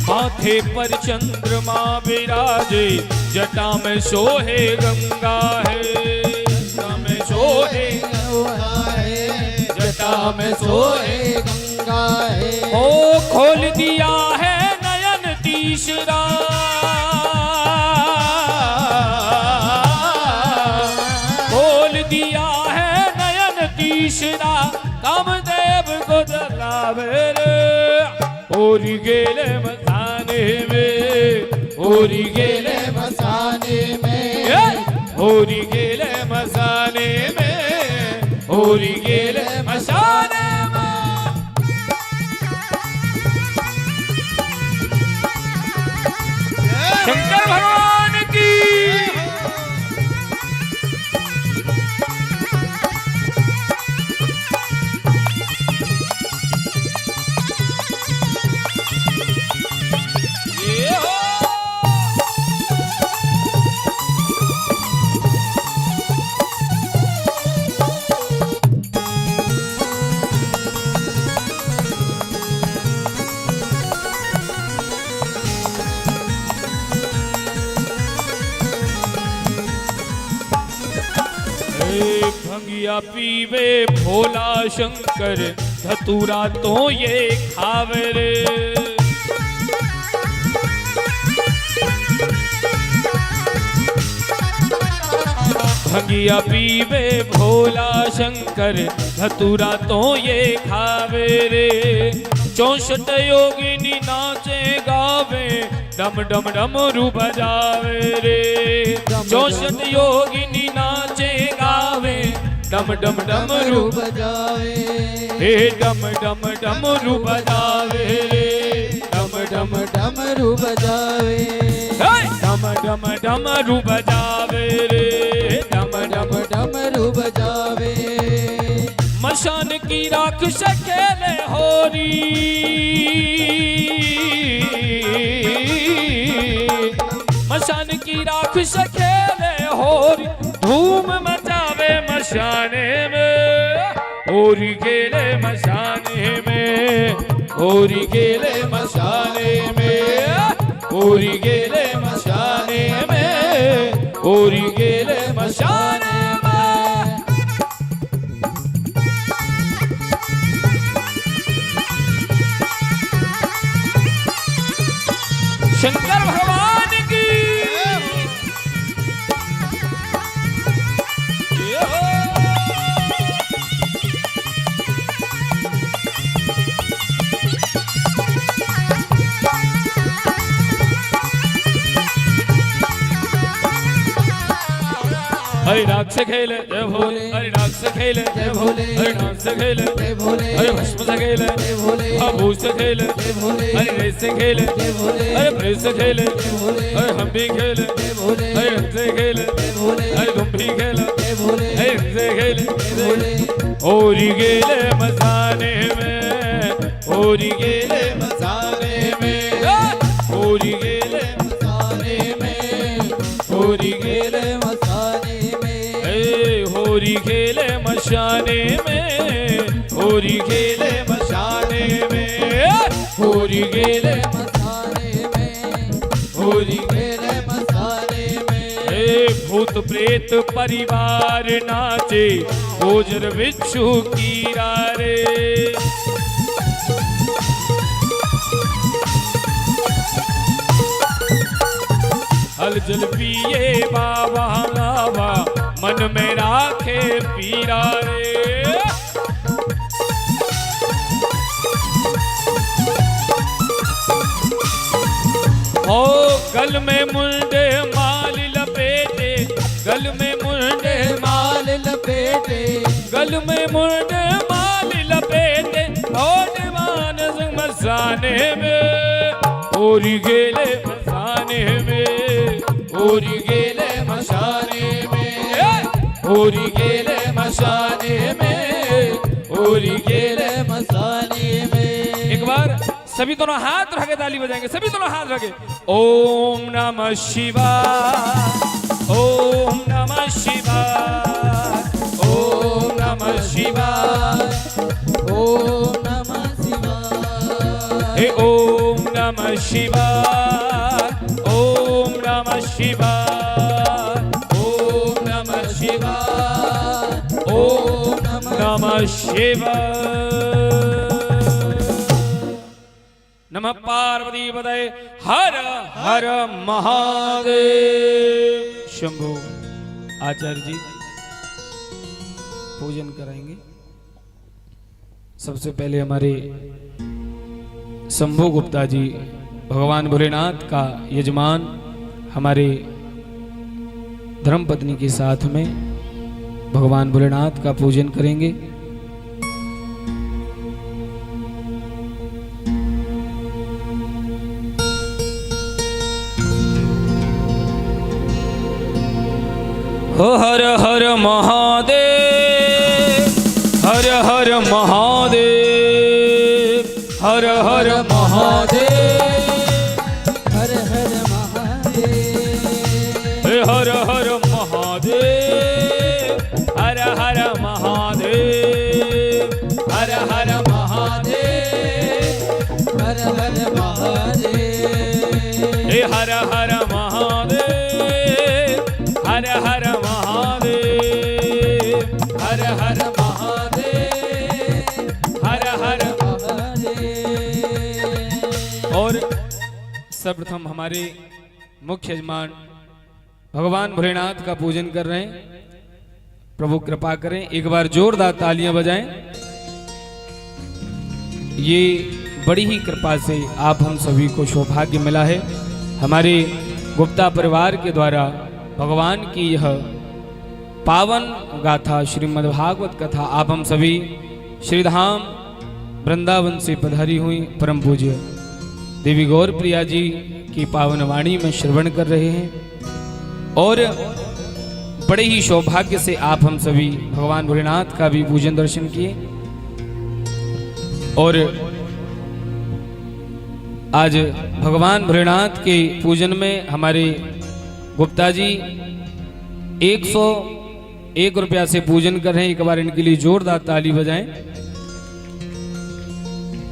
माथे पर चंद्रमा विराजे, जटा में सोहे गंगा है, जटा में सोहे गंगा है। जटा में सोए गंगा है। ओ खोल दिया है नयन तीसरा, खोल दिया है नयन तीसरा, कामदेव को जलावे रे। होरी गेले मसाने में, होरी गेले मसाने में। होरी गेले मसाने में, होरी गेले मसाने में। शंकर भगवान की भंगिया पीवे भोला शंकर धतूरा तो ये खावे रे। भंगिया पीवे भोला शंकर धतूरा तो ये खावे रे। 64 योगिनी नाचे गावे डम डम डमरू बजावे रे। 64 योगिनी नाचे गावे डम डम डमरू बजावे, हे डम डम डमरू बजावे रे। डम डम डमरू बजावे, डम डम डमरू बजावे रे। डम डम डमरू बजावे। मशान की राख से खेले होरी, मशान की राख से खेले होरी। धूम मचावे मशाने में, होरी खेले मशाने में, होरी खेले मशाने में, होरी खेले मशाने में, होरी खेले मशाने में। शंकर भगवान की जय हो। हरे राग से खेले जय भोले, हरे राग से खेले जय भोले, हरे नाग से खेले जय भोले, हरे भस्म से खेले जय भोले, भूष से खेले जय भोले, हरे रेस से खेले जय भोले, हरे प्रेस से खेले जय भोले, हरे हम भी खेले जय भोले, हरे हम से खेले जय भोले, हरे तुम भी खेले जय भोले, हरे हम से खेले जय भोले। होरी गेले मसाने में, होरी गेले मसाने में, होरी गेले मसाने में, होरी गेले मसाने में, होरी खेले मशाने में, होरी खेले मशाने में, होरी खेले मसाने में, होरी मेरे मसाने में। भूत प्रेत परिवार नाचे गोजर बिच्छू कीरा रे। हल जल पिए बाबा लावा मन में राखे पीरा रे। ओ गल में मुंडे माल लपेटे, गल में मुंडे माल लपेटे, गल में मुंडे माल लपेटे, और दीवान संग मसाने में, ओरी गेले मसाने में, ओरी गेले मशाने में, ओरी गेले मशाने में, ओरी गेले मसाने में। एक बार सभी दोनों हाथ रखे ताली बजाएंगे, सभी दोनों हाथ रखे। ओम नमः शिवाय, ओम नमः शिवाय, ओम नमः शिवाय, ओम नमः शिवाय, हे ओम नमः शिवाय, ओम नमः शिवाय, ओम नमः शिवाय, ओम नमः शिवाय। नमः पार्वती पतये हर हर महादेव। शंभु आचार्य जी पूजन कराएंगे। सबसे पहले हमारे शंभु गुप्ता जी भगवान भोलेनाथ का यजमान हमारे धर्मपत्नी के साथ में भगवान भोलेनाथ का पूजन करेंगे। हो हर हर महादेव, हर हर महादेव, हर हर महादेव, हर हर महादेव, हर हर महादेव, हर हर महादेव, हर हर महादेव, हर हर महादेव, हर हर महादेव, हर हर महादेव, हर और सर्वप्रथम हमारे मुख्य यजमान भगवान भोलेनाथ का पूजन कर रहे हैं। प्रभु कृपा करें, एक बार जोरदार तालियां बजाएं। ये बड़ी ही कृपा से आप हम सभी को सौभाग्य मिला है। हमारे गुप्ता परिवार के द्वारा भगवान की यह पावन गाथा श्रीमद्भागवत कथा आप हम सभी श्रीधाम वृंदावन से पधारी हुई परम पूज्य देवी गौर प्रिया जी की पावन वाणी में श्रवण कर रहे हैं और बड़े ही सौभाग्य से आप हम सभी भगवान भोलेनाथ का भी पूजन दर्शन किए। और आज भगवान भोलेनाथ के पूजन में हमारे गुप्ता जी 101 रुपया से पूजन कर रहे हैं। एक बार इनके लिए जोरदार ताली बजाएं।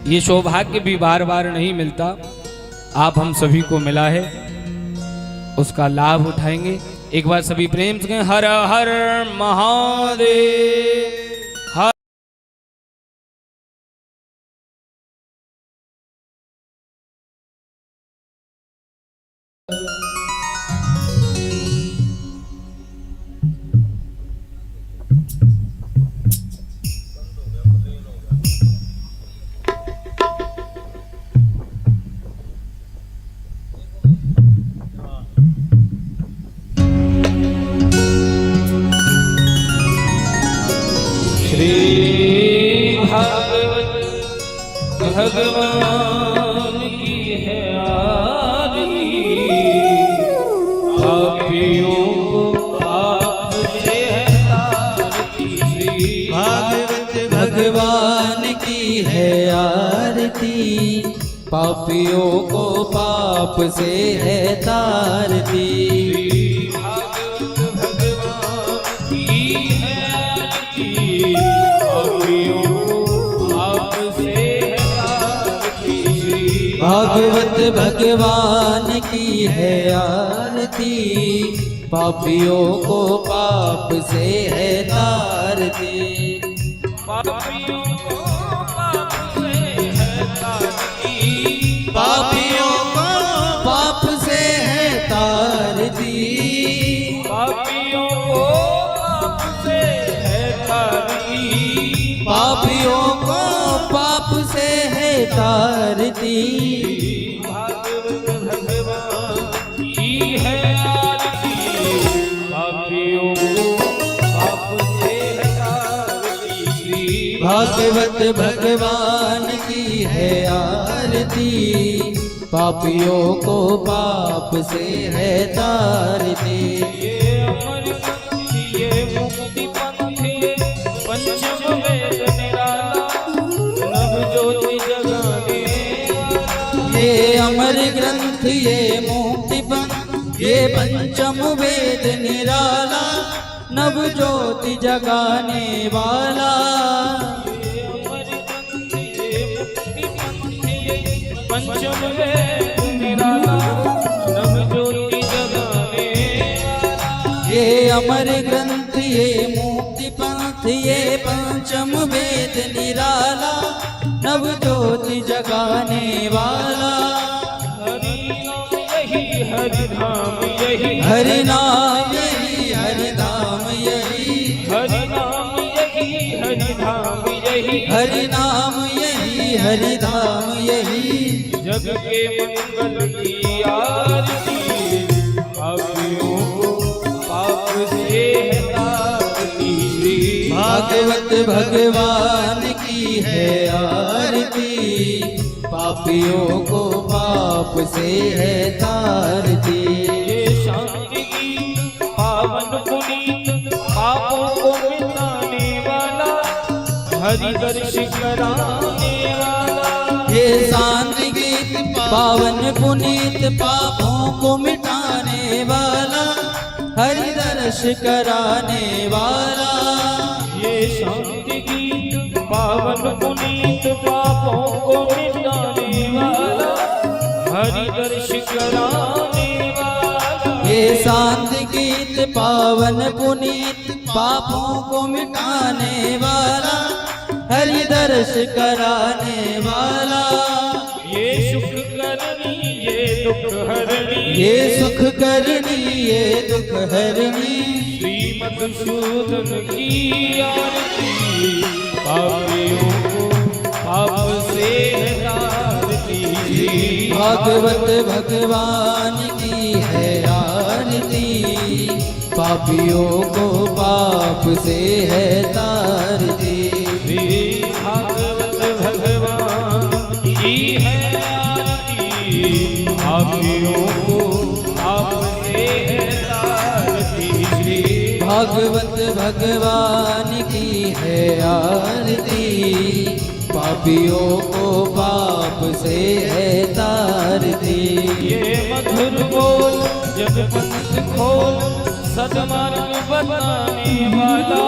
ये सौभाग्य भी बार बार नहीं मिलता, आप हम सभी को मिला है, उसका लाभ उठाएंगे। एक बार सभी प्रेम से हर हर महादेव। हर भगवान की है आरती, पापियों को पाप से है तारती। भागवत भगवान की है आरती, पापियों को पाप से है तारती। भागवत भगवान की है आरती, पापियों को पाप से है तारती। पापियों को पाप से है तारती, पापियों को पाप से है तारती। पापियों को पाप से है तारती, पापियों को पाप से है तारती। भागवत भगवान की है आरती, पापियों को पाप से है तारती। भागवत भगवान की है आरती, पापियों को पाप से है तारती। ये अमर पंथ, ये मुक्ति पंथ, ये पंचम वेद निराला, नव ज्योति जगाने वाला। ये अमर ग्रंथ, ये मुक्ति पंथ, ये पंचम वेद निराला, नव ज्योति जगाने वाला। ये अमर ग्रंथ, ये मुक्ति पंथ, ये पंचम वेद निराला, नव ज्योति जगाने वाला। ये अमर ग्रंथ, ये मुक्ति पंथ, ये पंचम वेद निराला, नव ज्योति जगाने वाला। हरि नाम यही, हरि नाम यही, हरि नाम यही, हरि नाम यही, हरि नाम यही, हरि नाम यही, हरि धाम यही। जग के मंगल की आरती, पापियों को पाप से है तारती। भागवत भगवान की है आरती, पापियों को पाप से है तारती। ये शांति गीत पावन पुनीत, पापों को मिटाने वाला, हरि दर्श कराने वाला। ये शांति गीत पावन पुनीत, पापों को मिटाने वाला, हरि दर्श कराने वाला। ये शांति गीत पावन पुनीत, पापों को मिटाने वाला, हरि दर्श कराने वाला। ये शांति गीत पावन पुनीत, पापों को मिटाने वाला, हरि दर्श कराने वाला। ये सुख कर ये सुख करनी ये दुख हरनी श्री मधुसूदन की आरती पापियों को पाप से हटाती। भागवत भगवान की है आरती पापियों को पाप से है तारती। श्री भागवत भगवान की है आरती पापियों को पाप से है तारती। श्री भागवत भगवान की है आरती पापियों को पाप से है तारती। ये मधुर बोल जब पंथ खोल सदमार्ग बताने वाला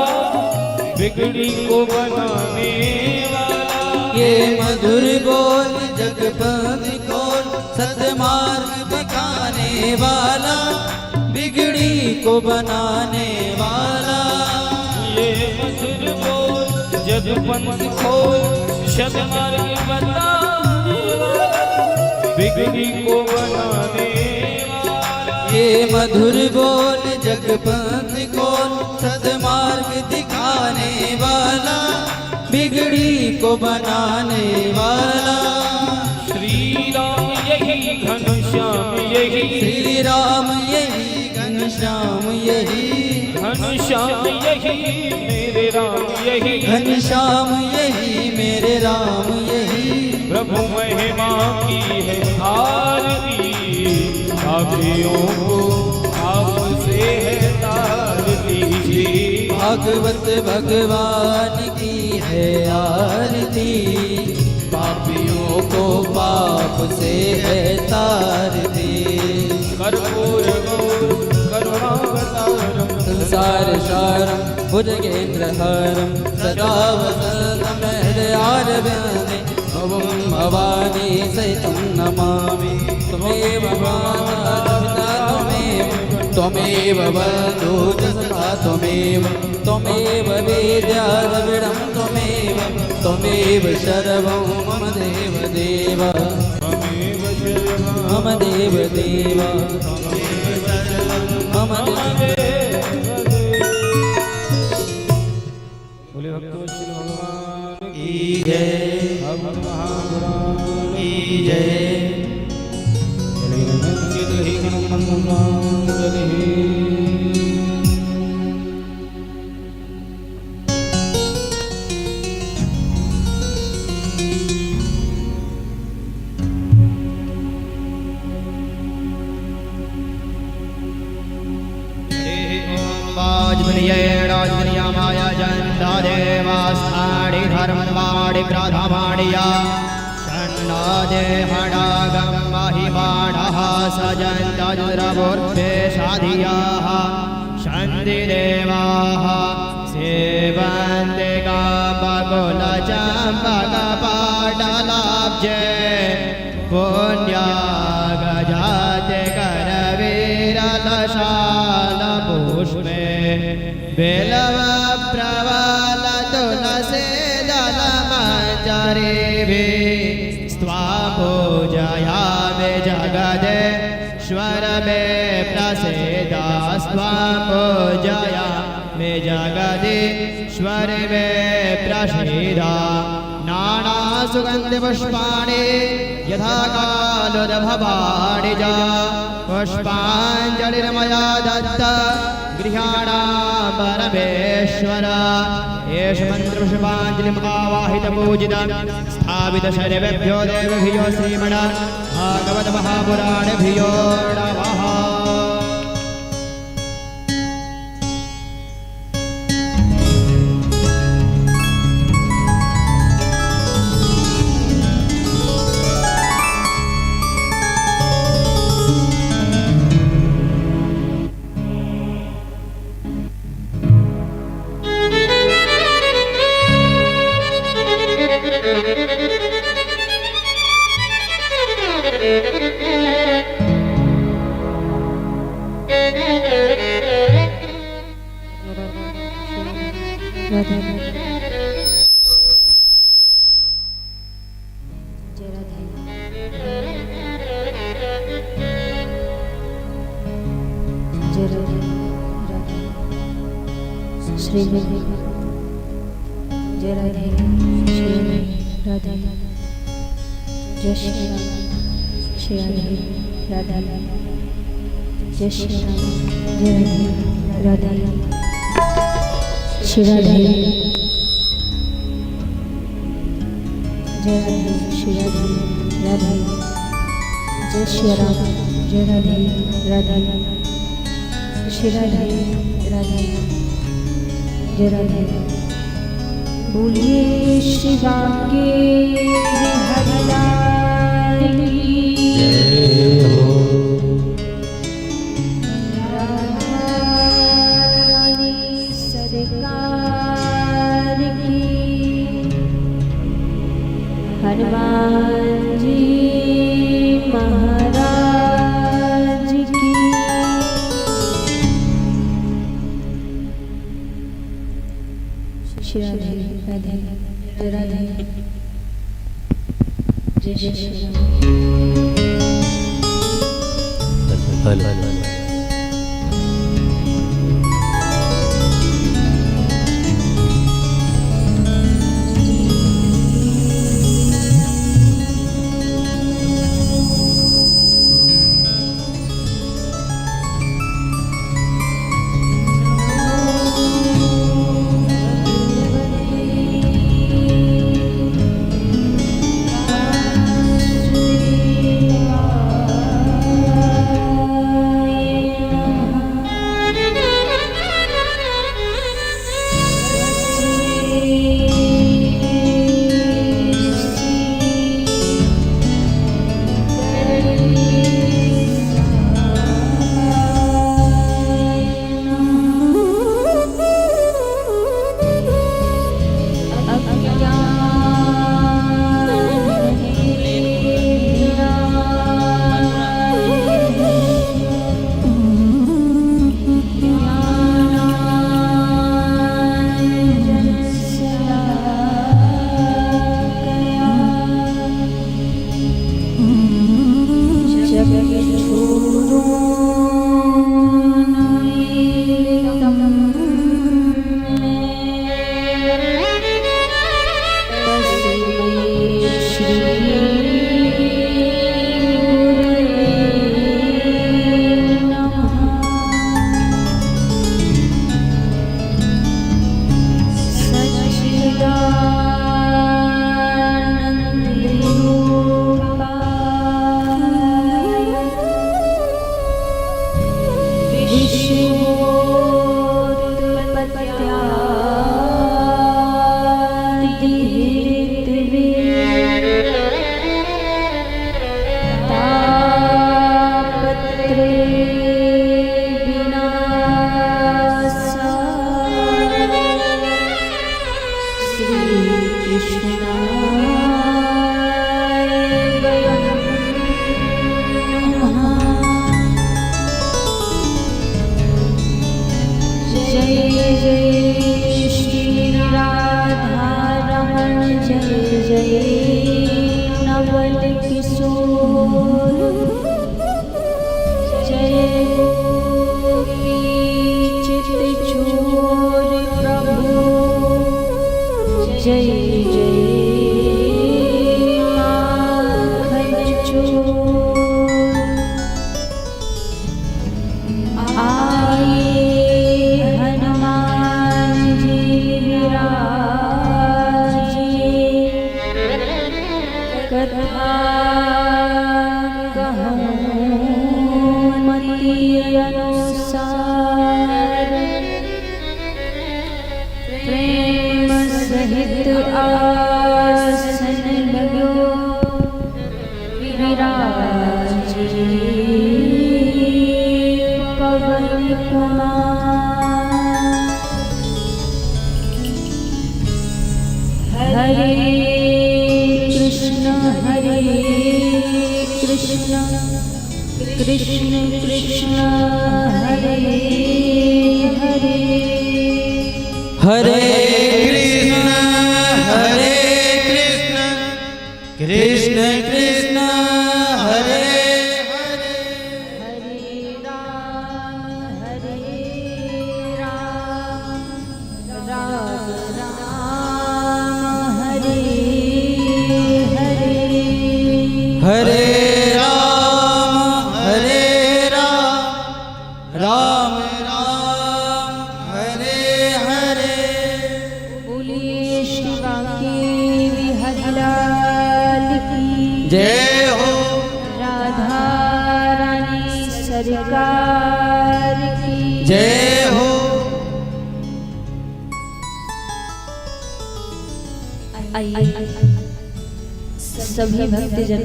बिगड़ी को बनाने वाला। ये मधुर बोल जगपथ खोल सदमार्ग दिखाने वाला बिगड़ी को बनाने वाला। ये मधुर बोल जब पंथ खोल सदमार्ग बताने वाला बिगड़ी को बनाने वाला। ये मधुर बोल जगपथ खोल सदमार्ग दिखाने वाला बिगड़ी को बनाने वाला। श्री राम यही घनश्याम यही श्री राम यही घनश्याम यही घनश्याम यही मेरे राम यही घनश्याम यही मेरे राम यही। प्रभु महिमा की है आरती पापियों को पाप से है तारती। भागवत भगवान की है आरती पापियों को पाप से है तारती। कर्पूर गौर करुणावतारम संसार सारम भुजगेन्द्रहारम सदा वसंतम हृदयारविंदे भवं भवानी सहितं नमामि। त्वमेव माता पिता त्वमेव बन्धु सखा त्वमेव वेद्या द्रविडं त्वमेव शर्वं मम देव देव मम देव देव मम देव। बोले भक्तों श्री भगवान की जय भगवत महापुराण की जय। वाजमनीयेणाज्ञामाय जन्ता देवास्थाणि धर्मवाणि प्रथमाणिया षण्णादे हडागं महिमाणः सजन्तजुरवोर्भे साधियाः शन्तिदेवाः सेवन्ते कामकुलचम्पकपाटलाब्जे पुण्यागजाते करवीरलशालपुष्पे बेलवप्रवालतुलसीदलमञ्जरीभिः स्त्वा पूजयामि जगदेश्वर मे प्रसीदा स्त्वा पूजयामि जगदीश्वर मे प्रसीदा। नानासुगन्धिपुष्पाणि यथा कालोद्भवाणि च पुष्पाञ्जलिर्मया दत्त गृहाणां परमेश्वर। एष मन्त्रपुष्पाञ्जलिम् आवाहितपूजितं स्थापितशर्वेभ्यो देवेभ्यो श्रीमण भागवतमहापुराणेभ्यो नमः। श्री जय राधे श्री राधे जय श्री राम श्री राधे राधे जय श्री राम जय राधे श्री राधे जय राधे श्री राधे राधे जय श्री राम जय राधे राधे श्री राधे राधे जय राधे बोलिए श्री राम के हरिलाल की जय हो। रानी सरकार की हनुमान जी महाराज की श्री राधे राधे जय राधे जय श्री राम हरे राम राम राम हरे हरे। बोलिए शिवा के विहरलाल की जय हो। राधा रानी सरकार की जय हो। आइए सभी भक्तजन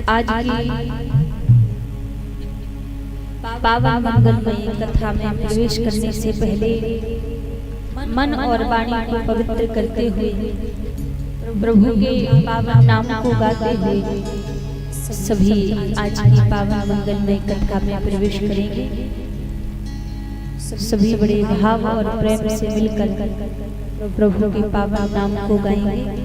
आज की पावन मंगलमयी कथा में प्रवेश करने से पहले मन और वाणी को पवित्र करते हुए प्रभु के पावन नाम को गाते हुए सभी आज की पावन मंगलमयी कथा में प्रवेश करेंगे। सभी बड़े भाव और प्रेम से मिलकर प्रभु के पावन नाम को गाएंगे।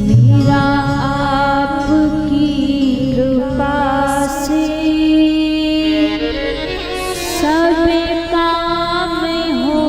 मेरा आपकी कृपा से सब काम हो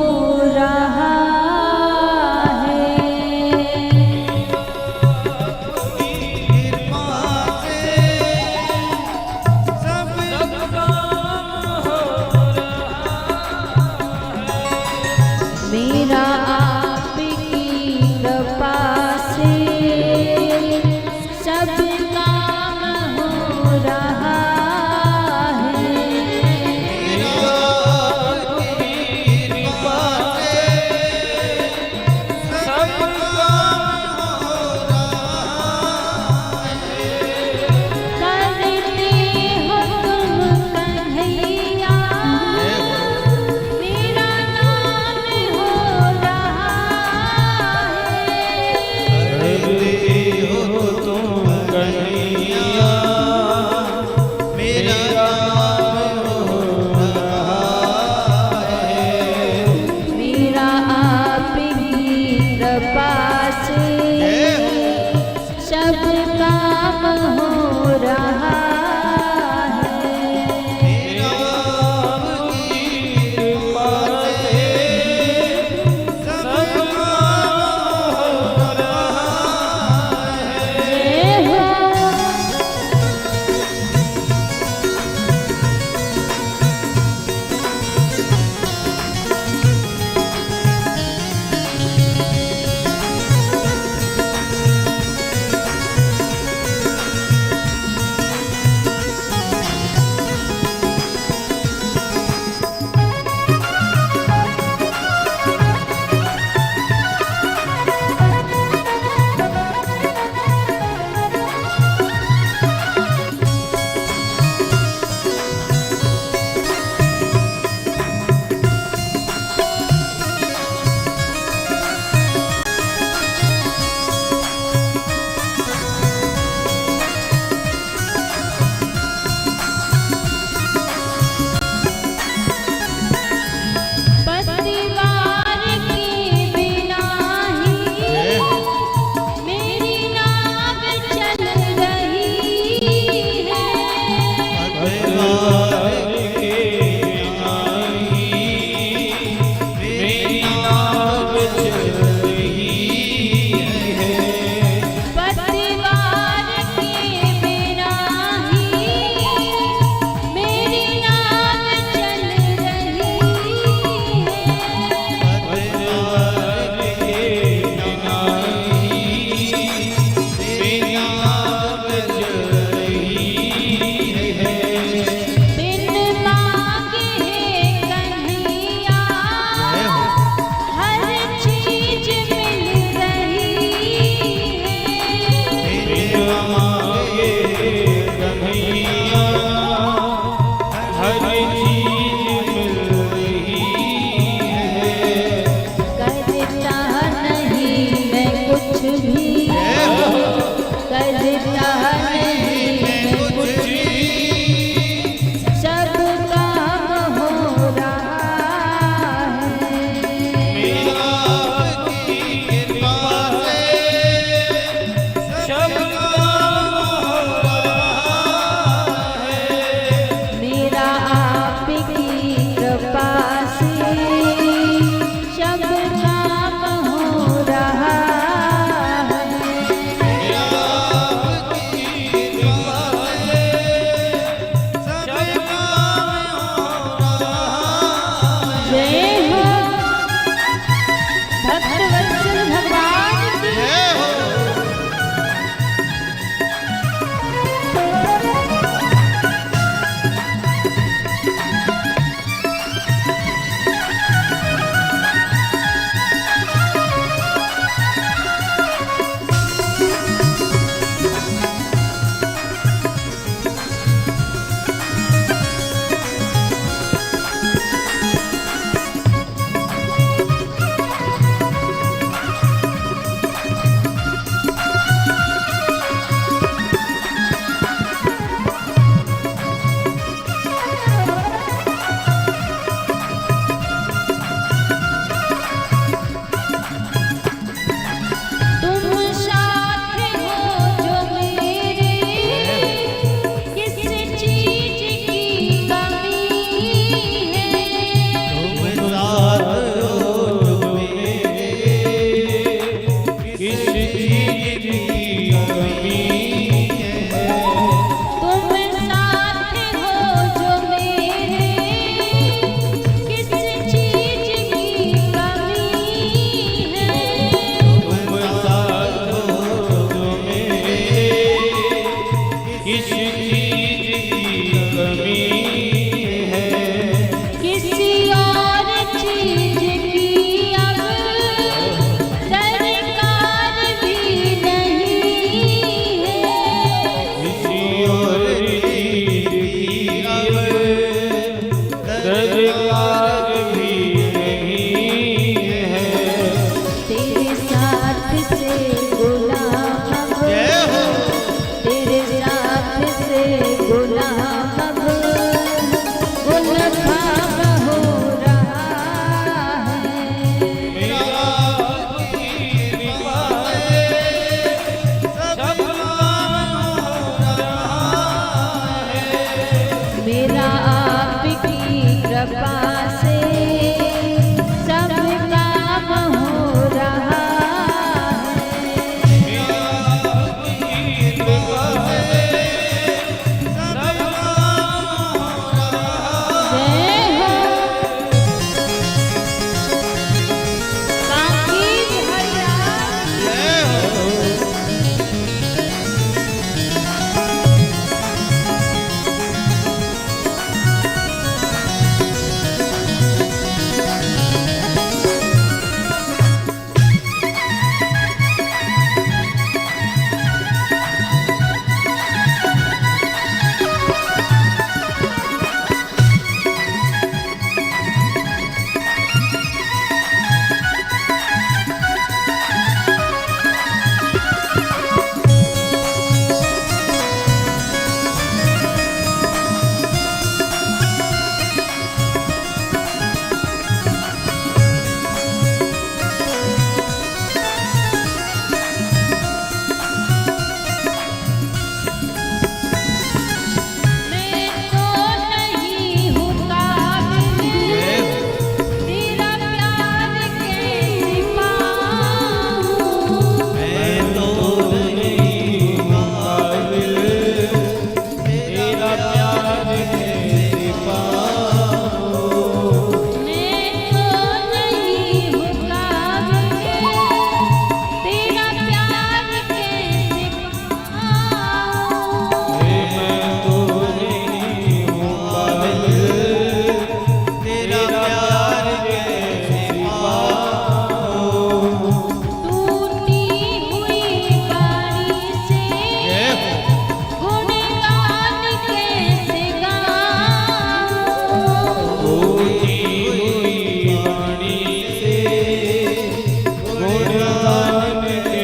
गुणगान कैसे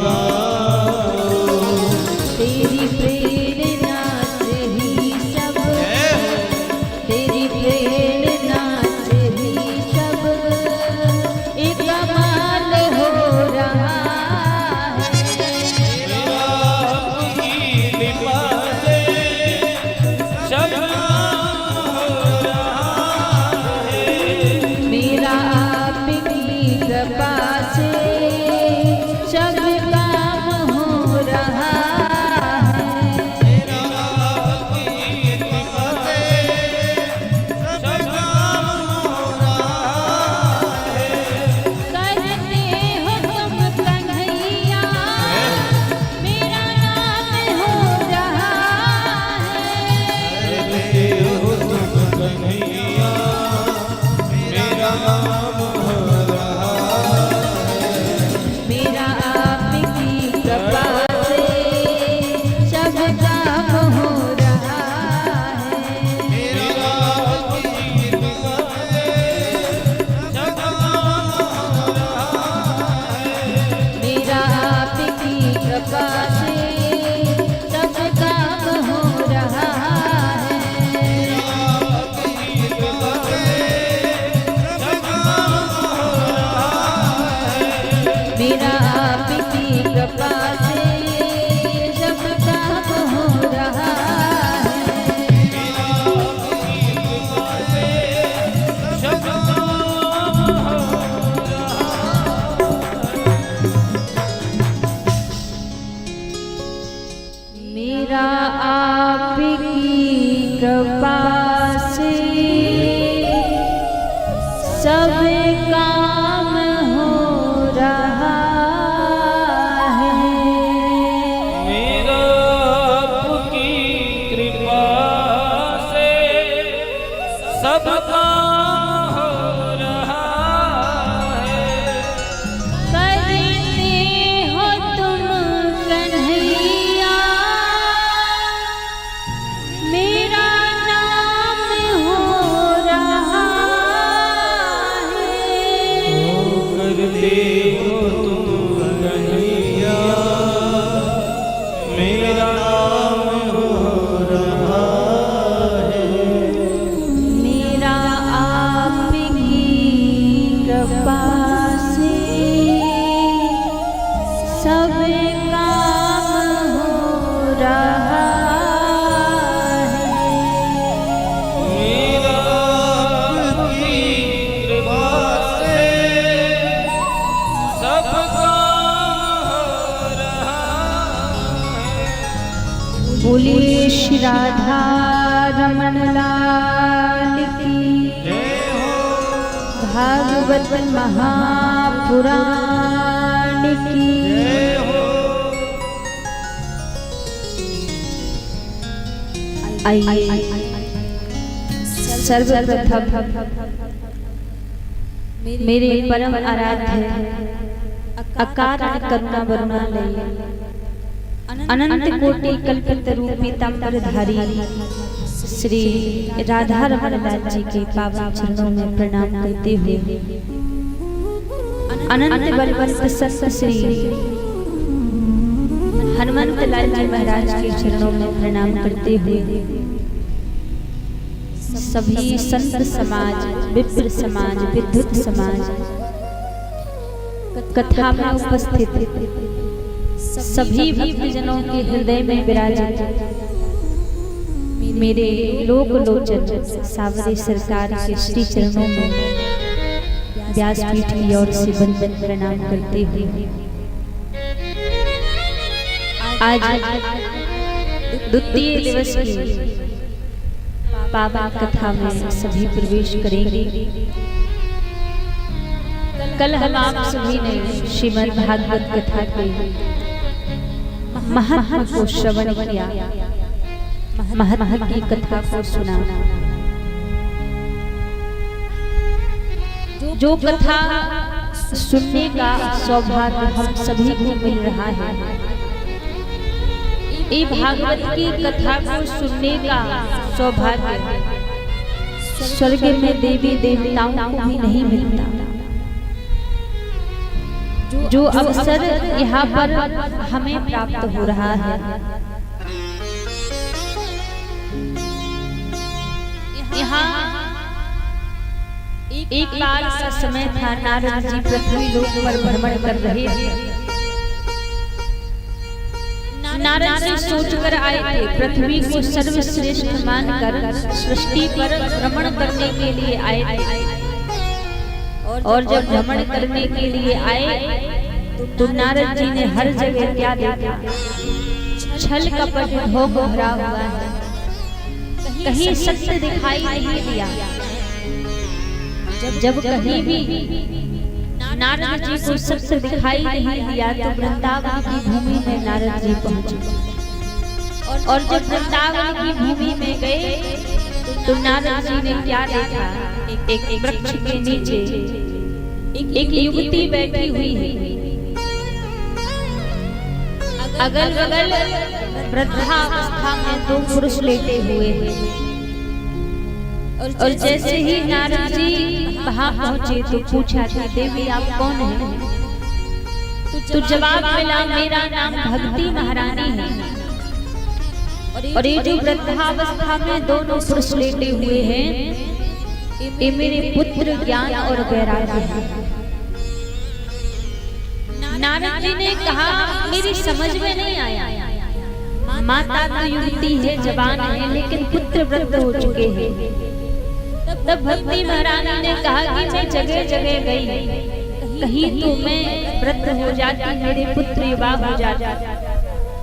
गाऊं। तेरी प्रेरणा से ही सब, तेरी प्रेरणा से ही सब एक कमाल हो रहा है। मेरा आपकी कृपा से सब काम हो रहा है। मेरा आपकी कृपा से सब काम हो रहा है। करते हो तुम कन्हैया, मेरा नाम हो रहा है। करते हो तुम कन्हैया, मेरा नाम हो रहा है। मेरा आपकी कृपा से सब काम हो रहा है। मेरा आपकी कृपा से सब काम हो रहा है। मेरा आपकी कृपा से सब काम हो रहा है। आपकी कृपा से सब काम हो रहा है। मेरा आपकी कृपा से सब काम हो रहा है। सब काम हो मेरा आपकी कृपा से सब काम हो रहा है। मेरा आपकी कृपा से सब काम हो रहा है। करते हो तुम कन्हैया, मेरा नाम हो रहा है। करते हो तुम कन्हैया, मेरा नाम हो रहा है। मेरा आपकी कृपा से सब काम हो रहा है। मेरा आपकी कृपा से सब काम हो रहा है। बोलिए श्री राधा रमन लाल की, भागवत महापुराण की। आइए सर्वप्रथम मेरे परम आराध्य अकारण करुणा वरुणालय अनंत कोटि कल्पित रूपी ताम्रधारी श्री राधा रमन लाल जी के पावन चरणों में प्रणाम करते हुए अनंत बलवंत संत श्री हनुमंत लाल जी महाराज के चरणों में प्रणाम करते हुए सभी संत समाज, विप्र समाज, विद्युत समाज, कथा में उपस्थित सभी भक्तजनों के हृदय में विराजित मेरे लोक लोचन सावरे सरकार के श्री चरणों में व्यासपीठ की ओर से वंदन प्रणाम करते हुए आज द्वितीय दिवस की पावन कथा में सभी प्रवेश करेंगे। कल हम आप सभी ने श्रीमद् भागवत कथा के महत्व को श्रवण किया, महत्व की कथा को सुना। जो कथा सुनने का सौभाग्य हम सभी को मिल रहा है, ये भागवत की कथा को सुनने का सौभाग्य स्वर्ग में देवी देवताओं को भी नहीं मिलता। जो अवसर यहाँ पर हमें प्राप्त हो रहा है। यहाँ एक बार का समय था, नारद जी पृथ्वी लोक पर भ्रमण कर रहे थे। नारद जी सोचकर आए थे, पृथ्वी को सर्वश्रेष्ठ मानकर सृष्टि पर भ्रमण करने के लिए आए थे। और जब भ्रमण करने के लिए आए तो नारद जी ने हर जगह क्या देखा? छल कपट भोग भरा हुआ है, कहीं सत्य दिखाई नहीं दिया। जब कहीं भी नारद जी को सत्य दिखाई नहीं दिया तो वृंदावन की भूमि में नारद जी पहुंचे। और जब वृंदावन की भूमि में गए तो नारद जी ने क्या देखा? एक वृक्ष के नीचे एक युवती बैठी हुई है, अगल बगल वृद्धावस्था में दो पुरुष लेटे हुए हैं। और जैसे ही नारद जी वहां पहुंचे तो पूछा कि देवी आप कौन हैं? तो जवाब मिला, मेरा नाम भक्ति महारानी है। और ये जो वृद्धावस्था में दोनों पुरुष लेटे हुए हैं, ये मेरे पुत्र ज्ञान और वैराग्य है। नारद जी ने कहा, मेरी समझ में नहीं आया, माता तो युवती है, जवान है, लेकिन पुत्र वृद्ध हो चुके हैं। तब भक्ति महारानी ने कहा कि मैं जगह जगह गई, कहीं तो मैं वृद्ध हो जाती, मेरे पुत्र युवा हो जाता,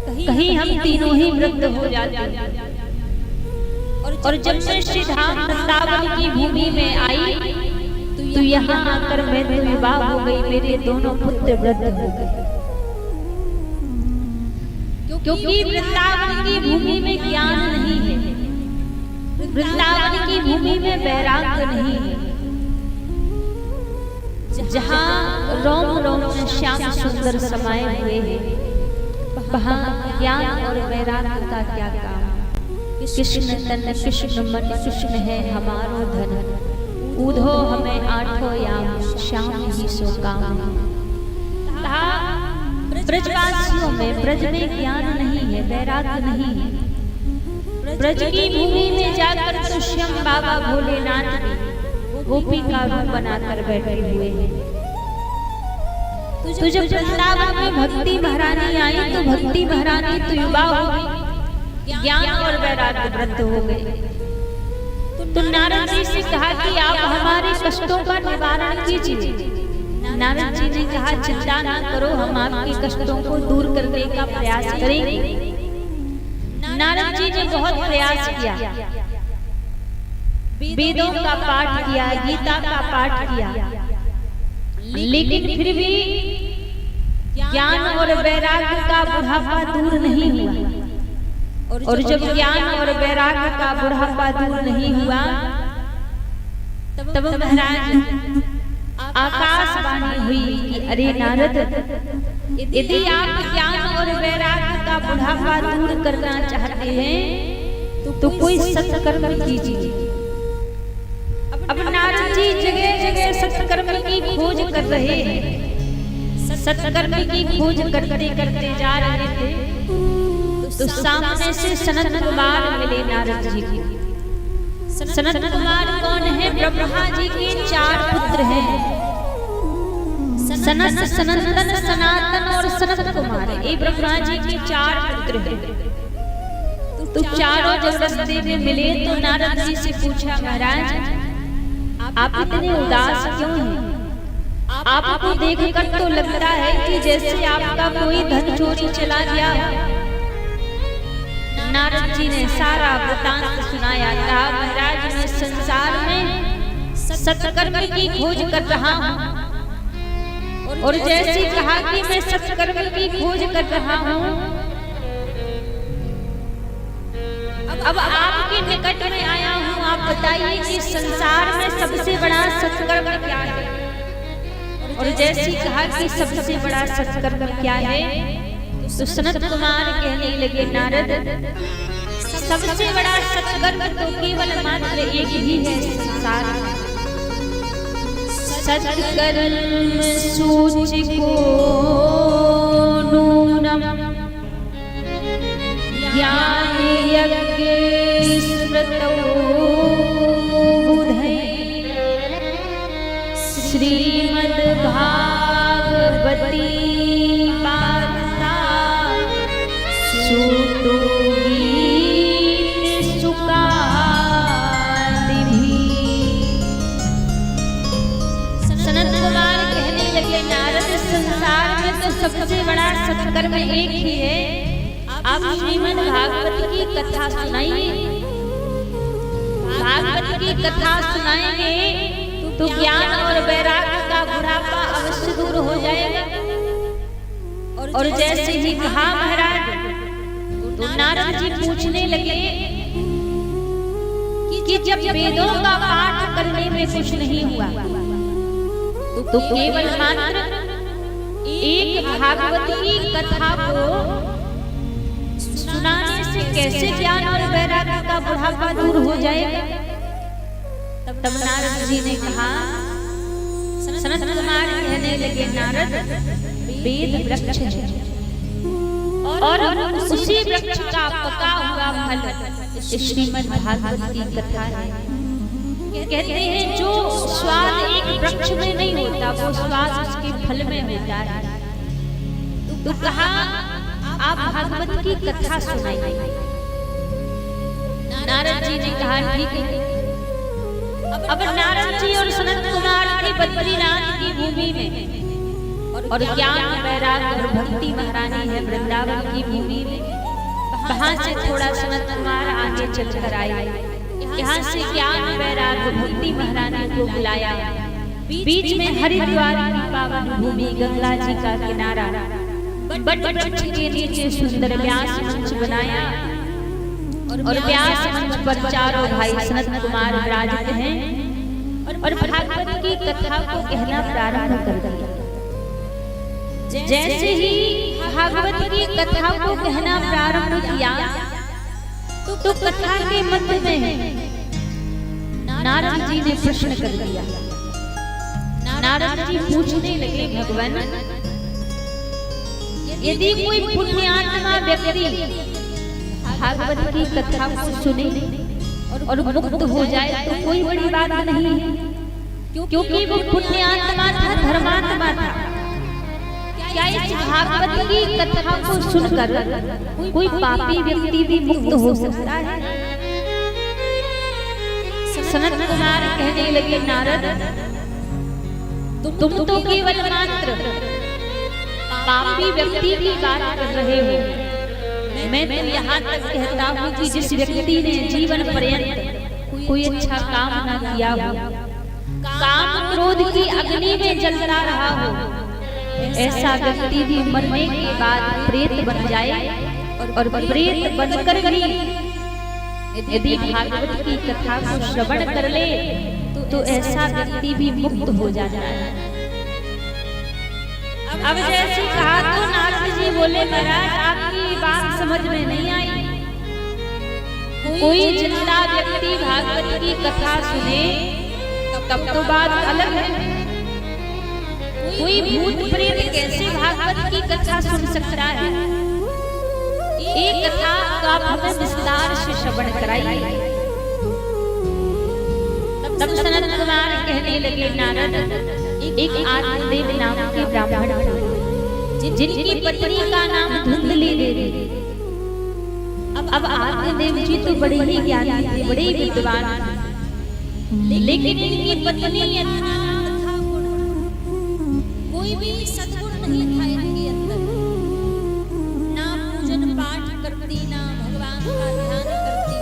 कहीं हम तीनों ही वृद्ध हो जाते। और जब मैं श्रीधाम वृंदावन की भूमि में आई तो यहाँ आकर मैं तो युवा हो गई, मेरे दोनों पुत्र वृद्ध हो गए। क्योंकि वृंदावन की भूमि में ज्ञान नहीं है, वृंदावन की भूमि में वैराग्य नहीं है। जहाँ रोम रोम में श्याम सुंदर समाये हुए हैं, वहाँ ज्ञान और वैराग्य का क्या काम? कृष्ण तन कृष्ण मन कृष्ण है हमारो धन, ऊधो हमें आठों याम श्याम ही सो काम। ब्रजवासियों में, ब्रज में ज्ञान नहीं है, वैराग्य नहीं है। ब्रज की भूमि में जाकर तो श्याम बाबा भोलेनाथ भी गोपी का रूप बनाकर बैठे हुए हैं। तो जब वृंदावन में भक्ति महारानी आई तो भक्ति महारानी तो युवा हो गई, ज्ञान और वैराग्य वृद्ध हो गए। तो नारद जी से कहा कि आप हमारे कष्टों का निवारण कीजिए। नारद जी ने कहा, चिंता ना करो, हम आपके कष्टों को दूर करने का प्रयास करेंगे। नारद जी ने बहुत प्रयास किया, वेदों का पाठ किया, गीता का पाठ किया, लेकिन फिर भी ज्ञान और वैराग्य का बुढ़ापा दूर नहीं हुआ। और जब ज्ञान और वैराग्य का बुढ़ापा दूर नहीं हुआ तब महाराज आकाशवाणी हुई कि अरे नारद, यदि आप ज्ञान और वैराग्य का बुढ़ापा दूर करना चाहते हैं तो कोई सत्कर्म कीजिए। अब नारद जी जगह जगह सत्कर्म की खोज कर रहे हैं। सत्कर्म की खोज करते करते जा रहे थे तो सामने से सनत कुमार मिले नारद जी को। सनत कुमार कौन है? ब्रह्मा जी के 4 पुत्र हैं, सनत, सनंदन, सनातन और सनत कुमार। ये ब्रह्मा जी के 4 पुत्र हैं। तो चारों जब रास्ते में मिले तो नारद जी से पूछा, महाराज आप इतने उदास क्यों हैं? आपको देखकर तो लगता है कि जैसे आपका कोई धन चोरी चला गया। नारद जी ने सारा वृतांत सुनाया। कहा, महाराज मैं संसार में सत्कर्म की खोज कर रहा हूँ। और जैसे कहा कि मैं सत्कर्म की खोज कर रहा हूँ, अब आपके निकट में आया हूँ। आप बताइए कि संसार में सबसे बड़ा सत्कर्म क्या है? और जैसे कहा कि सबसे बड़ा सत्कर्म क्या है तो सनत कुमार कहने लगे, नारद सबसे बड़ा सत्कर्म तो केवल मात्र एक ही है संसार में। सत्कर्म सूचि को नूनम ज्ञान यज्ञ स्मृतौ बुधै श्रीमद् भागवती वार्ता सूतो गीत सुकादिभिः। सनत कुमार कहने लगे, नारद, संसार में तो सबसे बड़ा सत्कर्म एक ही है, आप श्रीमद् भागवत की कथा सुनाइए। भागवत की कथा सुनाएंगे तो ज्ञान और वैराग्य का बुढ़ापा अवश्य दूर हो जाएगा। और जैसे ही कहा महाराज, तो नारद जी पूछने लगे कि जब वेदों का पाठ करने में कुछ नहीं हुआ तो केवल मात्र एक भागवत की कथा को सुनाने से कैसे ज्ञान और वैराग्य का बुढ़ापा दूर हो जाएगा? तब नारद जी ने कहा, सनत कुमार कहने लगे, नारद, वेद वृक्ष है और उसी वृक्ष का पका हुआ फल श्रीमद् भागवत की कथा है। कहते हैं जो स्वाद एक वृक्ष में नहीं होता, वो स्वाद उसके फल में होता है। तो कहा, आप भागवत की कथा सुनाइए। नारद जी ने कहा, ठीक है। अब नारद जी और सनत कुमार थे बद्रीनाथ की भूमि में, और ज्ञान वैराग्य और भक्ति महारानी है वृंदावन की भूमि में। वहां से थोड़ा सनत कुमार आगे चलकर आए, यहाँ से ज्ञान वैराग्य भक्ति महारानी को बुलाया। बीच में हरिद्वार की पावन भूमि गंगा जी का किनारा, बट वृक्ष के नीचे सुंदर व्यास मंच बनाया, और व्यास मंच पर चारों भाई सनत कुमार विराजते हैं और भागवत की कथा को कहना प्रारंभ कर दिया। जैसे ही भागवत की कथा को कहना प्रारंभ किया तो कथा के मध्य में नारद जी ने प्रश्न कर दिया। नारद जी पूछने लगे, भगवान, यदि कोई पुण्यात्मा व्यक्ति भागवत की कथा को सुने और मुक्त हो जाए तो कोई बड़ी बात नहीं है, क्योंकि वो पुण्यात्मा था, धर्मात्मा था। क्या इस भागवत की कथा को सुनकर कोई पापी व्यक्ति भी मुक्त हो सकता है? सनत कुमार कहने लगे, नारद, तुम तो केवल मात्र पापी व्यक्ति की बात कर रहे हो। मैं तो यहाँ तक कहता हूँ कि जिस व्यक्ति ने जीवन पर्यंत कोई अच्छा काम न किया हो, काम क्रोध की अग्नि में जलता रहा हो, ऐसा व्यक्ति भी मरने के बाद प्रेत बन जाए और प्रेत बनकर भी यदि भागवत की कथा को श्रवण कर ले तो ऐसा व्यक्ति भी मुक्त हो जाता है। अब जैसे कहा तो नारद जी बोले, महाराज, आपकी बात समझ में नहीं आई। कोई जिंदा व्यक्ति भागवत की कथा सुने तब तो बात अलग है। कोई भूत प्रेत कैसे भागवत की कथा सुन सकता है? एक कथा का हमें विस्तार से श्रवण कराइए। तब सनत कुमार कहने लगे, नारद, एक आत्मदेव नाम के ब्राह्मण जिनकी पत्नी का नाम धुंधली देवी। अब आत्मदेव जी तो बड़े ही ज्ञानी थे, बड़े ही विद्वान, लेकिन इनकी पत्नी कोई भी सद्गुण नहीं था इनके अंदर। ना पूजन पाठ करती, ना भगवान का ध्यान करती,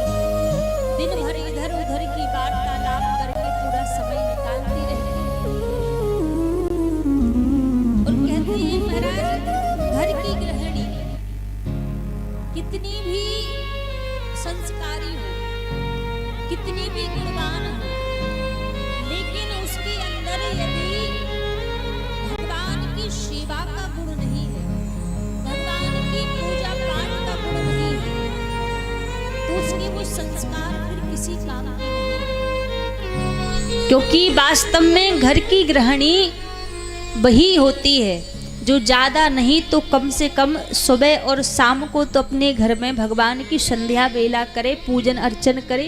दिन भर इधर उधर की वार्तालाप करके पूरा समय निकालती रहती। और कहते हैं, महाराज, घर की गृहिणी कितनी भी संस्कारी हो, कितनी भी गुणवान हो, लेकिन उसके अंदर यदि भगवान की सेवा का गुण क्योंकि वास्तव में घर की गृहिणी वही होती है जो ज़्यादा नहीं तो कम से कम सुबह और शाम को तो अपने घर में भगवान की संध्या बेला करे, पूजन अर्चन करे।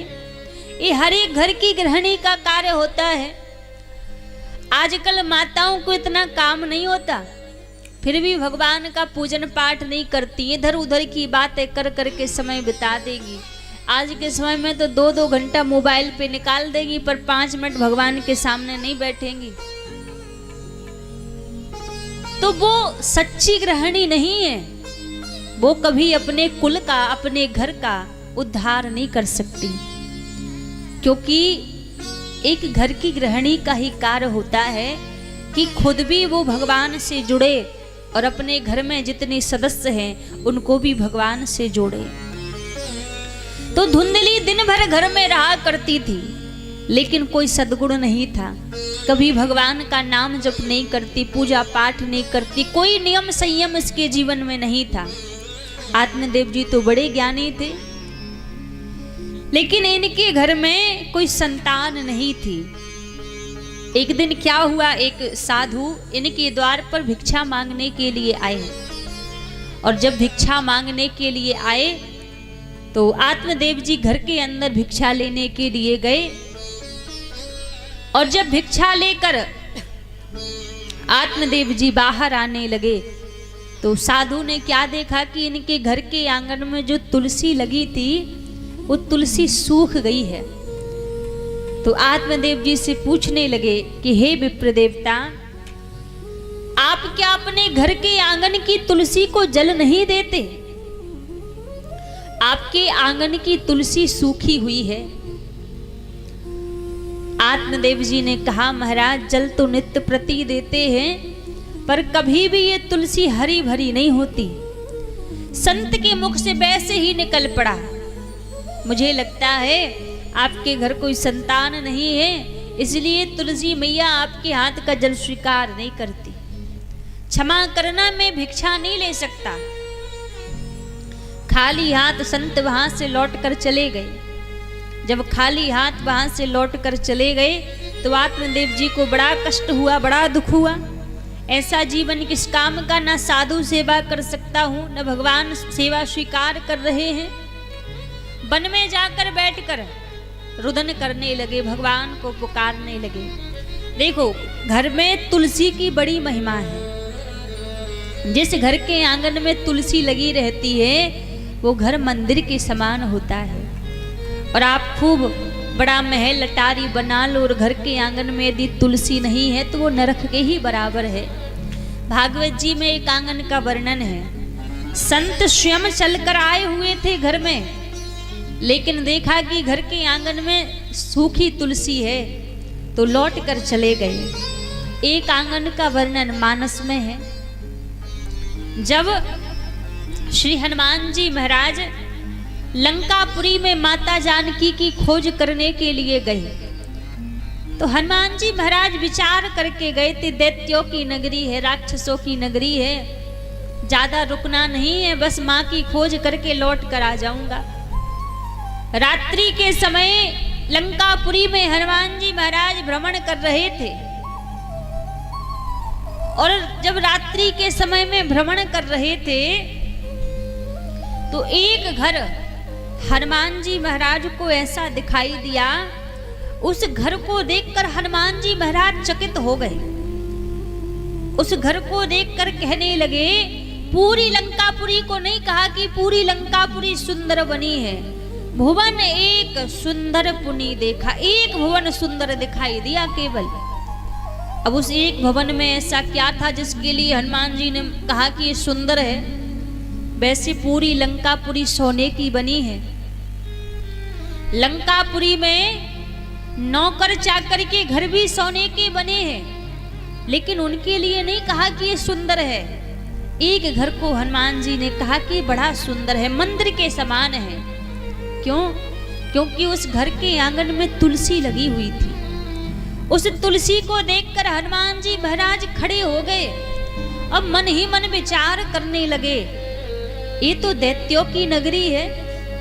ये हर एक घर की गृहिणी का कार्य होता है। आजकल माताओं को इतना काम नहीं होता, फिर भी भगवान का पूजन पाठ नहीं करती, इधर उधर की बातें कर कर के समय बिता देगी। आज के समय में तो 2-2 घंटा मोबाइल पे निकाल देगी, पर 5 मिनट भगवान के सामने नहीं बैठेंगी। तो वो सच्ची गृहिणी नहीं है, वो कभी अपने कुल का, अपने घर का उद्धार नहीं कर सकती। क्योंकि एक घर की गृहिणी का ही कार्य होता है कि खुद भी वो भगवान से जुड़े और अपने घर में जितने सदस्य हैं उनको भी भगवान से जोड़े। तो धुंधली दिन भर घर में रहा करती थी, लेकिन कोई सद्गुण नहीं था। कभी भगवान का नाम जप नहीं करती, पूजा पाठ नहीं करती, कोई नियम संयम इसके जीवन में नहीं था। आत्मदेव जी तो बड़े ज्ञानी थे, लेकिन इनके घर में कोई संतान नहीं थी। एक दिन क्या हुआ, एक साधु इनके द्वार पर भिक्षा मांगने के लिए आए, और जब भिक्षा मांगने के लिए आए तो आत्मदेव जी घर के अंदर भिक्षा लेने के लिए गए। और जब भिक्षा लेकर आत्मदेव जी बाहर आने लगे तो साधु ने क्या देखा कि इनके घर के आंगन में जो तुलसी लगी थी वो तुलसी सूख गई है। तो आत्मदेव जी से पूछने लगे कि हे विप्र देवता, आप क्या अपने घर के आंगन की तुलसी को जल नहीं देते? आपके आंगन की तुलसी सूखी हुई है। आत्मदेव जी ने कहा, महाराज जल तो नित्य प्रति देते हैं, पर कभी भी ये तुलसी हरी भरी नहीं होती। संत के मुख से वैसे ही निकल पड़ा, मुझे लगता है आपके घर कोई संतान नहीं है, इसलिए तुलसी मैया आपके हाथ का जल स्वीकार नहीं करती। क्षमा करना, मैं भिक्षा नहीं ले सकता। खाली हाथ संत वहां से लौट कर चले गए। जब खाली हाथ वहां से लौट कर चले गए तो आत्मदेव जी को बड़ा कष्ट हुआ, बड़ा दुख हुआ। ऐसा जीवन किस काम का, ना साधु सेवा कर सकता हूँ, न भगवान सेवा स्वीकार कर रहे हैं। वन में जाकर बैठकर रुदन करने लगे, भगवान को पुकारने लगे। देखो, घर में तुलसी की बड़ी महिमा है। जिस घर के आंगन में तुलसी लगी रहती है वो घर मंदिर के समान होता है। और आप खूब बड़ा महल अटारी बना लो और घर के आंगन में यदि तुलसी नहीं है तो वो नरक के ही बराबर है। भागवत जी में एक आंगन का वर्णन है, संत स्वयं चलकर आए हुए थे घर में, लेकिन देखा कि घर के आंगन में सूखी तुलसी है तो लौट कर चले गए। एक आंगन का वर्णन मानस में है, जब श्री हनुमान जी महाराज लंकापुरी में माता जानकी की खोज करने के लिए गए, तो हनुमान जी महाराज विचार करके गए थे, दैत्यों की नगरी है, राक्षसों की नगरी है, ज्यादा रुकना नहीं है, बस माँ की खोज करके लौट कर आ जाऊंगा। रात्रि के समय लंकापुरी में हनुमान जी महाराज भ्रमण कर रहे थे, और जब रात्रि के समय में भ्रमण कर रहे थे तो एक घर हनुमान जी महाराज को ऐसा दिखाई दिया। उस घर को देखकर हनुमान जी महाराज चकित हो गए। उस घर को देखकर कहने लगे, पूरी लंकापुरी को नहीं कहा कि पूरी लंकापुरी सुंदर बनी है, भुवन एक सुंदर पुनी देखा। एक भुवन सुंदर दिखाई दिया केवल। अब उस एक भवन में ऐसा क्या था जिसके लिए हनुमान जी ने कहा कि ये सुंदर है? वैसे पूरी लंकापुरी सोने की बनी है। लंकापुरी में नौकर चाकर के घर भी सोने के बने हैं, लेकिन उनके लिए नहीं कहा कि ये सुंदर है। एक घर को हनुमान जी ने कहा कि बड़ा सुंदर है, मंदिर के समान है। क्यों? क्योंकि उस घर के आंगन में तुलसी लगी हुई थी। उस तुलसी को देखकर हनुमान जी महाराज खड़े हो गए। अब मन ही मन विचार करने लगे, ये तो दैत्यों की नगरी है,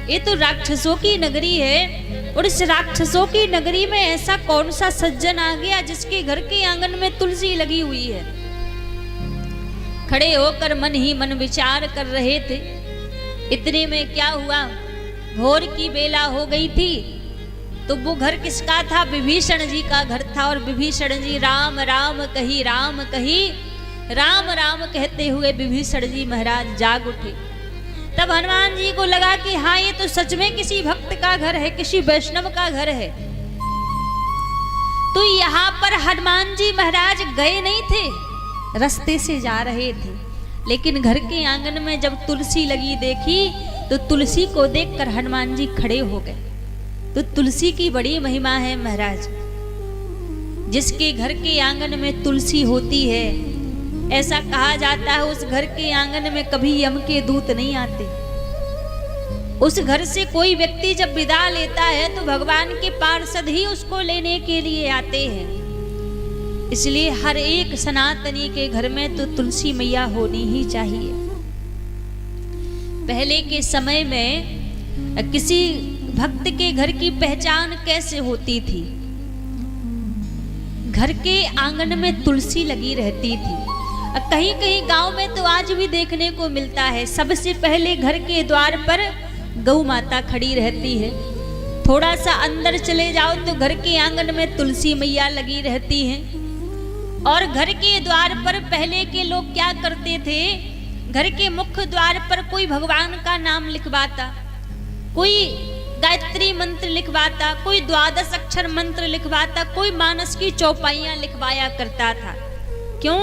ये तो राक्षसों की नगरी है, और इस राक्षसों की नगरी में ऐसा कौन सा सज्जन आ गया जिसके घर के आंगन में तुलसी लगी हुई है। खड़े होकर मन ही मन विचार कर रहे थे। इतने में क्या हुआ, भोर की बेला हो गई थी। तो वो घर किसका था? विभीषण जी का घर था। और विभीषण जी राम राम कही, राम कही, राम राम कहते हुए विभीषण जी महाराज जाग उठे। तब हनुमान जी को लगा कि हाँ, ये तो सच में किसी भक्त का घर है, किसी वैष्णव का घर है। तो यहाँ पर हनुमान जी महाराज गए नहीं थे, रास्ते से जा रहे थे। लेकिन घर के आंगन में जब तुलसी लगी देखी तो तुलसी को देखकर हनुमान जी खड़े हो गए। तो तुलसी की बड़ी महिमा है महाराज। जिसके घर के आंगन में तुलसी होती है, ऐसा कहा जाता है उस घर के आंगन में कभी यम के दूत नहीं आते। उस घर से कोई व्यक्ति जब विदा लेता है तो भगवान के पार्षद ही उसको लेने के लिए आते हैं। इसलिए हर एक सनातनी के घर में तो तुलसी मैया होनी ही चाहिए। पहले के समय में किसी भक्त के घर की पहचान कैसे होती थी? घर के आंगन में तुलसी लगी रहती थी। कहीं कहीं गांव में तो आज भी देखने को मिलता है, सबसे पहले घर के द्वार पर गौ माता खड़ी रहती है। थोड़ा सा अंदर चले जाओ तो घर के आंगन में तुलसी मैया लगी रहती हैं। और घर के द्वार पर पहले के लोग क्या करते थे? घर के मुख्य द्वार पर कोई भगवान का नाम लिखवाता, कोई गायत्री मंत्र लिखवाता, कोई 12 अक्षर मंत्र लिखवाता, कोई मानस की चौपाइयां लिखवाया करता था। क्यों?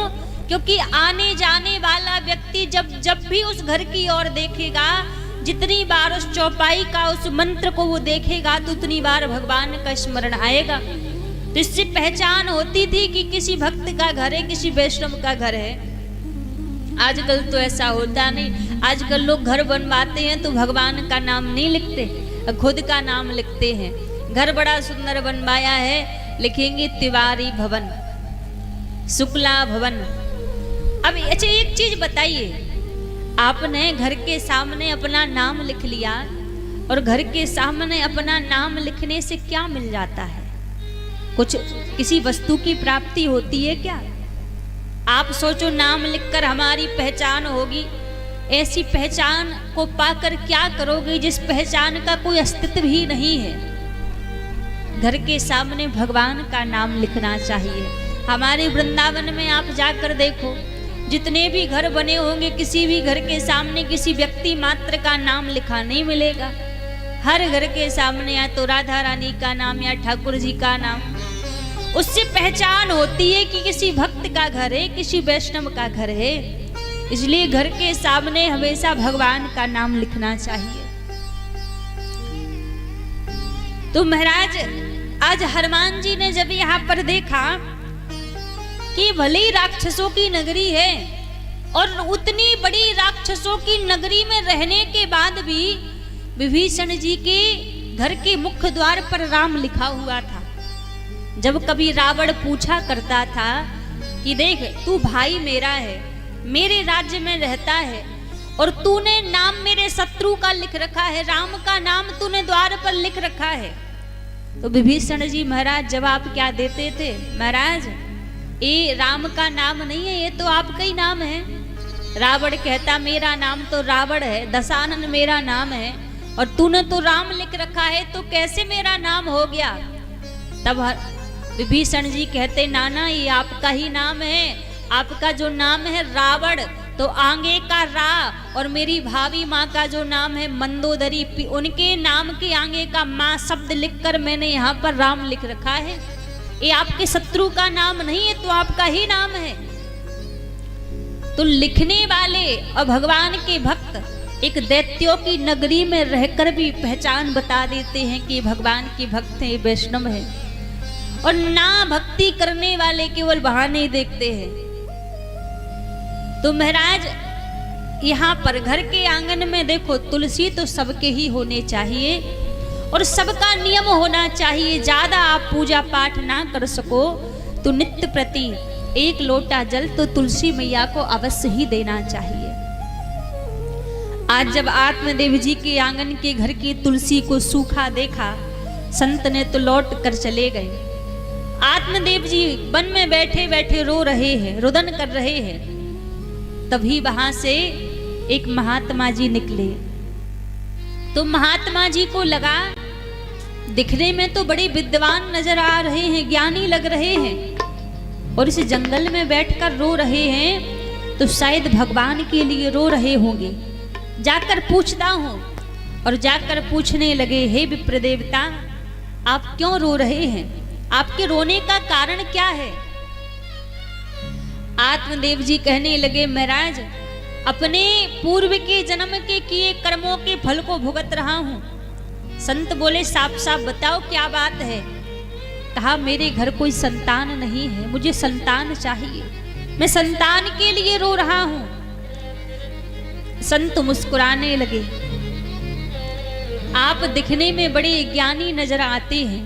क्योंकि आने जाने वाला व्यक्ति जब भी उस घर की ओर देखेगा, जितनी बार उस चौपाई का उस मंत्र को वो देखेगा तो उतनी बार भगवान का स्मरण आएगा। तो इससे पहचान होती थी कि किसी भक्त का घर है, किसी वैष्णव का घर है। आजकल तो ऐसा होता नहीं। आजकल लोग घर बनवाते हैं तो भगवान का नाम नहीं लिखते, खुद का नाम लिखते हैं। घर बड़ा सुंदर बनवाया है, लिखेंगे तिवारी भवन, शुक्ला भवन। अब अच्छा एक चीज बताइए, आपने घर के सामने अपना नाम लिख लिया और घर के सामने अपना नाम लिखने से क्या मिल जाता है? कुछ किसी वस्तु की प्राप्ति होती है क्या? आप सोचो, नाम लिखकर हमारी पहचान होगी। ऐसी पहचान को पाकर क्या करोगे जिस पहचान का कोई अस्तित्व ही नहीं है? घर के सामने भगवान का नाम लिखना चाहिए। हमारे वृंदावन में आप जाकर देखो, जितने भी घर बने होंगे, किसी भी घर के सामने किसी व्यक्ति मात्र का नाम लिखा नहीं मिलेगा। हर घर के सामने या तो राधा रानी का नाम या ठाकुर जी का नाम। उससे पहचान होती है कि किसी भक्त का घर है, किसी वैष्णव का घर है। इसलिए घर के सामने हमेशा भगवान का नाम लिखना चाहिए। तो महाराज आज हनुमान जी ने जब यहाँ पर देखा कि भले ही राक्षसों की नगरी है और उतनी बड़ी राक्षसों की नगरी में रहने के बाद भी विभीषण जी के घर के मुख्य द्वार पर राम लिखा हुआ था। जब कभी रावण पूछा करता था कि देख, तू भाई मेरा है, मेरे राज्य में रहता है और तूने नाम मेरे शत्रु का लिख रखा है, राम का नाम तूने द्वार पर लिख रखा है। तो विभीषण जी महाराज जवाब क्या देते थे? महाराज, ये राम का नाम नहीं है, ये तो आपका ही नाम है। रावण कहता मेरा नाम तो रावण है, दशानन मेरा नाम है और तूने तो राम लिख रखा है, तो कैसे मेरा नाम हो गया? तब विभीषण जी कहते नाना, ये आपका ही नाम है। आपका जो नाम है रावण, तो आगे का रा, और मेरी भावी माँ का जो नाम है मंदोदरी, उनके नाम के आगे का माँ शब्द लिखकर मैंने यहाँ पर राम लिख रखा है। ये आपके शत्रु का नाम नहीं है, तो आपका ही नाम है। तो लिखने वाले और भगवान के भक्त एक दैत्यों की नगरी में रहकर भी पहचान बता देते हैं कि भगवान के भक्त हैं, वैष्णव है। और ना भक्ति करने वाले केवल बहाने देखते हैं। तो महाराज यहाँ पर घर के आंगन में देखो, तुलसी तो सबके ही होने चाहिए और सबका नियम होना चाहिए। ज्यादा आप पूजा पाठ ना कर सको तो नित्य प्रति 1 लोटा जल तो तुलसी मैया को अवश्य ही देना चाहिए। आज जब आत्मदेव जी के आंगन के घर की तुलसी को सूखा देखा, संत ने तो लौट कर चले गए। आत्मदेव जी वन में बैठे बैठे रो रहे हैं, रुदन कर रहे हैं। तभी वहां से एक महात्मा जी निकले। तो महात्मा जी को लगा दिखने में तो बड़े विद्वान नजर आ रहे हैं, ज्ञानी लग रहे हैं, और इस जंगल में बैठकर रो रहे हैं तो शायद भगवान के लिए रो रहे होंगे। जाकर पूछता हूं। और जाकर पूछने लगे, हे विप्र देवता, आप क्यों रो रहे हैं? आपके रोने का कारण क्या है? आत्मदेव जी कहने लगे, महाराज, अपने पूर्व के जन्म के किए कर्मों के फल को भुगत रहा हूं। संत बोले, साफ साफ बताओ क्या बात है? कहा, मेरे घर कोई संतान नहीं है, मुझे संतान चाहिए, मैं संतान के लिए रो रहा हूं। संत मुस्कुराने लगे, आप दिखने में बड़े ज्ञानी नजर आते हैं,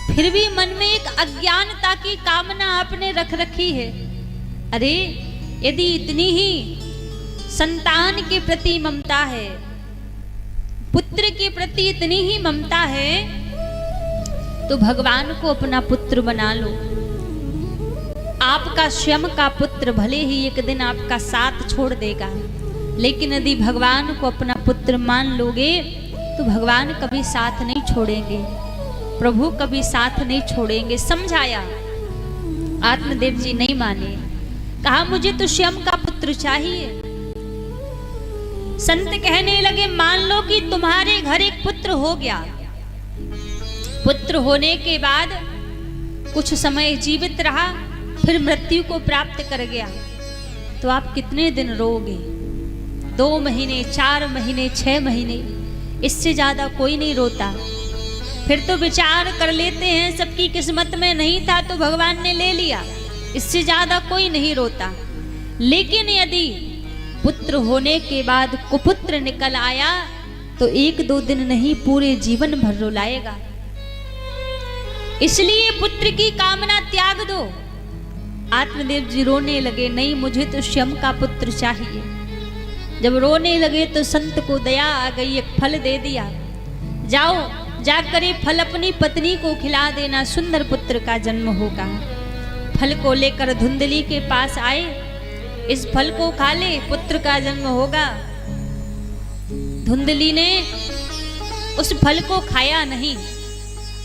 फिर भी मन में एक अज्ञानता की कामना आपने रख रखी है। अरे, यदि इतनी ही संतान के प्रति ममता है, पुत्र के प्रति इतनी ही ममता है, तो भगवान को अपना पुत्र बना लो। आपका स्वयं का पुत्र भले ही एक दिन आपका साथ छोड़ देगा, लेकिन यदि भगवान को अपना पुत्र मान लोगे तो भगवान कभी साथ नहीं छोड़ेंगे, प्रभु कभी साथ नहीं छोड़ेंगे। समझाया, आत्मदेव जी नहीं माने, कहा मुझे तो स्वयं का पुत्र चाहिए। संत कहने लगे, मान लो कि तुम्हारे घर एक पुत्र हो गया, पुत्र होने के बाद कुछ समय जीवित रहा, फिर मृत्यु को प्राप्त कर गया, तो आप कितने दिन रोगे? 2 महीने, 4 महीने, 6 महीने, इससे ज्यादा कोई नहीं रोता। फिर तो विचार कर लेते हैं सबकी किस्मत में नहीं था तो भगवान ने ले लिया, इससे ज्यादा कोई नहीं रोता। लेकिन यदि पुत्र होने के बाद कुपुत्र निकल आया तो 1-2 दिन नहीं, पूरे जीवन भर रुलाएगा। इसलिए पुत्र की कामना त्याग दो। आत्मदेव जी रोने लगे, नहीं, मुझे तो स्वयं का पुत्र चाहिए। जब रोने लगे तो संत को दया आ गई, एक फल दे दिया, जाओ जाकर ये फल अपनी पत्नी को खिला देना, सुंदर पुत्र का जन्म होगा। फल को लेकर धुंधली के पास आए, इस फल को खा ले, पुत्र का जन्म होगा। धुंधली ने उस फल को खाया नहीं।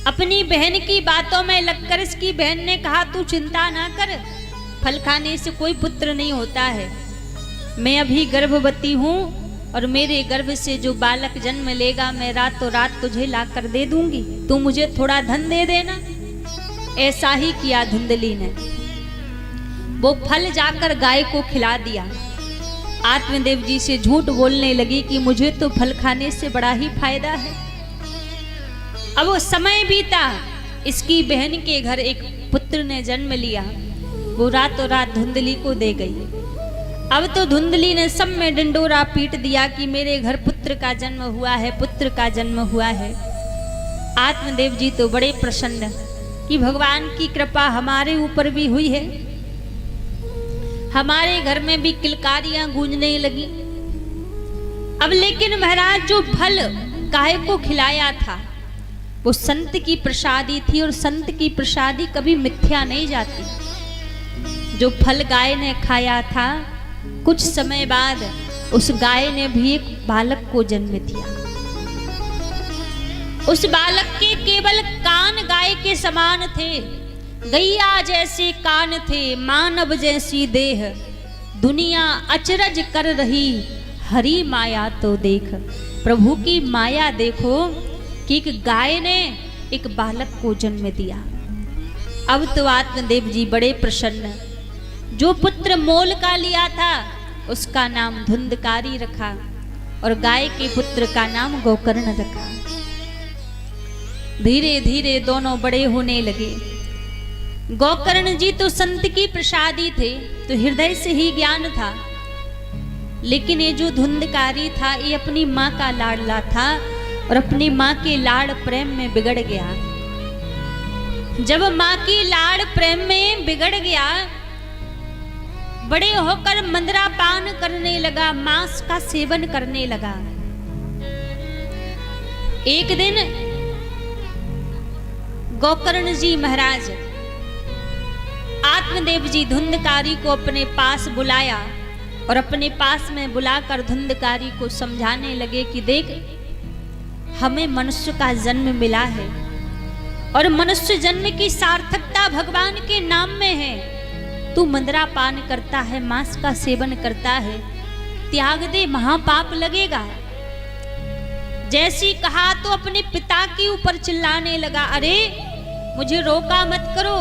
अपनी बहन की बातों में लगकर इसकी बहन ने कहा, तू चिंता ना कर, फल खाने से कोई पुत्र नहीं होता है। मैं अभी गर्भवती हूँ और मेरे गर्भ से जो बालक जन्म लेगा मैं रातों रात तुझे लाकर दे दूंगी, तू मुझे थोड़ा धन दे देना। ऐसा ही किया धुंधली ने, वो फल जाकर गाय को खिला दिया। आत्मदेव जी से झूठ बोलने लगी कि मुझे तो फल खाने से बड़ा ही फायदा है। अब वो समय बीता, इसकी बहन के घर एक पुत्र ने जन्म लिया, वो रातों रात धुंधली को दे गई। अब तो धुंधली ने सब में डंडोरा पीट दिया कि मेरे घर पुत्र का जन्म हुआ है, पुत्र का जन्म हुआ है। आत्मदेव जी तो बड़े प्रसन्न कि भगवान की कृपा हमारे ऊपर भी हुई है। हमारे घर में भी किलकारियां गूंजने लगी। अब लेकिन महाराज, जो फल गाय को खिलाया था वो संत की प्रसादी थी, और संत की प्रसादी कभी मिथ्या नहीं जाती। जो फल गाय ने खाया था, कुछ समय बाद उस गाय ने भी एक बालक को जन्म दिया। उस बालक के केवल कान गाय के समान थे, गैया जैसे कान थे, मानव जैसी देह, दुनिया अचरज कर रही, हरी माया तो देख। प्रभु की माया देखो कि एक गाय ने एक बालक को जन्म दिया। अब तो आत्मदेव जी बड़े प्रसन्न। जो पुत्र मोल का लिया था उसका नाम धुंधकारी रखा, और गाय के पुत्र का नाम गोकर्ण रखा। धीरे धीरे दोनों बड़े होने लगे। गोकर्ण जी तो संत की प्रसादी थे, तो हृदय से ही ज्ञान था। लेकिन ये जो धुंधकारी था, ये अपनी माँ का लाडला था, और अपनी माँ के लाड़ प्रेम में बिगड़ गया। जब माँ की लाड़ प्रेम में बिगड़ गया, बड़े होकर मंदरा पान करने लगा, मांस का सेवन करने लगा। एक दिन गोकर्ण जी महाराज आत्मदेव जी धुंधकारी को अपने पास बुलाया और अपने पास में बुलाकर धुंधकारी को समझाने लगे कि देख, हमें मनुष्य का जन्म मिला है और मनुष्य जन्म की सार्थकता भगवान के नाम में है। तू मदिरा पान करता है, मांस का सेवन करता है, त्याग दे, महापाप लगेगा। जैसी कहा तो अपने पिता के ऊपर चिल्लाने लगा, अरे मुझे रोका मत करो,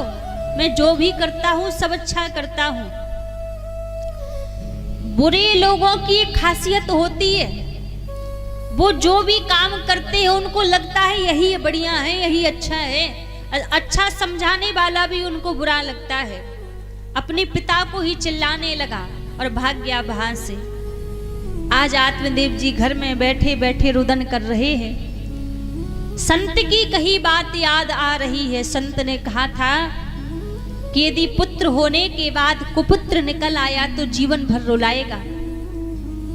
मैं जो भी करता हूं सब अच्छा करता हूं। बुरे लोगों की एक खासियत होती है, वो जो भी काम करते हैं उनको लगता है यही बढ़िया है, यही अच्छा है। अच्छा समझाने वाला भी उनको बुरा लगता है। अपने पिता को ही चिल्लाने लगा और भाग गया वहां से। आज आत्मदेव जी घर में बैठे बैठे रुदन कर रहे हैं। संत की कही बात याद आ रही है। संत ने कहा था कि यदि पुत्र होने के बाद कुपुत्र निकल आया तो जीवन भर रुलाएगा,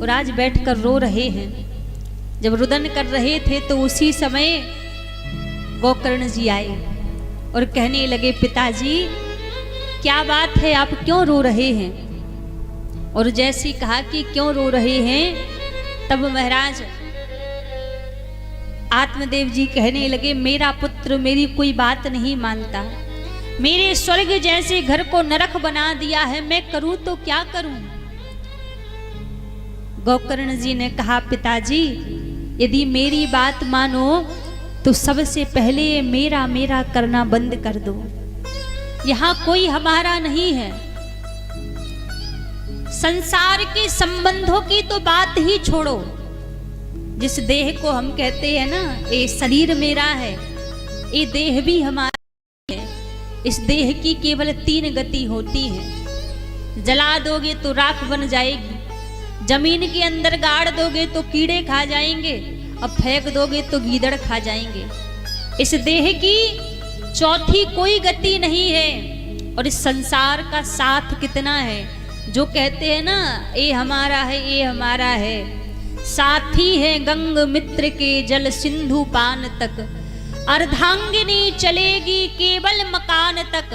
और आज बैठकर रो रहे हैं। जब रुदन कर रहे थे तो उसी समय गोकर्ण जी आए और कहने लगे, पिताजी क्या बात है, आप क्यों रो रहे हैं? और जैसे कहा कि क्यों रो रहे हैं, तब महाराज आत्मदेव जी कहने लगे, मेरा पुत्र मेरी कोई बात नहीं मानता, मेरे स्वर्ग जैसे घर को नरक बना दिया है, मैं करूं तो क्या करूं? गोकर्ण जी ने कहा, पिताजी यदि मेरी बात मानो तो सबसे पहले मेरा मेरा करना बंद कर दो। यहां कोई हमारा नहीं है। संसार के संबंधों की तो बात ही छोड़ो। जिस देह को हम कहते हैं ना, ये शरीर मेरा है, ये देह भी हमारा है। इस देह की केवल 3 गति होती है। जला दोगे तो राख बन जाएगी, जमीन के अंदर गाड़ दोगे तो कीड़े खा जाएंगे, और फेंक दोगे तो गीदड़ खा जाएंगे। इस देह की चौथी कोई गति नहीं है। और इस संसार का साथ कितना है, जो कहते हैं ना ये हमारा है, ये हमारा है। साथी है गंग मित्र के जल सिंधु पान तक, अर्धांगिनी चलेगी केवल मकान तक,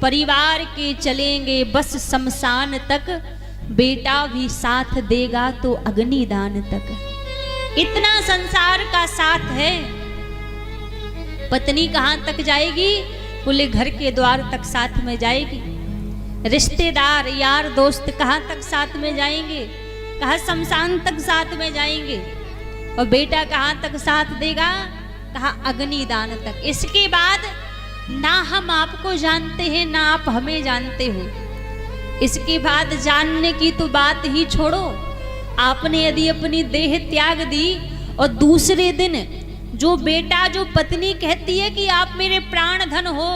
परिवार के चलेंगे बस शमशान तक, बेटा भी साथ देगा तो अग्निदान तक। इतना संसार का साथ है। पत्नी कहां तक जाएगी? बोले घर के द्वार तक साथ में जाएगी। रिश्तेदार यार दोस्त कहां तक साथ में जाएंगे? कहा शमशान तक साथ में जाएंगे। और बेटा कहां तक साथ देगा? कहा अग्निदान तक। इसके बाद ना हम आपको जानते हैं ना आप हमें जानते हो। इसके बाद जानने की तो बात ही छोड़ो। आपने यदि अपनी देह त्याग दी और दूसरे दिन जो बेटा जो पत्नी कहती है कि आप मेरे प्राण धन हो,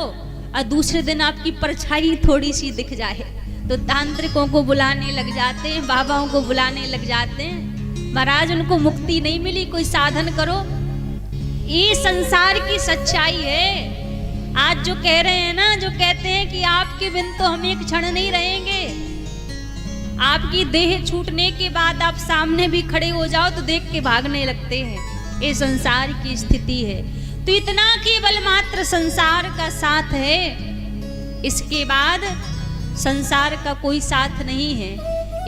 और दूसरे दिन आपकी परछाई थोड़ी सी दिख जाए तो तांत्रिकों को बुलाने लग जाते हैं, बाबाओं को बुलाने लग जाते हैं, महाराज उनको मुक्ति नहीं मिली, कोई साधन करो। ये संसार की सच्चाई है। आज जो कह रहे हैं ना, जो कहते हैं कि आपके बिन तो हम एक क्षण नहीं रहेंगे, आपकी देह छूटने के बाद आप सामने भी खड़े हो जाओ तो देख के भागने लगते हैं। ये संसार की स्थिति है। तो इतना केवल मात्र संसार का साथ है, इसके बाद संसार का कोई साथ नहीं है।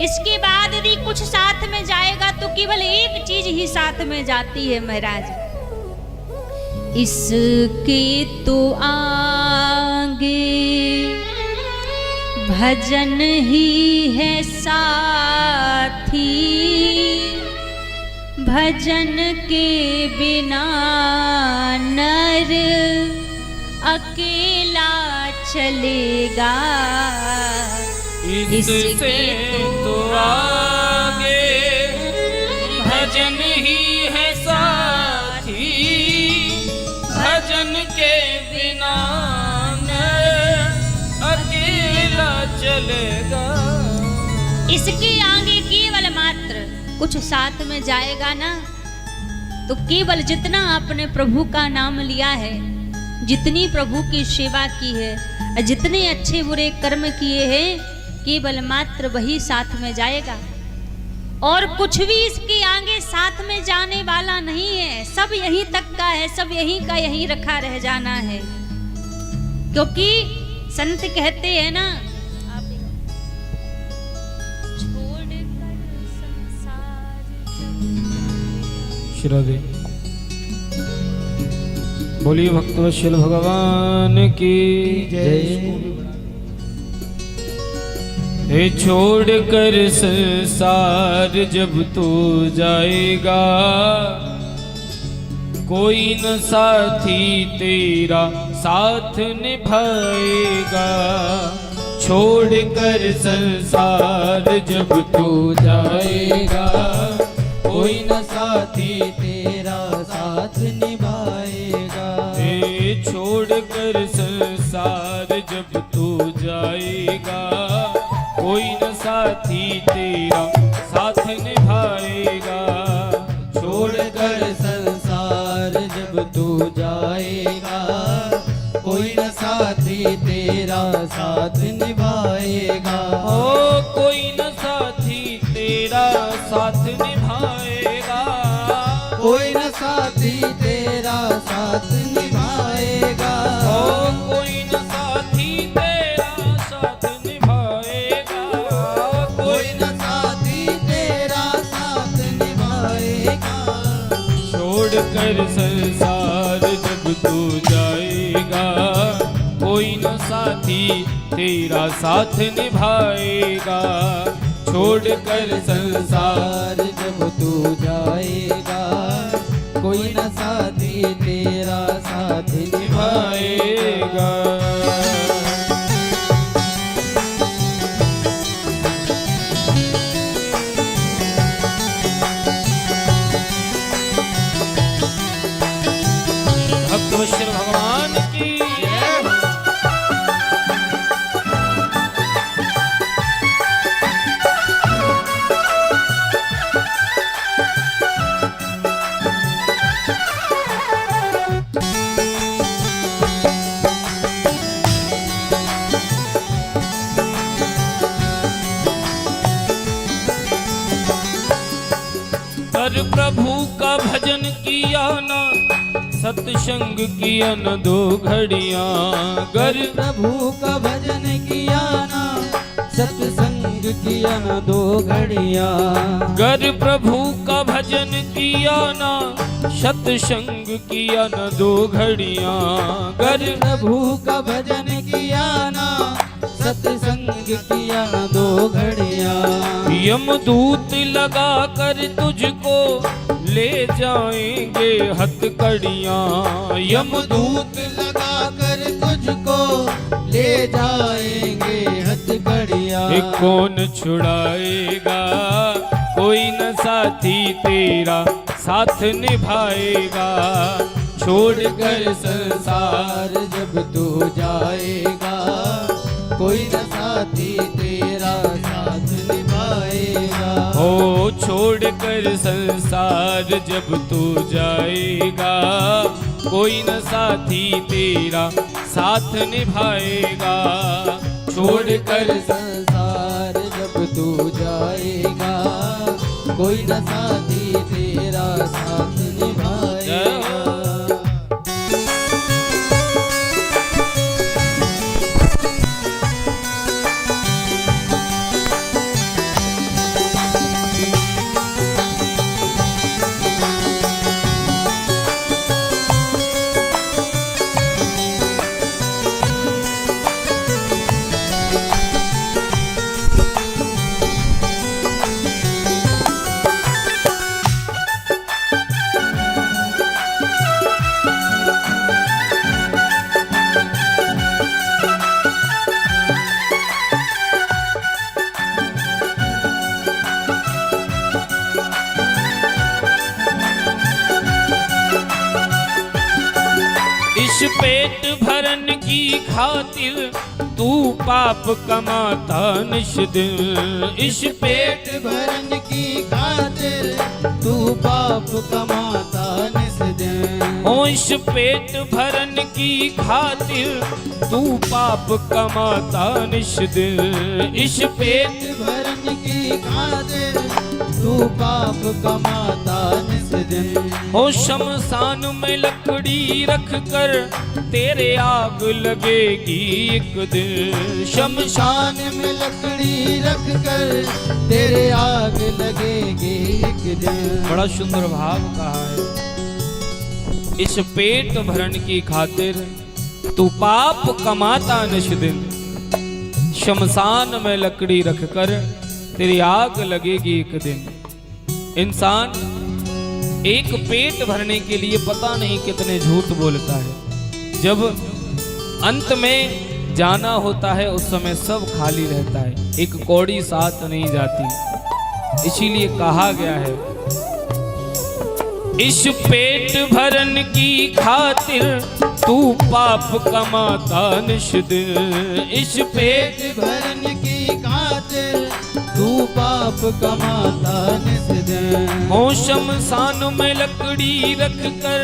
इसके बाद यदि कुछ साथ में जाएगा तो केवल एक चीज ही साथ में जाती है महाराज, इसके तो आगे भजन ही है साथी, भजन के बिना नर अकेला चलेगा। इससे तो आगे भजन ही है साथी, भजन के बिना अकेला चलेगा। इसके आगे केवल मात्र कुछ साथ में जाएगा ना, तो केवल जितना आपने प्रभु का नाम लिया है, जितनी प्रभु की सेवा की है, जितने अच्छे बुरे कर्म किए हैं, केवल मात्र वही साथ में जाएगा। और कुछ भी इसके आगे साथ में जाने वाला नहीं है। सब यहीं तक का है, सब यहीं का यहीं रखा रह जाना है। क्योंकि संत कहते हैं ना, श्रद्धे बोलिए भक्तवत्सल भगवान की जय। हे छोड़ कर संसार जब तू जाएगा, कोई न साथी तेरा साथ निभाएगा। छोड़ कर संसार जब तू जाएगा, कोई न साथी तेरा साथ निभाएगा। हे छोड़ कर संसार जब तू जाएगा, कोई न साथी तेरा साथ निभाएगा। छोड़ कर संसार जब तू जाएगा, कोई न साथी तेरा साथ निभाएगा। ओ कोई न साथी तेरा साथ निभाएगा। कोई न साथी तेरा साथ निभाएगा। ओ कोई न साथी तेरा साथ निभाएगा। कोई न साथी तेरा साथ निभाएगा। छोड़ कर संसार जब तू जाएगा, कोई न साथी तेरा साथ निभाएगा। छोड़ कर संसार जब तू जाएगा, कोई न साथी तेरा साथ निभाएगा। भक्तवत्सल भगवान की कर प्रभु का भजन किया ना, सत्संग किया न दो घड़ियां। गर प्रभु का भजन किया ना, सत्संग किया न दो घड़ियां। गर प्रभु का भजन किया ना, सत्संग किया न दो घड़ियां। गर प्रभु का भजन किया ना, सत्संग किया न दो घड़ियां। यमदूत लगा कर तुझको ले जाएंगे हथकड़ियां। यमदूत लगा कर तुझको ले जाएंगे हथकड़ियां। ये कौन छुड़ाएगा, कोई न साथी तेरा साथ निभाएगा। छोड़ कर संसार जब तू जाएगा, कोई न साथी तेरा साथ निभाएगा। हो छोड़ कर संसार जब तू जाएगा, कोई न साथी तेरा साथ निभाएगा। छोड़ कर संसार जब तू जाएगा, कोई न साथी तेरा साथ निभाएगा। इस पेट भरन की खातिर तू पाप कमाता निश दिन। इस पेट भरन की खातिर तू पाप कमाता निस दिन। ओ इस पेट भरन की खातिर तू पाप कमाता निश दिन। इस पेट भरन की खातिर तू पाप कमाता निस दिन। हो शमशान में लकड़ी रख कर तेरे आग लगेगी एक दिन। शमशान में लकड़ी रख कर तेरे आग लगेगी एक दिन। बड़ा सुंदर भाव कहा है। इस पेट भरण की खातिर तू पाप कमाता निश दिन। शमशान में लकड़ी रख कर तेरी आग लगेगी एक दिन। इंसान एक पेट भरने के लिए पता नहीं कितने झूठ बोलता है। जब अंत में जाना होता है उस समय सब खाली रहता है, एक कौड़ी साथ नहीं जाती। इसीलिए कहा गया है इस पेट भरन की खातिर तू पाप कमाता निश दिन। इस पेट भरन की खातिर तू पाप कमाता निस दिन। हो शमशान में लकड़ी रख कर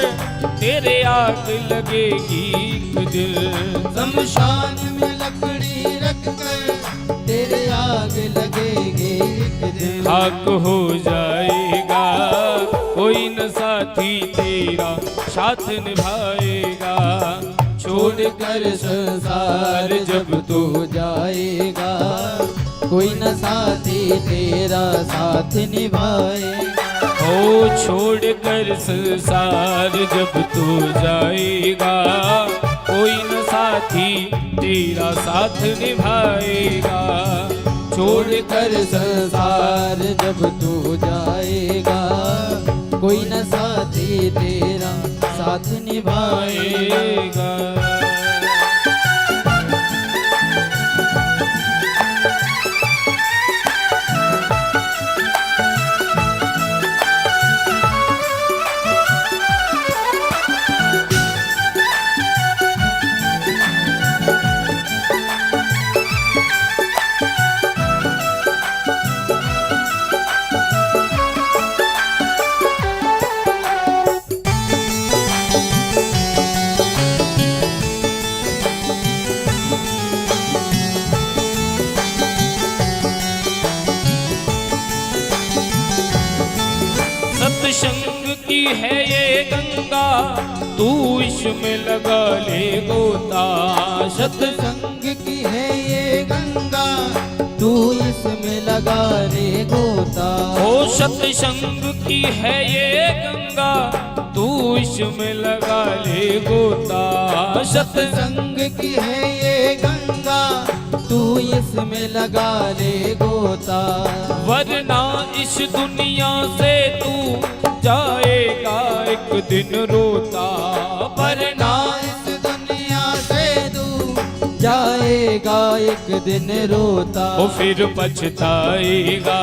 तेरे आग लगेगी एक दिन। शमशान में लकड़ी रख कर तेरे आग लगेगी एक दिन। खाक हो जाएगा कोई न साथी तेरा साथ निभाएगा। छोड़ कर संसार जब तू जाएगा कोई न साथी तेरा साथ निभाएगा। ओ छोड़ कर संसार जब तू जाएगा कोई न साथी तेरा साथ निभाएगा। छोड़ कर संसार जब तू जाएगा कोई न साथी तेरा साथ निभाएगा। सत्संग की है ये गंगा तू इसमें लगा ले गोता। सत्संग की है ये गंगा तू इसमें लगा ले गोता। ओ सत्संग की है ये गंगा तू इसमें लगा ले गोता। सत्संग की है ये गंगा तू इसमें लगा ले गोता। वरना इस दुनिया से तू जाएगा एक दिन रोता। वरना इस दुनिया से तू जाएगा एक दिन रोता। ओ फिर पछताएगा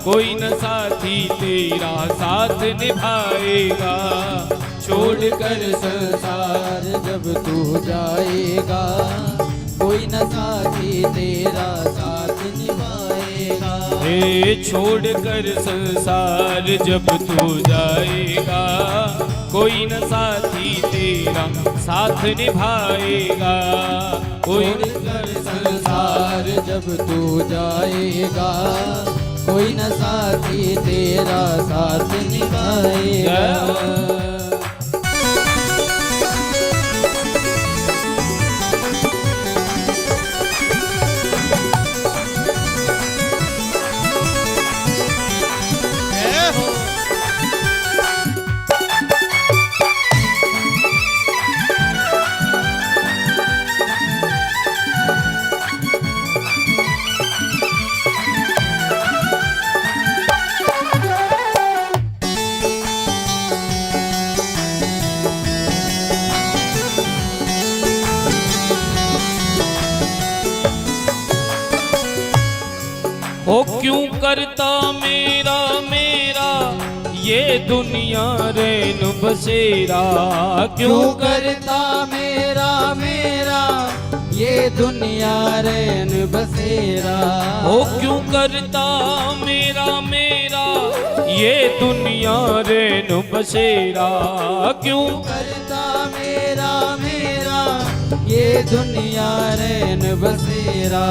कोई न साथी तेरा साथ निभाएगा। छोड़ कर संसार जब तू जाएगा कोई न साथी तेरा साथ निभाएगा। हे छोड़ कर संसार जब तू जाएगा कोई न साथी तेरा साथ निभाएगा। कोई छोड़ कर संसार जब तू जाएगा कोई न साथी तेरा साथ निभाएगा। हो क्यों करता मेरा मेरा ये दुनिया रैन बसेरा। क्यों करता मेरा मेरा ये दुनिया रैन बसेरा। हो क्यों करता मेरा मेरा ये दुनिया रैन बसेरा। क्यों करता मेरा मेरा ये दुनिया रैन बसेरा।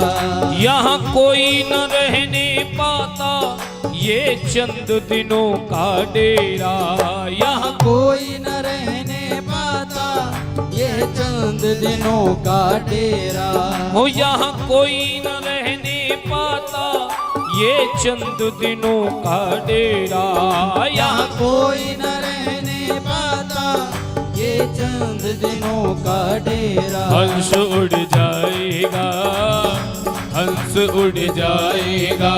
यहाँ कोई न रहने पाता ये चंद दिनों का डेरा, यहाँ कोई न रहने पाता, ये चंद दिनों का डेरा। हो यहाँ कोई न रहने पाता, ये चंद दिनों का डेरा, यहाँ कोई न रहने पाता, ये चंद दिनों का डेरा। हंस उड़ जाएगा, हंस उड़ जाएगा,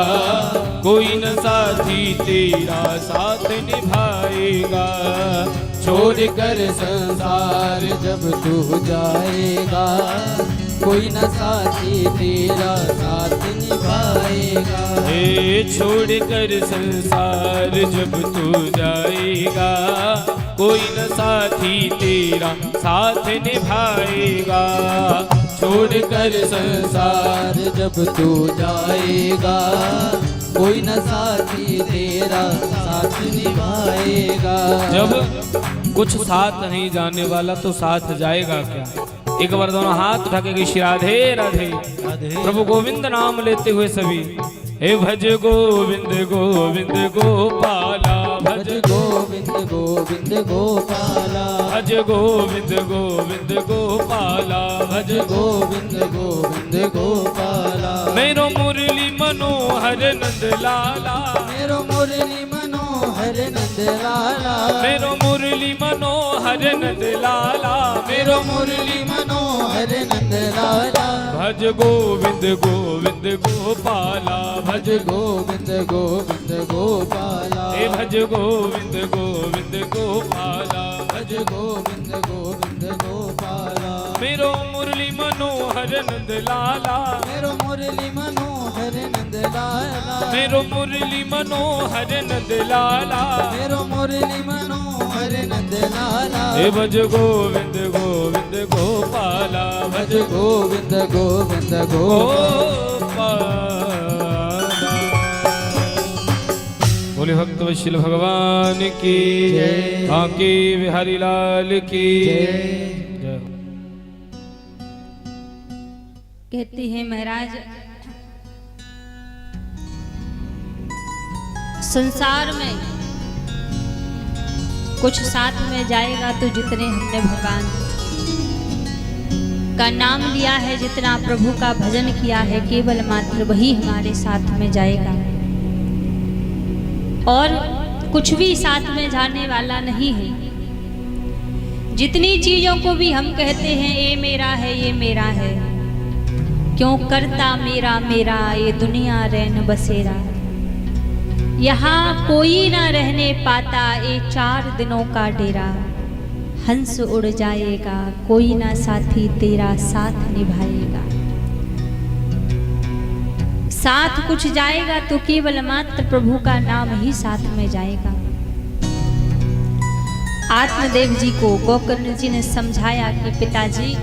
कोई न साथी तेरा साथ निभाएगा। छोड़ कर संसार जब तू जाएगा, कोई न साथी तेरा साथ निभाएगा। हे छोड़ कर संसार जब तू जाएगा, कोई न साथी तेरा साथ निभाएगा। छोड़ कर संसार जब तू जाएगा, कोई न साथी तेरा साथ निभाएगा। जब कुछ साथ नहीं जाने वाला तो साथ जाएगा क्या? एक बार दोनों हाथ उठा के श्री राधे राधे प्रभु गोविंद नाम लेते हुए सभी, हे भज गोविंद गोविंद गोपाला, भज गोविंद गोविंद गोपाला, भज गोविंद गोविंद गोपाला, भज गोविंद गोविंद गोपाला। मेरो मुरली मनोहर नंद लाला, मेरो मुरली मनोहर नंद लाला, मेरो मुरली मनोहर नंद लाला, मेरो मुरली मनोहर नंद लाला। भज गोविंद गोविंद गोपाला, भज गोविंद गोविंद गोपाला, हे भज गोविंद गोविंद गोपाला, भज गोविंद गोविंद गोपाला। मेरो मुरली मनोहर नंद लाला, मेरो मुरली मनोहर नंद लाला, मेरो मुरली मनोहर नंद लाला, मेरो मुरली मनोहर नंद लाला। हे भज गोविंद गोविंद गोपाला, भज गोविंद गोविंद गोपाला। बोले भक्त वत्सल भगवान की जय। कांके बिहारी लाल की जय। कहते हैं महाराज, संसार में कुछ साथ में जाएगा तो जितने हमने भगवान का नाम लिया है, जितना प्रभु का भजन किया है, केवल मात्र वही हमारे साथ में जाएगा। और कुछ भी साथ में जाने वाला नहीं है। जितनी चीजों को भी हम कहते हैं ये मेरा है, ये मेरा है, क्यों करता मेरा मेरा ये दुनिया रैन बसेरा। यहाँ कोई ना रहने पाता ये 4 दिनों का डेरा। हंस उड़ जाएगा, कोई ना साथी तेरा साथ निभाएगा। साथ कुछ जाएगा तो केवल मात्र प्रभु का नाम ही साथ में जाएगा। आत्मदेव जी को गोकर्ण जी ने समझाया कि पिताजी,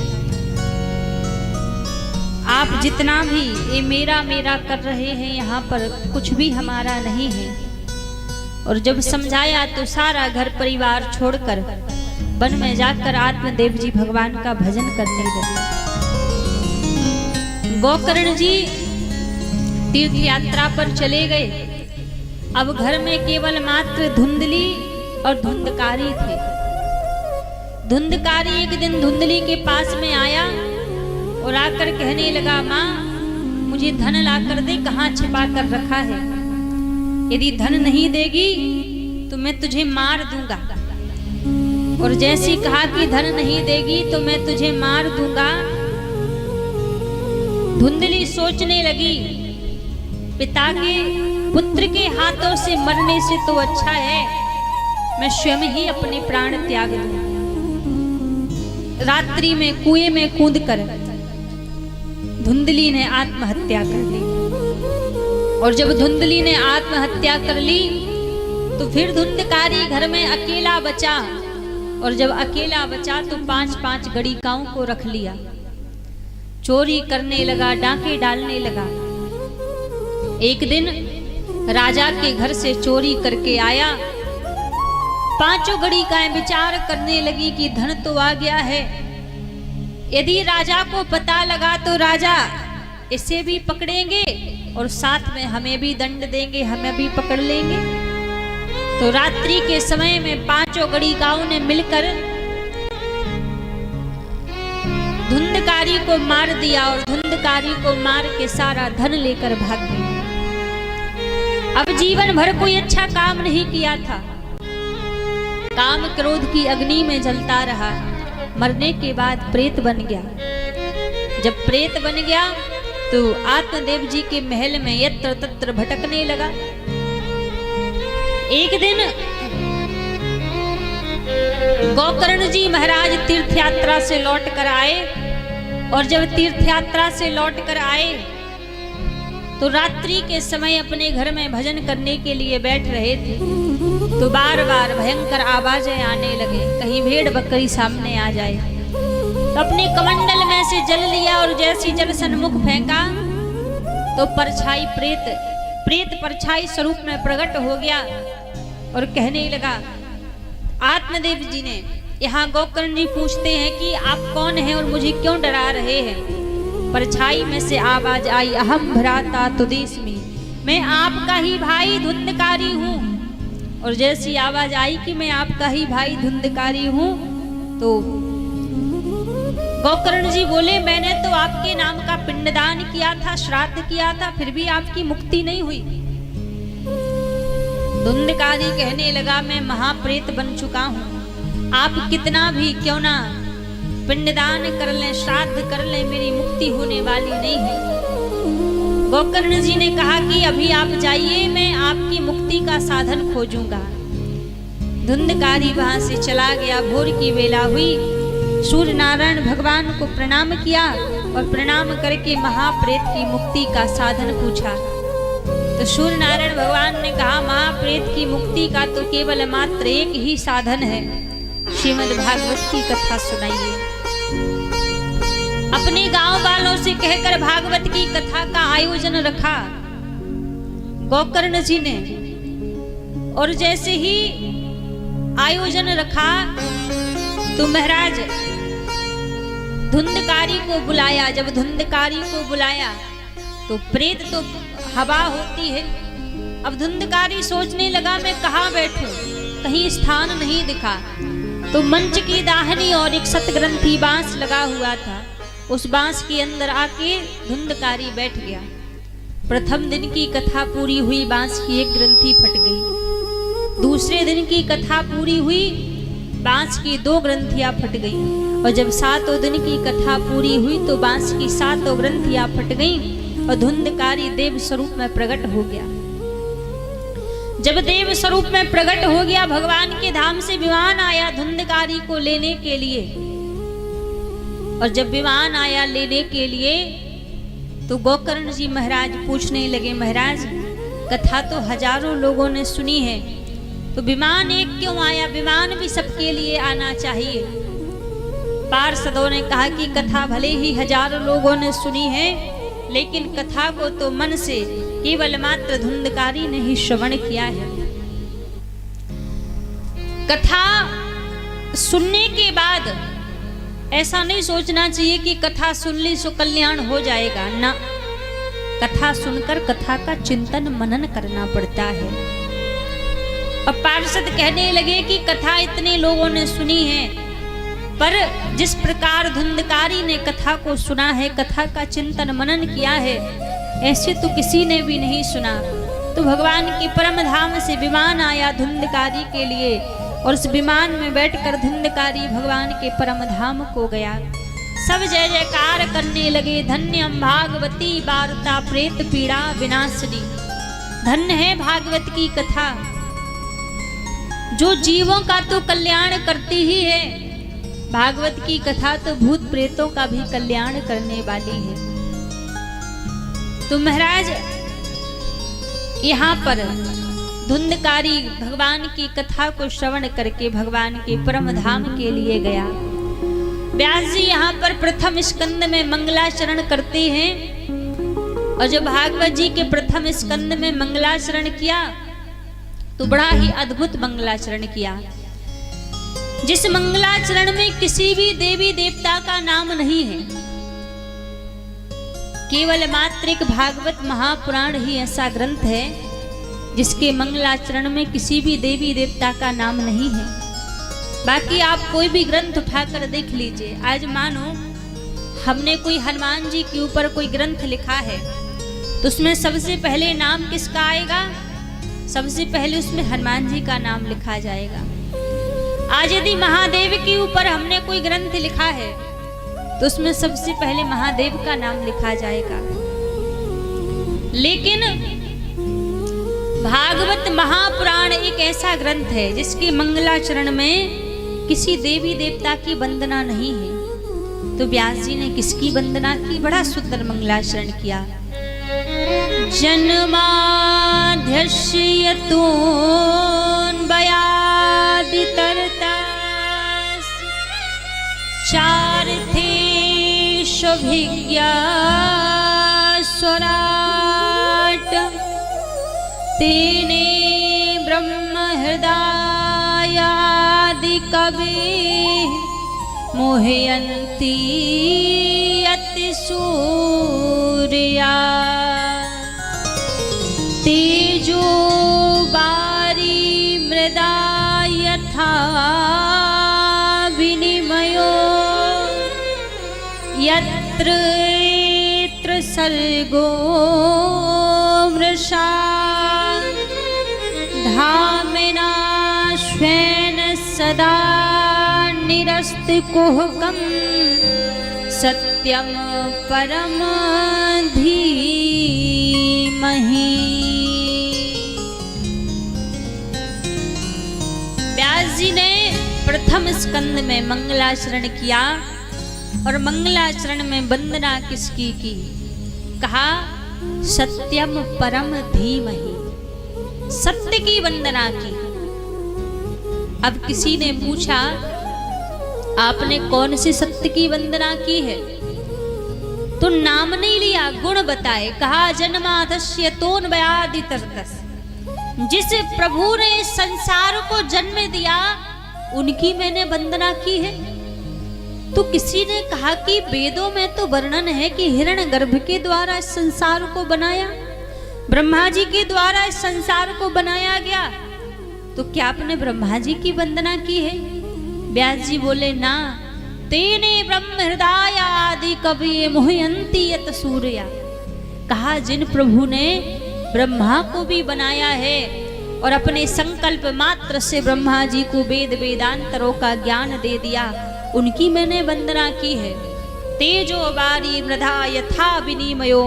आप जितना भी ये मेरा मेरा कर रहे हैं, यहाँ पर कुछ भी हमारा नहीं है। और जब समझाया तो सारा घर परिवार छोड़कर वन में जाकर आत्मदेव जी भगवान का भजन करने लगे। गोकर्ण जी तीर्थ यात्रा पर चले गए। अब घर में केवल मात्र धुंधली और धुंधकारी थे। धुंधकारी एक दिन धुंधली के पास में आया और आकर कहने लगा, माँ मुझे धन ला कर दे, कहाँ छिपा कर रखा है। यदि धन नहीं देगी तो मैं तुझे मार दूंगा। और जैसी कहा कि धन नहीं देगी तो मैं तुझे मार दूंगा, धुंधली सोचने लगी, पिता के पुत्र के हाथों से मरने से तो अच्छा है मैं स्वयं ही अपने प्राण त्याग दूं। रात्रि में कुएं में कूदकर धुंधली ने आत्महत्या कर ली। और जब धुंधली ने आत्महत्या कर ली तो फिर धुंधकारी घर में अकेला बचा। और जब अकेला बचा तो 5-5 गड़िकाओं को रख लिया। चोरी करने लगा, डांके डालने लगा। एक दिन राजा के घर से चोरी करके आया। 5 गड़िकाएं विचार करने लगी कि धन तो आ गया है, यदि राजा को पता लगा तो राजा इसे भी पकड़ेंगे और साथ में हमें भी दंड देंगे, हमें भी पकड़ लेंगे। तो रात्रि के समय में पांचों गड़ी गांव ने मिलकर धुंधकारी को मार दिया और धुंधकारी को मार के सारा धन लेकर भाग गए। अब जीवन भर कोई अच्छा काम नहीं किया था, काम क्रोध की अग्नि में जलता रहा। मरने के बाद प्रेत बन गया। जब प्रेत बन गया तो आत्मदेव जी के महल में यत्र तत्र भटकने लगा। एक दिन गोकर्ण जी महाराज तीर्थ यात्रा से लौट कर आए और जब तीर्थ यात्रा से लौट कर आए तो रात्रि के समय अपने घर में भजन करने के लिए बैठ रहे थे तो बार बार भयंकर आवाजें आने लगे, कहीं भेड़ बकरी सामने आ जाए। तो अपने कमंडल में से जल लिया और जैसी जल सन्मुख फेंका तो परछाई प्रेत परछाई स्वरूप में प्रकट हो गया और कहने लगा। आत्मदेव जी ने, यहाँ गोकर्ण जी पूछते हैं कि आप कौन हैं और मुझे क्यों डरा रहे हैं। परछाई में से आवाज आई, अहम भ्राता तुदेस्मि, मैं आपका ही भाई धुंधकारी हूँ। और जैसी आवाज आई कि मैं आपका ही भाई धुंधकारी हूँ तो गोकर्ण जी बोले, मैंने तो आपके नाम का पिंडदान किया था, श्राद्ध किया था, फिर भी आपकी मुक्ति नहीं हुई। धुंधकारी कहने लगा, मैं महाप्रेत बन चुका हूँ, आप कितना भी क्यों ना पिंडदान कर लें, श्राद्ध कर लें, मेरी मुक्ति होने वाली नहीं है। गोकर्ण जी ने कहा कि अभी आप जाइए, मैं आपकी मुक्ति का साधन खोजूंगा। धुंधकारी वहां से चला गया। भोर की वेला हुई, सूर्य नारायण भगवान को प्रणाम किया और प्रणाम करके महाप्रेत की मुक्ति का साधन पूछा। तो सूर्य नारायण भगवान ने कहा, महाप्रेत की मुक्ति का तो केवल मात्र एक ही साधन है, श्रीमद् भागवत की कथा सुनाइए। अपने गांव वालों से कहकर भागवत की कथा का आयोजन रखा गोकर्ण जी ने। और जैसे ही आयोजन रखा तो महाराज धुंधकारी को बुलाया। जब धुंधकारी को बुलाया तो प्रेत तो हवा होती है। अब धुंधकारी सोचने लगा, मैं कहाँ बैठूं, कहीं स्थान नहीं दिखा। तो मंच की दाहिनी और एक सतग्रंथी बांस लगा हुआ था, उस बांस के अंदर आके धुंधकारी बैठ गया। प्रथम दिन की कथा पूरी हुई, बांस की एक ग्रंथि फट गई। दूसरे दिन की कथा पूरी हुई, बांस की 2 ग्रंथियां फट गई। और जब 7वें दिन की कथा पूरी हुई तो बांस की 7 ग्रंथियां फट गईं और धुंधकारी देव स्वरूप में प्रकट हो गया। जब देव स्वरूप में प्रकट हो गया, भगवान के धाम से विमान आया धुंधकारी को लेने के लिए। और जब विमान आया लेने के लिए तो गोकर्ण जी महाराज पूछने लगे, महाराज कथा तो हजारों लोगों ने सुनी है, तो विमान एक क्यों आया, विमान भी सबके लिए आना चाहिए। पार्षदों ने कहा कि कथा भले ही हजारों लोगों ने सुनी है, लेकिन कथा को तो मन से केवल मात्र धुंधकारी ने ही श्रवण किया है। कथा सुनने के बाद ऐसा नहीं सोचना चाहिए कि कथा सुन ली सो कल्याण हो जाएगा, ना। कथा सुनकर कथा का चिंतन मनन करना पड़ता है। अब पार्षद कहने लगे कि कथा इतने लोगों ने सुनी है, पर जिस प्रकार धुंधकारी ने कथा को सुना है, कथा का चिंतन मनन किया है, ऐसे तो किसी ने भी नहीं सुना। तो भगवान के परम धाम से विमान आया धुंधकारी के लिए और उस विमान में बैठकर धुंधकारी भगवान के परम धाम को गया। सब जय जयकार करने लगे, धन्यम भागवती वार्ता प्रेत पीड़ा विनाशिनी। धन्य है भागवत की कथा, जो जीवों का तो कल्याण करती ही है। भागवत की कथा तो भूत प्रेतों का भी कल्याण करने वाली है। तो महाराज यहाँ पर धुंधकारी भगवान की कथा को श्रवण करके भगवान के परम धाम के लिए गया। व्यास जी यहाँ पर प्रथम स्कंद में मंगलाचरण करते हैं और जब भागवत जी के प्रथम स्कंद में मंगलाचरण किया तो बड़ा ही अद्भुत मंगलाचरण किया, जिस मंगलाचरण में किसी भी देवी देवता का नाम नहीं है। केवल मात्र एक भागवत महापुराण ही ऐसा ग्रंथ है जिसके मंगलाचरण में किसी भी देवी देवता का नाम नहीं है। बाकी आप कोई भी ग्रंथ उठाकर देख लीजिए। आज मानो हमने कोई हनुमान जी के ऊपर कोई ग्रंथ लिखा है तो उसमें सबसे पहले नाम किसका आएगा? सबसे पहले उसमें हनुमान जी का नाम लिखा जाएगा। आज यदि महादेव के ऊपर हमने कोई ग्रंथ लिखा है तो उसमें सबसे पहले महादेव का नाम लिखा जाएगा। लेकिन भागवत महापुराण एक ऐसा ग्रंथ है जिसके मंगलाचरण में किसी देवी देवता की वंदना नहीं है। तो व्यास जी ने किसकी वंदना की? बड़ा सुंदर मंगलाचरण किया। जन्माध्यक्ष चारथेष्वभिज्ञा स्वराट तेने ब्रह्म हृदयादि कवि मोहयन्ति अति सूर्या तेजो बारी मृदा यथा विनिमयो यत्र यत्र सर्गो मृषा धामिना श्वेन सदा निरस्तकुहकं सत्यं परम धीमहि। व्यास जी ने प्रथम स्कंद में मंगलाचरण किया और मंगलाचरण में वंदना किसकी की? कहा सत्यम परम धीमहि, सत्य की वंदना की। अब किसी ने पूछा आपने कौन से सत्य की वंदना की है? तो नाम नहीं लिया, गुण बताए। कहा जन्मादस्य तोन्वयादि तरतस, जिस प्रभु ने संसार को जन्म दिया उनकी मैंने वंदना की है। तो किसी ने कहा कि वेदों में तो वर्णन है कि हिरण्यगर्भ के द्वारा इस संसार को बनाया, ब्रह्मा जी के द्वारा इस संसार को बनाया गया। तो क्या आपने ब्रह्मा जी की वंदना की है? व्यास जी बोले ना, तेने ब्रह्म हृदय आदि कवि मोहयन्ति यत सूर्या। कहा जिन प्रभु ने ब्रह्मा को भी बनाया है और अपने संकल्प मात्र से ब्रह्मा जी को वेद वेदांतरों का ज्ञान दे दिया, उनकी मैंने वंदना की है। तेजो बारी मृधा यथा विनिमयो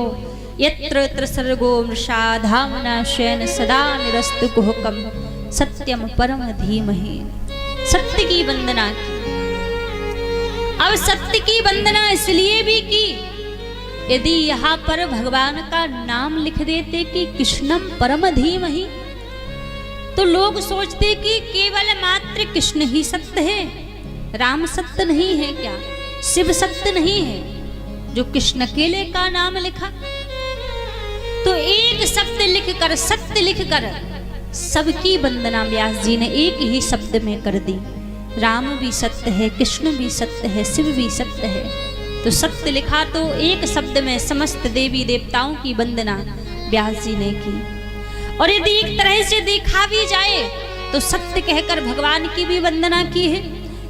यत्र यत्र सर्गो मृषा धामना शयन सदा निरस्तकुहकं सत्यम परम धीमहि। सत्य की वंदना की। अब सत्य की वंदना इसलिए भी की, यदि यहाँ पर भगवान का नाम लिख देते कि कृष्णम परम धीमहि तो लोग सोचते कि केवल मात्र कृष्ण ही सत्य है, राम सत्य नहीं है क्या, शिव सत्य नहीं है जो कृष्ण अकेले का नाम लिखा। तो एक शब्द लिखकर, सत्य लिखकर सबकी वंदना व्यास जी ने एक ही शब्द में कर दी। राम भी सत्य है, कृष्ण भी सत्य है, शिव भी सत्य है। तो सत्य लिखा तो एक शब्द में समस्त देवी देवताओं की वंदना व्यास जी ने की। और यदि एक तरह से देखा भी जाए तो सत्य कहकर भगवान की भी वंदना की है।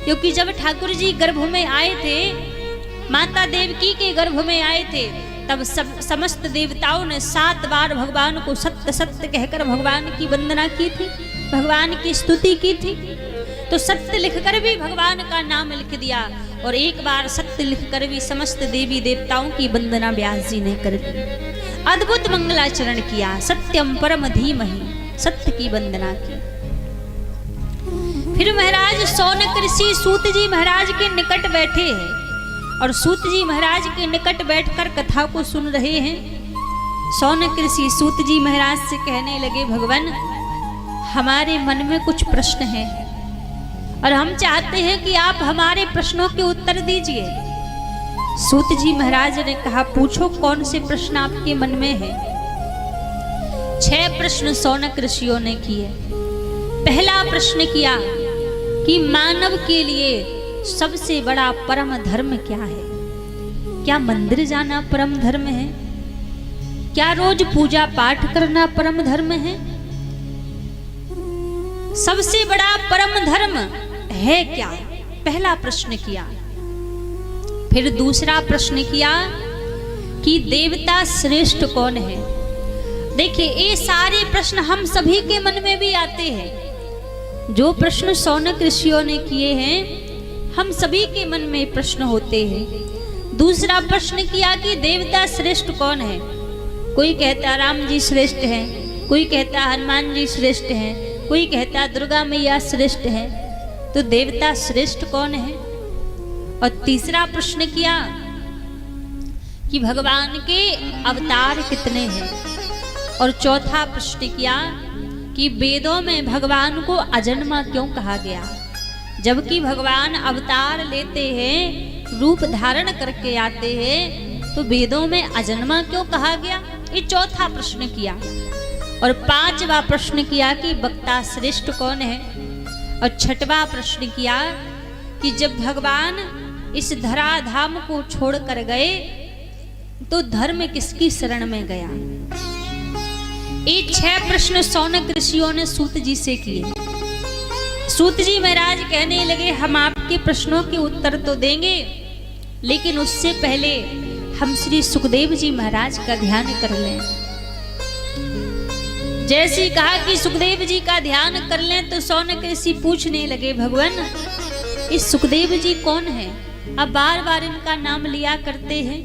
क्योंकि जब ठाकुर जी गर्भ में आए थे, माता देवकी के गर्भ में आए थे, तब सब समस्त देवताओं ने 7 बार भगवान को सत्य सत्य कहकर भगवान की वंदना की थी, भगवान की स्तुति की थी। तो सत्य लिखकर भी भगवान का नाम लिख दिया और एक बार सत्य लिखकर भी समस्त देवी देवताओं की वंदना व्यास जी ने कर दी। अद्भुत मंगलाचरण किया। सत्यम परम धीमहि, सत्य की वंदना की। फिर महाराज सौनक ऋषि सूत जी महाराज के निकट बैठे हैं और सूत जी महाराज के निकट बैठकर कथा को सुन रहे हैं। सौनक ऋषि सूत जी महाराज से कहने लगे, भगवान हमारे मन में कुछ प्रश्न हैं और हम चाहते हैं कि आप हमारे प्रश्नों के उत्तर दीजिए। सूत जी महाराज ने कहा, पूछो कौन से प्रश्न आपके मन में है। 6 प्रश्न सौनक ऋषियों ने किए। पहला प्रश्न किया कि मानव के लिए सबसे बड़ा परम धर्म क्या है। क्या मंदिर जाना परम धर्म है? क्या रोज पूजा पाठ करना परम धर्म है? सबसे बड़ा परम धर्म है क्या? पहला प्रश्न किया। फिर दूसरा प्रश्न किया कि देवता श्रेष्ठ कौन है? देखिए, ये सारे प्रश्न हम सभी के मन में भी आते हैं। जो प्रश्न शौनक ऋषियों ने किए हैं, हम सभी के मन में प्रश्न होते हैं। दूसरा प्रश्न किया कि देवता श्रेष्ठ कौन है? कोई कहता राम जी श्रेष्ठ हैं, कोई कहता हनुमान जी श्रेष्ठ हैं, कोई कहता दुर्गा मैया श्रेष्ठ है। तो देवता श्रेष्ठ कौन है? और तीसरा प्रश्न किया कि भगवान के अवतार कितने हैं? और चौथा प्रश्न किया कि वेदों में भगवान को अजन्मा क्यों कहा गया, जबकि भगवान अवतार लेते हैं, रूप धारण करके आते हैं, तो वेदों में अजन्मा क्यों कहा गया? ये चौथा प्रश्न किया। और पांचवा प्रश्न किया कि वक्ता श्रेष्ठ कौन है? और छठवां प्रश्न किया कि जब भगवान इस धराधाम को छोड़कर गए तो धर्म किसकी शरण में गया? ये 6 प्रश्न शौनक ऋषियों ने सूत जी से किए। सूत जी महाराज कहने लगे, हम आपके प्रश्नों के उत्तर तो देंगे, लेकिन उससे पहले हम श्री सुखदेव जी महाराज का ध्यान कर लें। जैसे कहा कि सुखदेव जी का ध्यान कर लें, तो शौनक ऋषि पूछने लगे, भगवान इस सुखदेव जी कौन है? अब बार बार इनका नाम लिया करते हैं।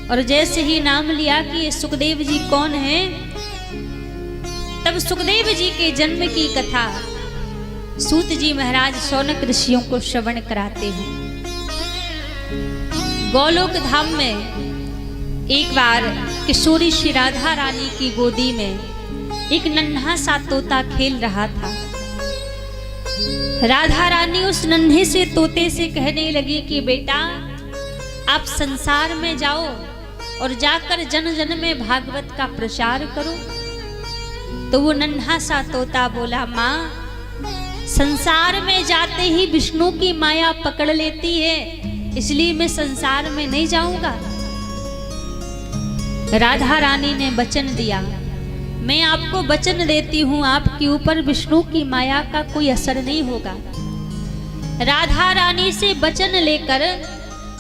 और जैसे ही नाम लिया कि ये सुखदेव जी कौन है, तब सुखदेव जी के जन्म की कथा सूत जी महाराज शौनक ऋषियों को श्रवण कराते हैं। गोलोक धाम में एक बार किशोरी श्री राधा रानी की गोदी में एक नन्हा सा तोता खेल रहा था। राधा रानी उस नन्हे से तोते से कहने लगी कि बेटा, आप संसार में जाओ और जाकर जन जन में भागवत का प्रचार करो। तो वो नन्हा सा तोता बोला, माँ, संसार में जाते ही विष्णु की माया पकड़ लेती है, इसलिए मैं संसार में नहीं जाऊंगा। राधा रानी ने वचन दिया, मैं आपको वचन देती हूँ, आपके ऊपर विष्णु की माया का कोई असर नहीं होगा। राधा रानी से वचन लेकर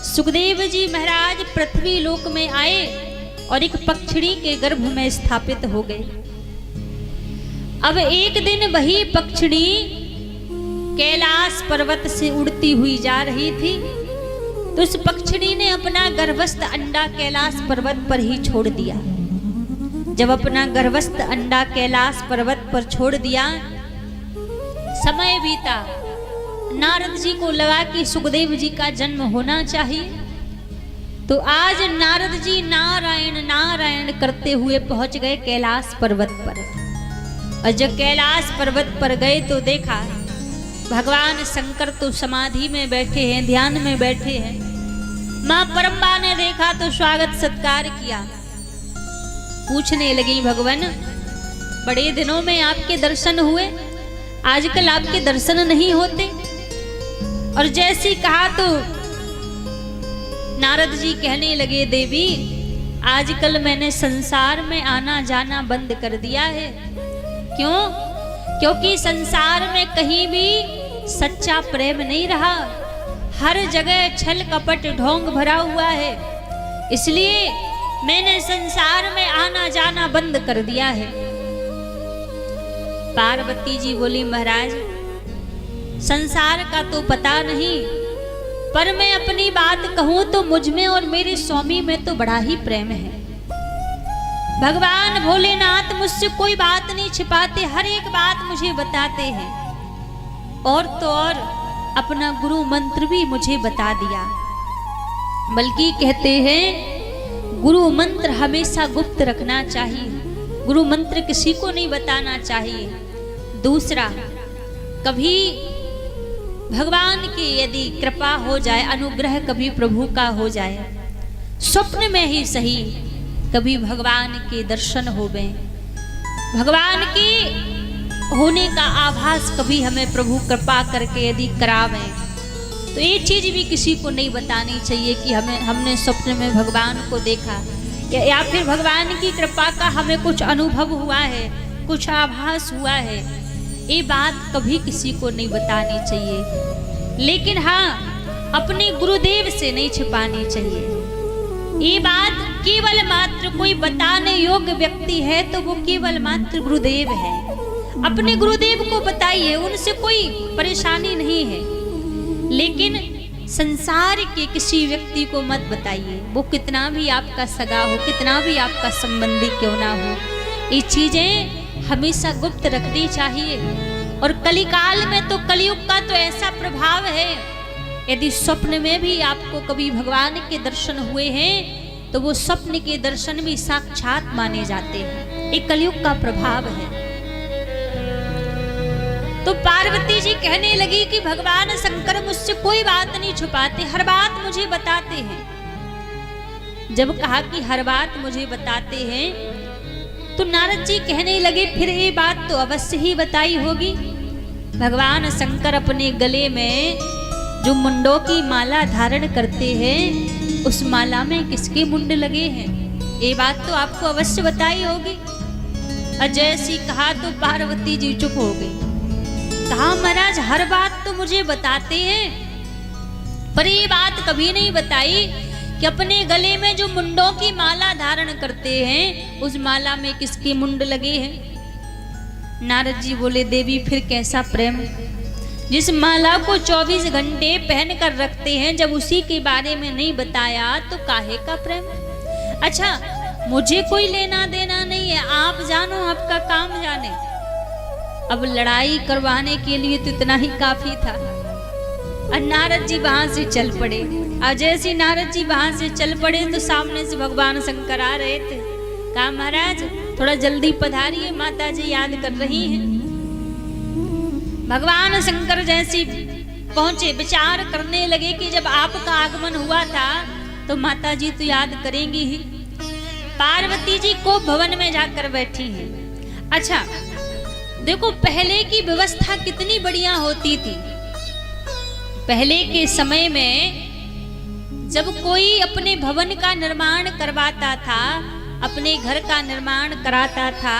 सुखदेव जी महाराज पृथ्वी लोक में आए और एक पक्षिणी के गर्भ में स्थापित हो गए। अब एक दिन वही पक्षिणी कैलाश पर्वत से उड़ती हुई जा रही थी, तो उस पक्षिणी ने अपना गर्भस्थ अंडा कैलाश पर्वत पर ही छोड़ दिया। जब अपना गर्भस्थ अंडा कैलाश पर्वत पर छोड़ दिया, समय बीता, नारद जी को लगा कि सुखदेव जी का जन्म होना चाहिए। तो आज नारद जी नारायण नारायण करते हुए पहुंच गए कैलाश पर्वत पर। और जब कैलाश पर्वत पर गए तो देखा भगवान शंकर तो समाधि में बैठे हैं, ध्यान में बैठे हैं। मां परम्बा ने देखा तो स्वागत सत्कार किया। पूछने लगी, भगवान बड़े दिनों में आपके दर्शन हुए, आजकल आपके दर्शन नहीं होते। और जैसी कहा तो नारद जी कहने लगे, देवी आजकल मैंने संसार में आना जाना बंद कर दिया है। क्यों? क्योंकि संसार में कहीं भी सच्चा प्रेम नहीं रहा, हर जगह छल कपट ढोंग भरा हुआ है, इसलिए मैंने संसार में आना जाना बंद कर दिया है। पार्वती जी बोली, महाराज संसार का तो पता नहीं, पर मैं अपनी बात कहूं तो मुझ में और मेरे स्वामी में तो बड़ा ही प्रेम है। भगवान भोलेनाथ मुझसे कोई बात नहीं छिपाते, हर एक बात मुझे बताते हैं। और तो और अपना गुरु मंत्र भी मुझे बता दिया। बल्कि कहते हैं गुरु मंत्र हमेशा गुप्त रखना चाहिए, गुरु मंत्र किसी को नहीं बताना चाहिए। दूसरा, कभी भगवान की यदि कृपा हो जाए, अनुग्रह कभी प्रभु का हो जाए, स्वप्न में ही सही कभी भगवान के दर्शन हो गए, भगवान के होने का आभास कभी हमें प्रभु कृपा करके यदि करावे, तो ये चीज भी किसी को नहीं बतानी चाहिए कि हमने स्वप्न में भगवान को देखा, या फिर भगवान की कृपा का हमें कुछ अनुभव हुआ है, कुछ आभास हुआ है। ये बात कभी किसी को नहीं बतानी चाहिए, लेकिन हाँ अपने गुरुदेव से नहीं छिपानी चाहिए। ये बात केवल मात्र कोई बताने योग्य व्यक्ति है तो वो केवल मात्र गुरुदेव है। अपने गुरुदेव को बताइए, उनसे कोई परेशानी नहीं है, लेकिन संसार के किसी व्यक्ति को मत बताइए, वो कितना भी आपका सगा हो, कितना भी आपका संबंधी क्यों ना हो। ये चीजें हमेशा गुप्त रखनी चाहिए। और कलिकाल में तो कलयुग का तो ऐसा प्रभाव है, यदि स्वप्न में भी आपको कभी भगवान के दर्शन हुए हैं तो वो स्वप्न के दर्शन भी साक्षात माने जाते हैं। ये कलयुग का प्रभाव है। तो पार्वती जी कहने लगी कि भगवान शंकर मुझसे कोई बात नहीं छुपाते, हर बात मुझे बताते हैं। जब कहा कि हर बात मुझे बताते हैं, तो नारद जी कहने लगे फिर ये बात तो अवश्य ही बताई होगी। भगवान शंकर अपने गले में जो मुंडों की माला धारण करते हैं, उस माला में किसके मुंड लगे हैं, ये बात तो आपको अवश्य बताई होगी। और जैसी कहा तो पार्वती जी चुप हो गई। कहा महाराज हर बात तो मुझे बताते हैं, पर ये बात कभी नहीं बताई कि अपने गले में जो मुंडों की माला धारण करते हैं, उस माला में किसके मुंड लगे हैं। नारद जी बोले देवी फिर कैसा प्रेम, जिस माला को 24 घंटे पहन कर रखते हैं, जब उसी के बारे में नहीं बताया तो काहे का प्रेम। अच्छा मुझे कोई लेना देना नहीं है, आप जानो, आपका काम जाने। अब लड़ाई करवाने के लिए तो इतना ही काफी था। और नारद जी वहां से चल पड़े। और जैसे नारद जी वहां से चल पड़े तो सामने से भगवान शंकर आ रहे थे। कहा महाराज थोड़ा जल्दी पधारिए, माता जी याद कर रही हैं। भगवान शंकर जैसे पहुंचे, विचार करने लगे कि जब आपका आगमन हुआ था तो माता जी तो याद करेंगी ही। पार्वती जी को भवन में जाकर बैठी हैं। अच्छा देखो पहले की व्यवस्था कितनी बढ़िया होती थी। पहले के समय में जब कोई अपने भवन का निर्माण करवाता था, अपने घर का निर्माण कराता था,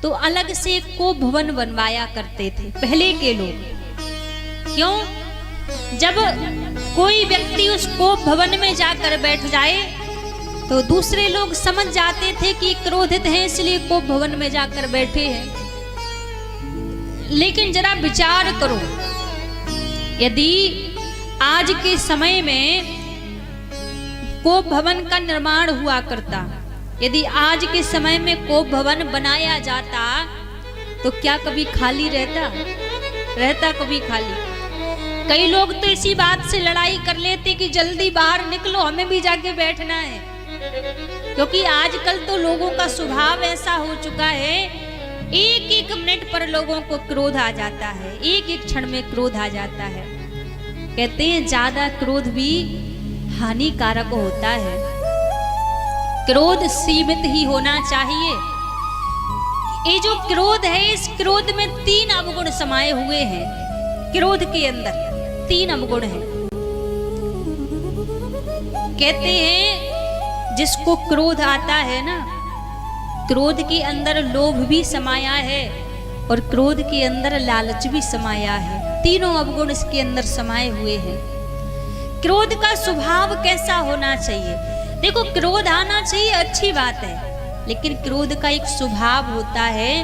तो अलग से को भवन बनवाया करते थे पहले के लोग। क्यों? जब कोई व्यक्ति उस को भवन में जाकर बैठ जाए तो दूसरे लोग समझ जाते थे कि क्रोधित हैं, इसलिए को भवन में जाकर बैठे हैं। लेकिन जरा विचार करो, यदि आज के समय में को भवन का निर्माण हुआ करता, यदि आज के समय में को भवन बनाया जाता तो क्या कभी खाली रहता कभी खाली? कई लोग तो इसी बात से लड़ाई कर लेते कि जल्दी बाहर निकलो, हमें भी जाके बैठना है। क्योंकि आजकल तो लोगों का स्वभाव ऐसा हो चुका है, एक एक मिनट पर लोगों को क्रोध आ जाता है, एक एक क्षण में क्रोध आ जाता है। कहते हैं ज्यादा क्रोध भी हानिकारक होता है, क्रोध सीमित ही होना चाहिए। ये जो क्रोध है, इस क्रोध में 3 अवगुण समाये हुए हैं। क्रोध के अंदर 3 अवगुण हैं। कहते हैं जिसको क्रोध आता है ना, क्रोध के अंदर लोभ भी समाया है और क्रोध के अंदर लालच भी समाया है। तीनों अवगुण इसके अंदर समाये हुए हैं। क्रोध का स्वभाव कैसा होना चाहिए? देखो क्रोध आना चाहिए, अच्छी बात है, लेकिन क्रोध का एक स्वभाव होता है।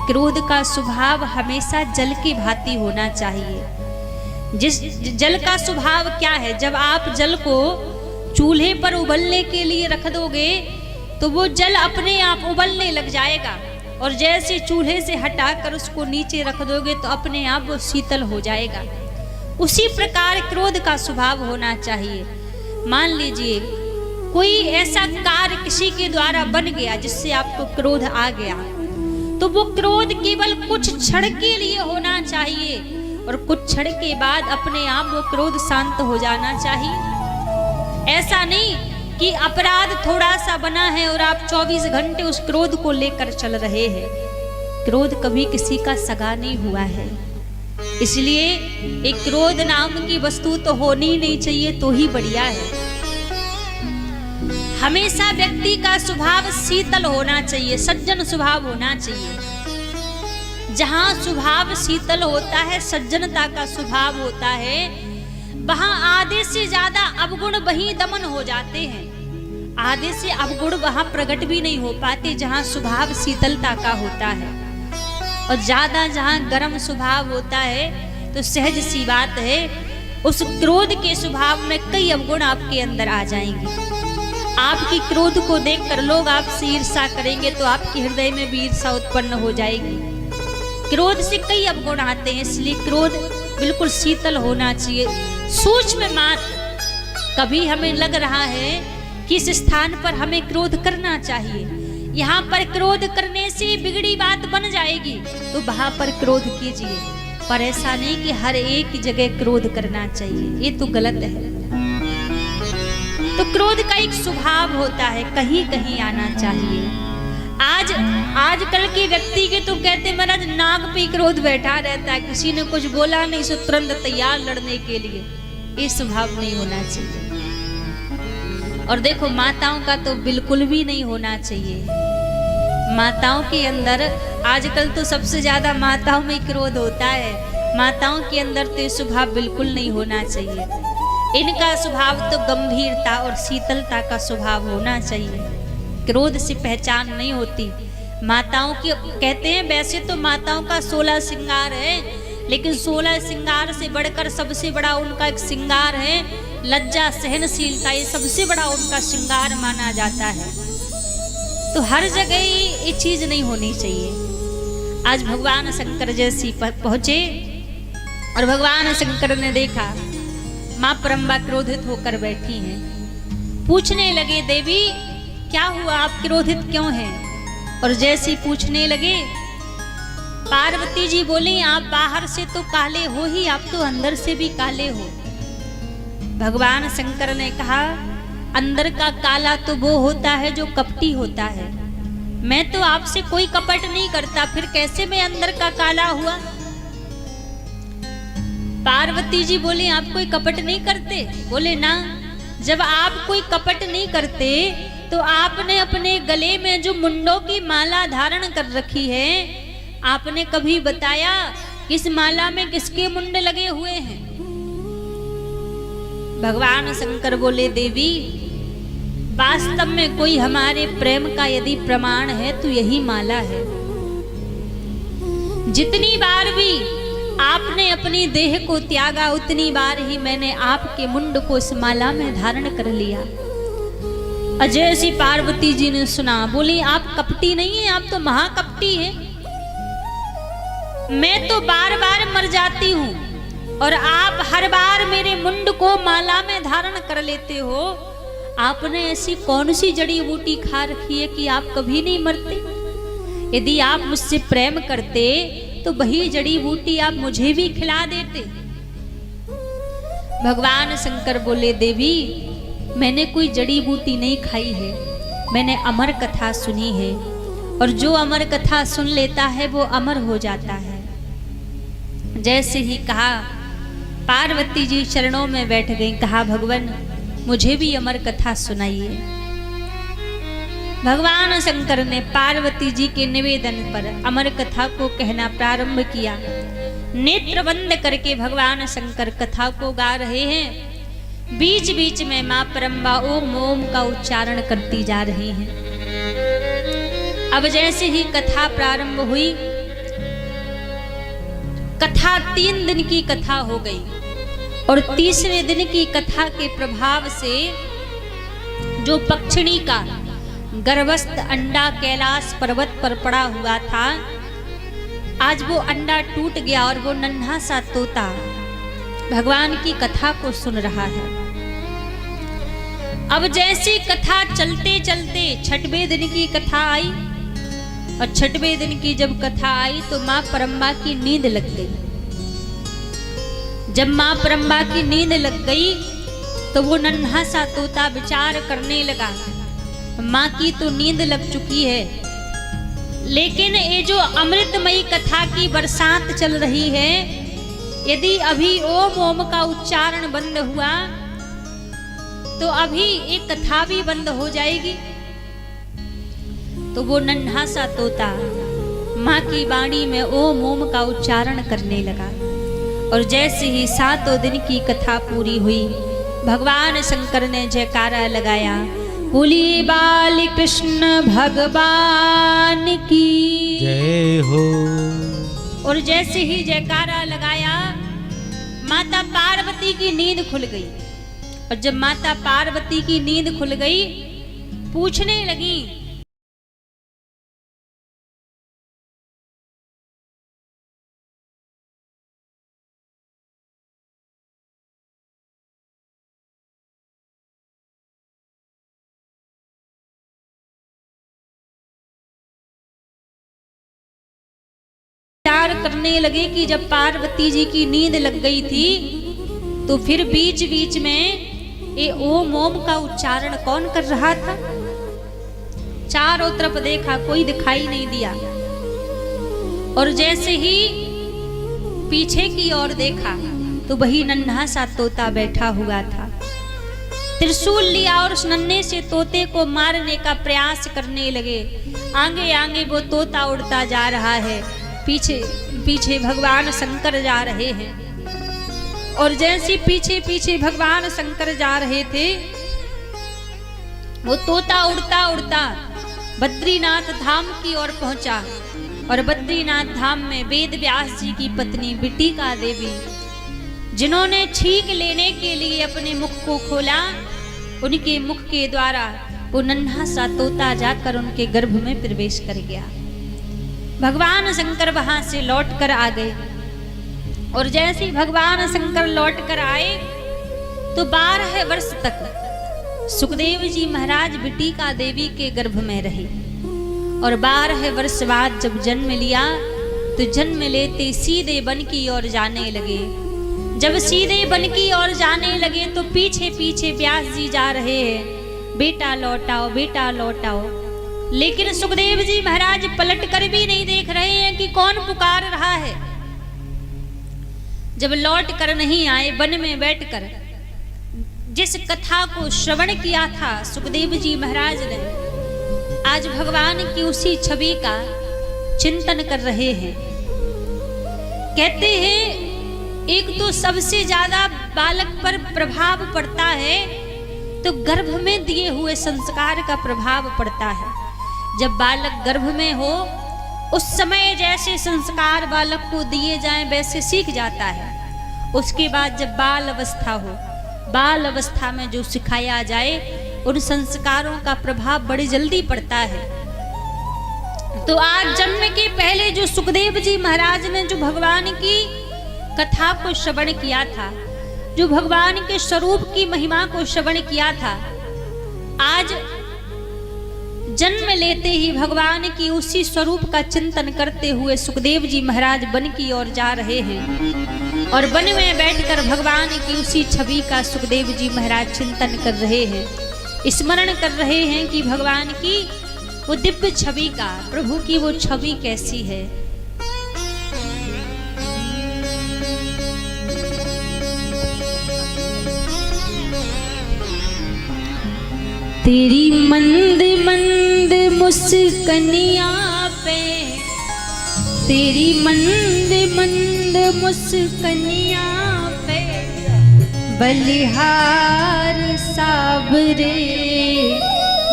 क्रोध का स्वभाव हमेशा जल की भांति होना चाहिए। जिस जल का स्वभाव क्या है, जब आप जल को चूल्हे पर उबलने के लिए रख दोगे तो वो जल अपने आप उबलने लग जाएगा, और जैसे चूल्हे से हटाकर उसको नीचे रख दोगे तो अपने आप वो शीतल हो जाएगा। उसी प्रकार क्रोध का स्वभाव होना चाहिए। मान लीजिए कोई ऐसा कार्य किसी के द्वारा बन गया जिससे आपको क्रोध आ गया, तो वो क्रोध केवल कुछ क्षण के लिए होना चाहिए और कुछ क्षण के बाद अपने आप वो क्रोध शांत हो जाना चाहिए। ऐसा नहीं कि अपराध थोड़ा सा बना है और आप 24 घंटे उस क्रोध को लेकर चल रहे हैं। क्रोध कभी किसी का सगा नहीं हुआ है। इसलिए एक क्रोध नाम की वस्तु तो होनी नहीं चाहिए तो ही बढ़िया है। हमेशा व्यक्ति का स्वभाव शीतल होना चाहिए, सज्जन स्वभाव होना चाहिए। जहां स्वभाव शीतल होता है, सज्जनता का स्वभाव होता है, वहां आधे से ज्यादा अवगुण वहीं दमन हो जाते हैं। आधे से अवगुण वहां प्रकट भी नहीं हो पाते जहां स्वभाव शीतलता का होता है। और ज्यादा जहां गर्म स्वभाव होता है तो सहज सी बात है उस क्रोध के स्वभाव में कई अवगुण आपके अंदर आ जाएंगे। आपकी क्रोध को देखकर लोग आपसे ईर्ष्या करेंगे तो आपके हृदय में भी ईर्ष्या उत्पन्न हो जाएगी। क्रोध से कई अवगुण आते हैं, इसलिए क्रोध बिल्कुल शीतल होना चाहिए। सूक्ष्म मात्र कभी हमें लग रहा है कि इस स्थान पर हमें क्रोध करना चाहिए, यहाँ पर क्रोध करने से बिगड़ी बात बन जाएगी, तो वहां पर क्रोध कीजिए। पर ऐसा नहीं कि हर एक जगह क्रोध करना चाहिए, ये तो गलत है। तो क्रोध का एक स्वभाव होता है, कहीं कहीं आना चाहिए। आजकल के व्यक्ति के तो कहते महाराज नाक पे क्रोध बैठा रहता है, किसी ने कुछ बोला नहीं सो तुरंत तैयार लड़ने के लिए। ये स्वभाव नहीं होना चाहिए। और देखो माताओं का तो बिल्कुल भी नहीं होना चाहिए। माताओं के अंदर आजकल तो सबसे ज्यादा माताओं में क्रोध होता है। माताओं के अंदर तो स्वभाव बिल्कुल नहीं होना चाहिए। इनका स्वभाव तो गंभीरता और शीतलता का स्वभाव होना चाहिए। क्रोध से पहचान नहीं होती। माताओं की कहते हैं वैसे तो माताओं का 16 श्रृंगार है, लेकिन 16 श्रृंगार से बढ़कर सबसे बड़ा उनका एक श्रृंगार है लज्जा सहनशीलता। ये सबसे बड़ा उनका श्रृंगार माना जाता है। तो हर जगह ये चीज नहीं होनी चाहिए। आज भगवान शंकर जैसी पहुंचे और भगवान शंकर ने देखा मां परम्बा क्रोधित होकर बैठी हैं। पूछने लगे देवी क्या हुआ, आप क्रोधित क्यों हैं? और जैसे पूछने लगे पार्वती जी बोली आप बाहर से तो काले हो ही, आप तो अंदर से भी काले हो। भगवान शंकर ने कहा अंदर का काला तो वो होता है जो कपटी होता है। मैं तो आपसे कोई कपट नहीं करता, फिर कैसे मैं अंदर का काला हुआ? पार्वती जी बोली आप कोई कपट नहीं करते? बोले ना, जब आप कोई कपट नहीं करते तो आपने अपने गले में जो मुंडों की माला धारण कर रखी है, आपने कभी बताया इस माला में किसके मुंड लगे हुए हैं? भगवान शंकर बोले देवी वास्तव में कोई हमारे प्रेम का यदि प्रमाण है तो यही माला है। जितनी बार भी आपने अपनी देह को त्यागा उतनी बार ही मैंने आपके मुंड को इस माला में धारण कर लिया। अजय सी पार्वती जी ने सुना, बोली आप कपटी नहीं है, आप तो महाकपटी हैं। मैं तो बार बार मर जाती हूँ और आप हर बार मेरे मुंड को माला में धारण कर लेते हो। आपने ऐसी कौन सी जड़ी बूटी खा रखी है कि आप कभी नहीं मरते? यदि आप मुझसे प्रेम करते तो वही जड़ी बूटी आप मुझे भी खिला देते। भगवान शंकर बोले देवी मैंने कोई जड़ी बूटी नहीं खाई है, मैंने अमर कथा सुनी है और जो अमर कथा सुन लेता है वो अमर हो जाता है। जैसे ही कहा पार्वती जी चरणों में बैठ गई, कहा भगवान मुझे भी अमर कथा सुनाइए। भगवान शंकर ने पार्वती जी के निवेदन पर अमर कथा को कहना प्रारंभ किया। नेत्र बंद करके भगवान शंकर कथा को गा रहे हैं। बीच बीच में मां परम्बा ओम ओम का उच्चारण करती जा रही हैं। अब जैसे ही कथा प्रारंभ हुई, कथा 3 दिन की कथा हो गई और तीसरे दिन की कथा के प्रभाव से जो पक्षिणी का गर्भस्थ अंडा कैलाश पर्वत पर पड़ा हुआ था, आज वो अंडा टूट गया और वो नन्हा सा तोता भगवान की कथा को सुन रहा है। अब जैसी कथा चलते चलते 6वें दिन की कथा आई और 6वें दिन की जब कथा आई तो मां परम्बा की नींद लग गई। जब मां परम्बा की नींद लग गई तो वो नन्हा सा तोता विचार करने लगा, मां की तो नींद लग चुकी है, लेकिन ये जो अमृतमयी कथा की बरसात चल रही है यदि अभी ओम ओम का उच्चारण बंद हुआ तो अभी एक कथा भी बंद हो जाएगी। तो वो नन्हा सा तोता माँ की वाणी में ओम ओम का उच्चारण करने लगा और जैसे ही 7 दिन की कथा पूरी हुई, भगवान शंकर ने जयकारा लगाया, बोलिए बाल कृष्ण भगवान की जय हो। और जैसे ही जयकारा लगाया, माता पार्वती की नींद खुल गई। और जब माता पार्वती की नींद खुल गई, पूछने लगी, विचार करने लगे कि जब पार्वती जी की नींद लग गई थी तो फिर बीच बीच में ये ओम ओम का उच्चारण कौन कर रहा था। चारों तरफ देखा, कोई दिखाई नहीं दिया। और जैसे ही पीछे की ओर देखा तो वही नन्हा सा तोता बैठा हुआ था। त्रिशूल लिया और उस नन्हे से तोते को मारने का प्रयास करने लगे। आगे आगे वो तोता उड़ता जा रहा है, पीछे पीछे भगवान शंकर जा रहे हैं। और जैसे पीछे पीछे भगवान शंकर जा रहे थे, वो तोता उड़ता उड़ता बद्रीनाथ धाम की ओर पहुंचा। और बद्रीनाथ धाम में वेद व्यास जी की पत्नी बिटिका देवी, जिन्होंने छींक लेने के लिए अपने मुख को खोला, उनके मुख के द्वारा वो नन्हा सा तोता जाकर उनके गर्भ में प्रवेश कर गया। भगवान शंकर वहां से लौट कर आ गए। और जैसे भगवान शंकर लौट कर आए तो 12 वर्ष तक सुखदेव जी महाराज बिटिका देवी के गर्भ में रहे। और 12 वर्ष बाद जब जन्म लिया तो जन्म लेते सीधे वन की ओर जाने लगे। जब सीधे वन की ओर जाने लगे तो पीछे पीछे व्यास जी जा रहे हैं, बेटा लौटाओ, बेटा लौटाओ। लेकिन सुखदेव जी महाराज पलट कर भी नहीं देख रहे हैं कि कौन पुकार रहा है। जब लौट कर नहीं आए, वन में बैठकर जिस कथा को श्रवण किया था सुखदेव जी महाराज ने, आज भगवान की उसी छवि का चिंतन कर रहे हैं। कहते हैं एक तो सबसे ज्यादा बालक पर प्रभाव पड़ता है तो गर्भ में दिए हुए संस्कार का प्रभाव पड़ता है। जब बालक गर्भ में हो उस समय जैसे संस्कार बालक को दिए जाएं वैसे सीख जाता है। उसके बाद जब बाल अवस्था हो, बाल अवस्था में जो सिखाया जाए उन संस्कारों का प्रभाव बड़ी जल्दी पड़ता है। तो आज जन्म के पहले जो सुखदेव जी महाराज ने जो भगवान की कथा को श्रवण किया था, जो भगवान के स्वरूप की महिमा को श्रवण किया था, आज जन्म लेते ही भगवान की उसी स्वरूप का चिंतन करते हुए सुखदेव जी महाराज वन की ओर जा रहे हैं। और वन में बैठकर भगवान की उसी छवि का सुखदेव जी महाराज चिंतन कर रहे हैं, स्मरण कर रहे हैं कि भगवान की वो दिव्य छवि का, प्रभु की वो छवि कैसी है। तेरी मंद मंद मुस्कनिया पे, तेरी मंद मंद मुस्कनिया पे बलिहार साबरे,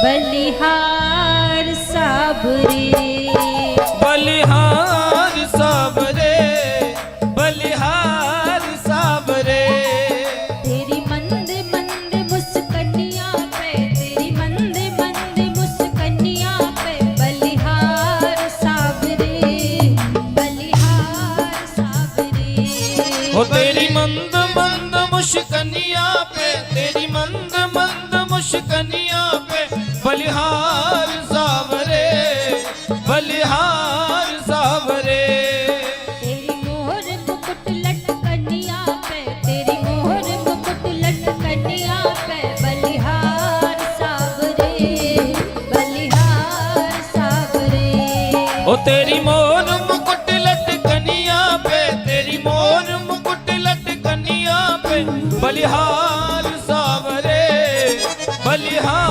बलिहार साबरे, बलिहार साबरे, बलिहार साबरे। तेरी मंद मंद मुस्कनिया पे, तेरी मंद मंद मुस्कनिया पे बलिहार साबरे, बलिहार साबरे। हो तेरी मंद मंद मुस्कनिया पे, तेरी मंद मंद मुस्कनिया पे बलिहार साबरे, बलिहार साबरे। तेरी मोहर मुकुट लटकनिया पे, तेरी मोहर मुकुट लटकनिया पे बलिहार साबरे, बलिहार साबरे। ओ तेरी मोर मुकुट लटकनिया पे, तेरी मोर मुकुट बलिहार सावरे बलिहार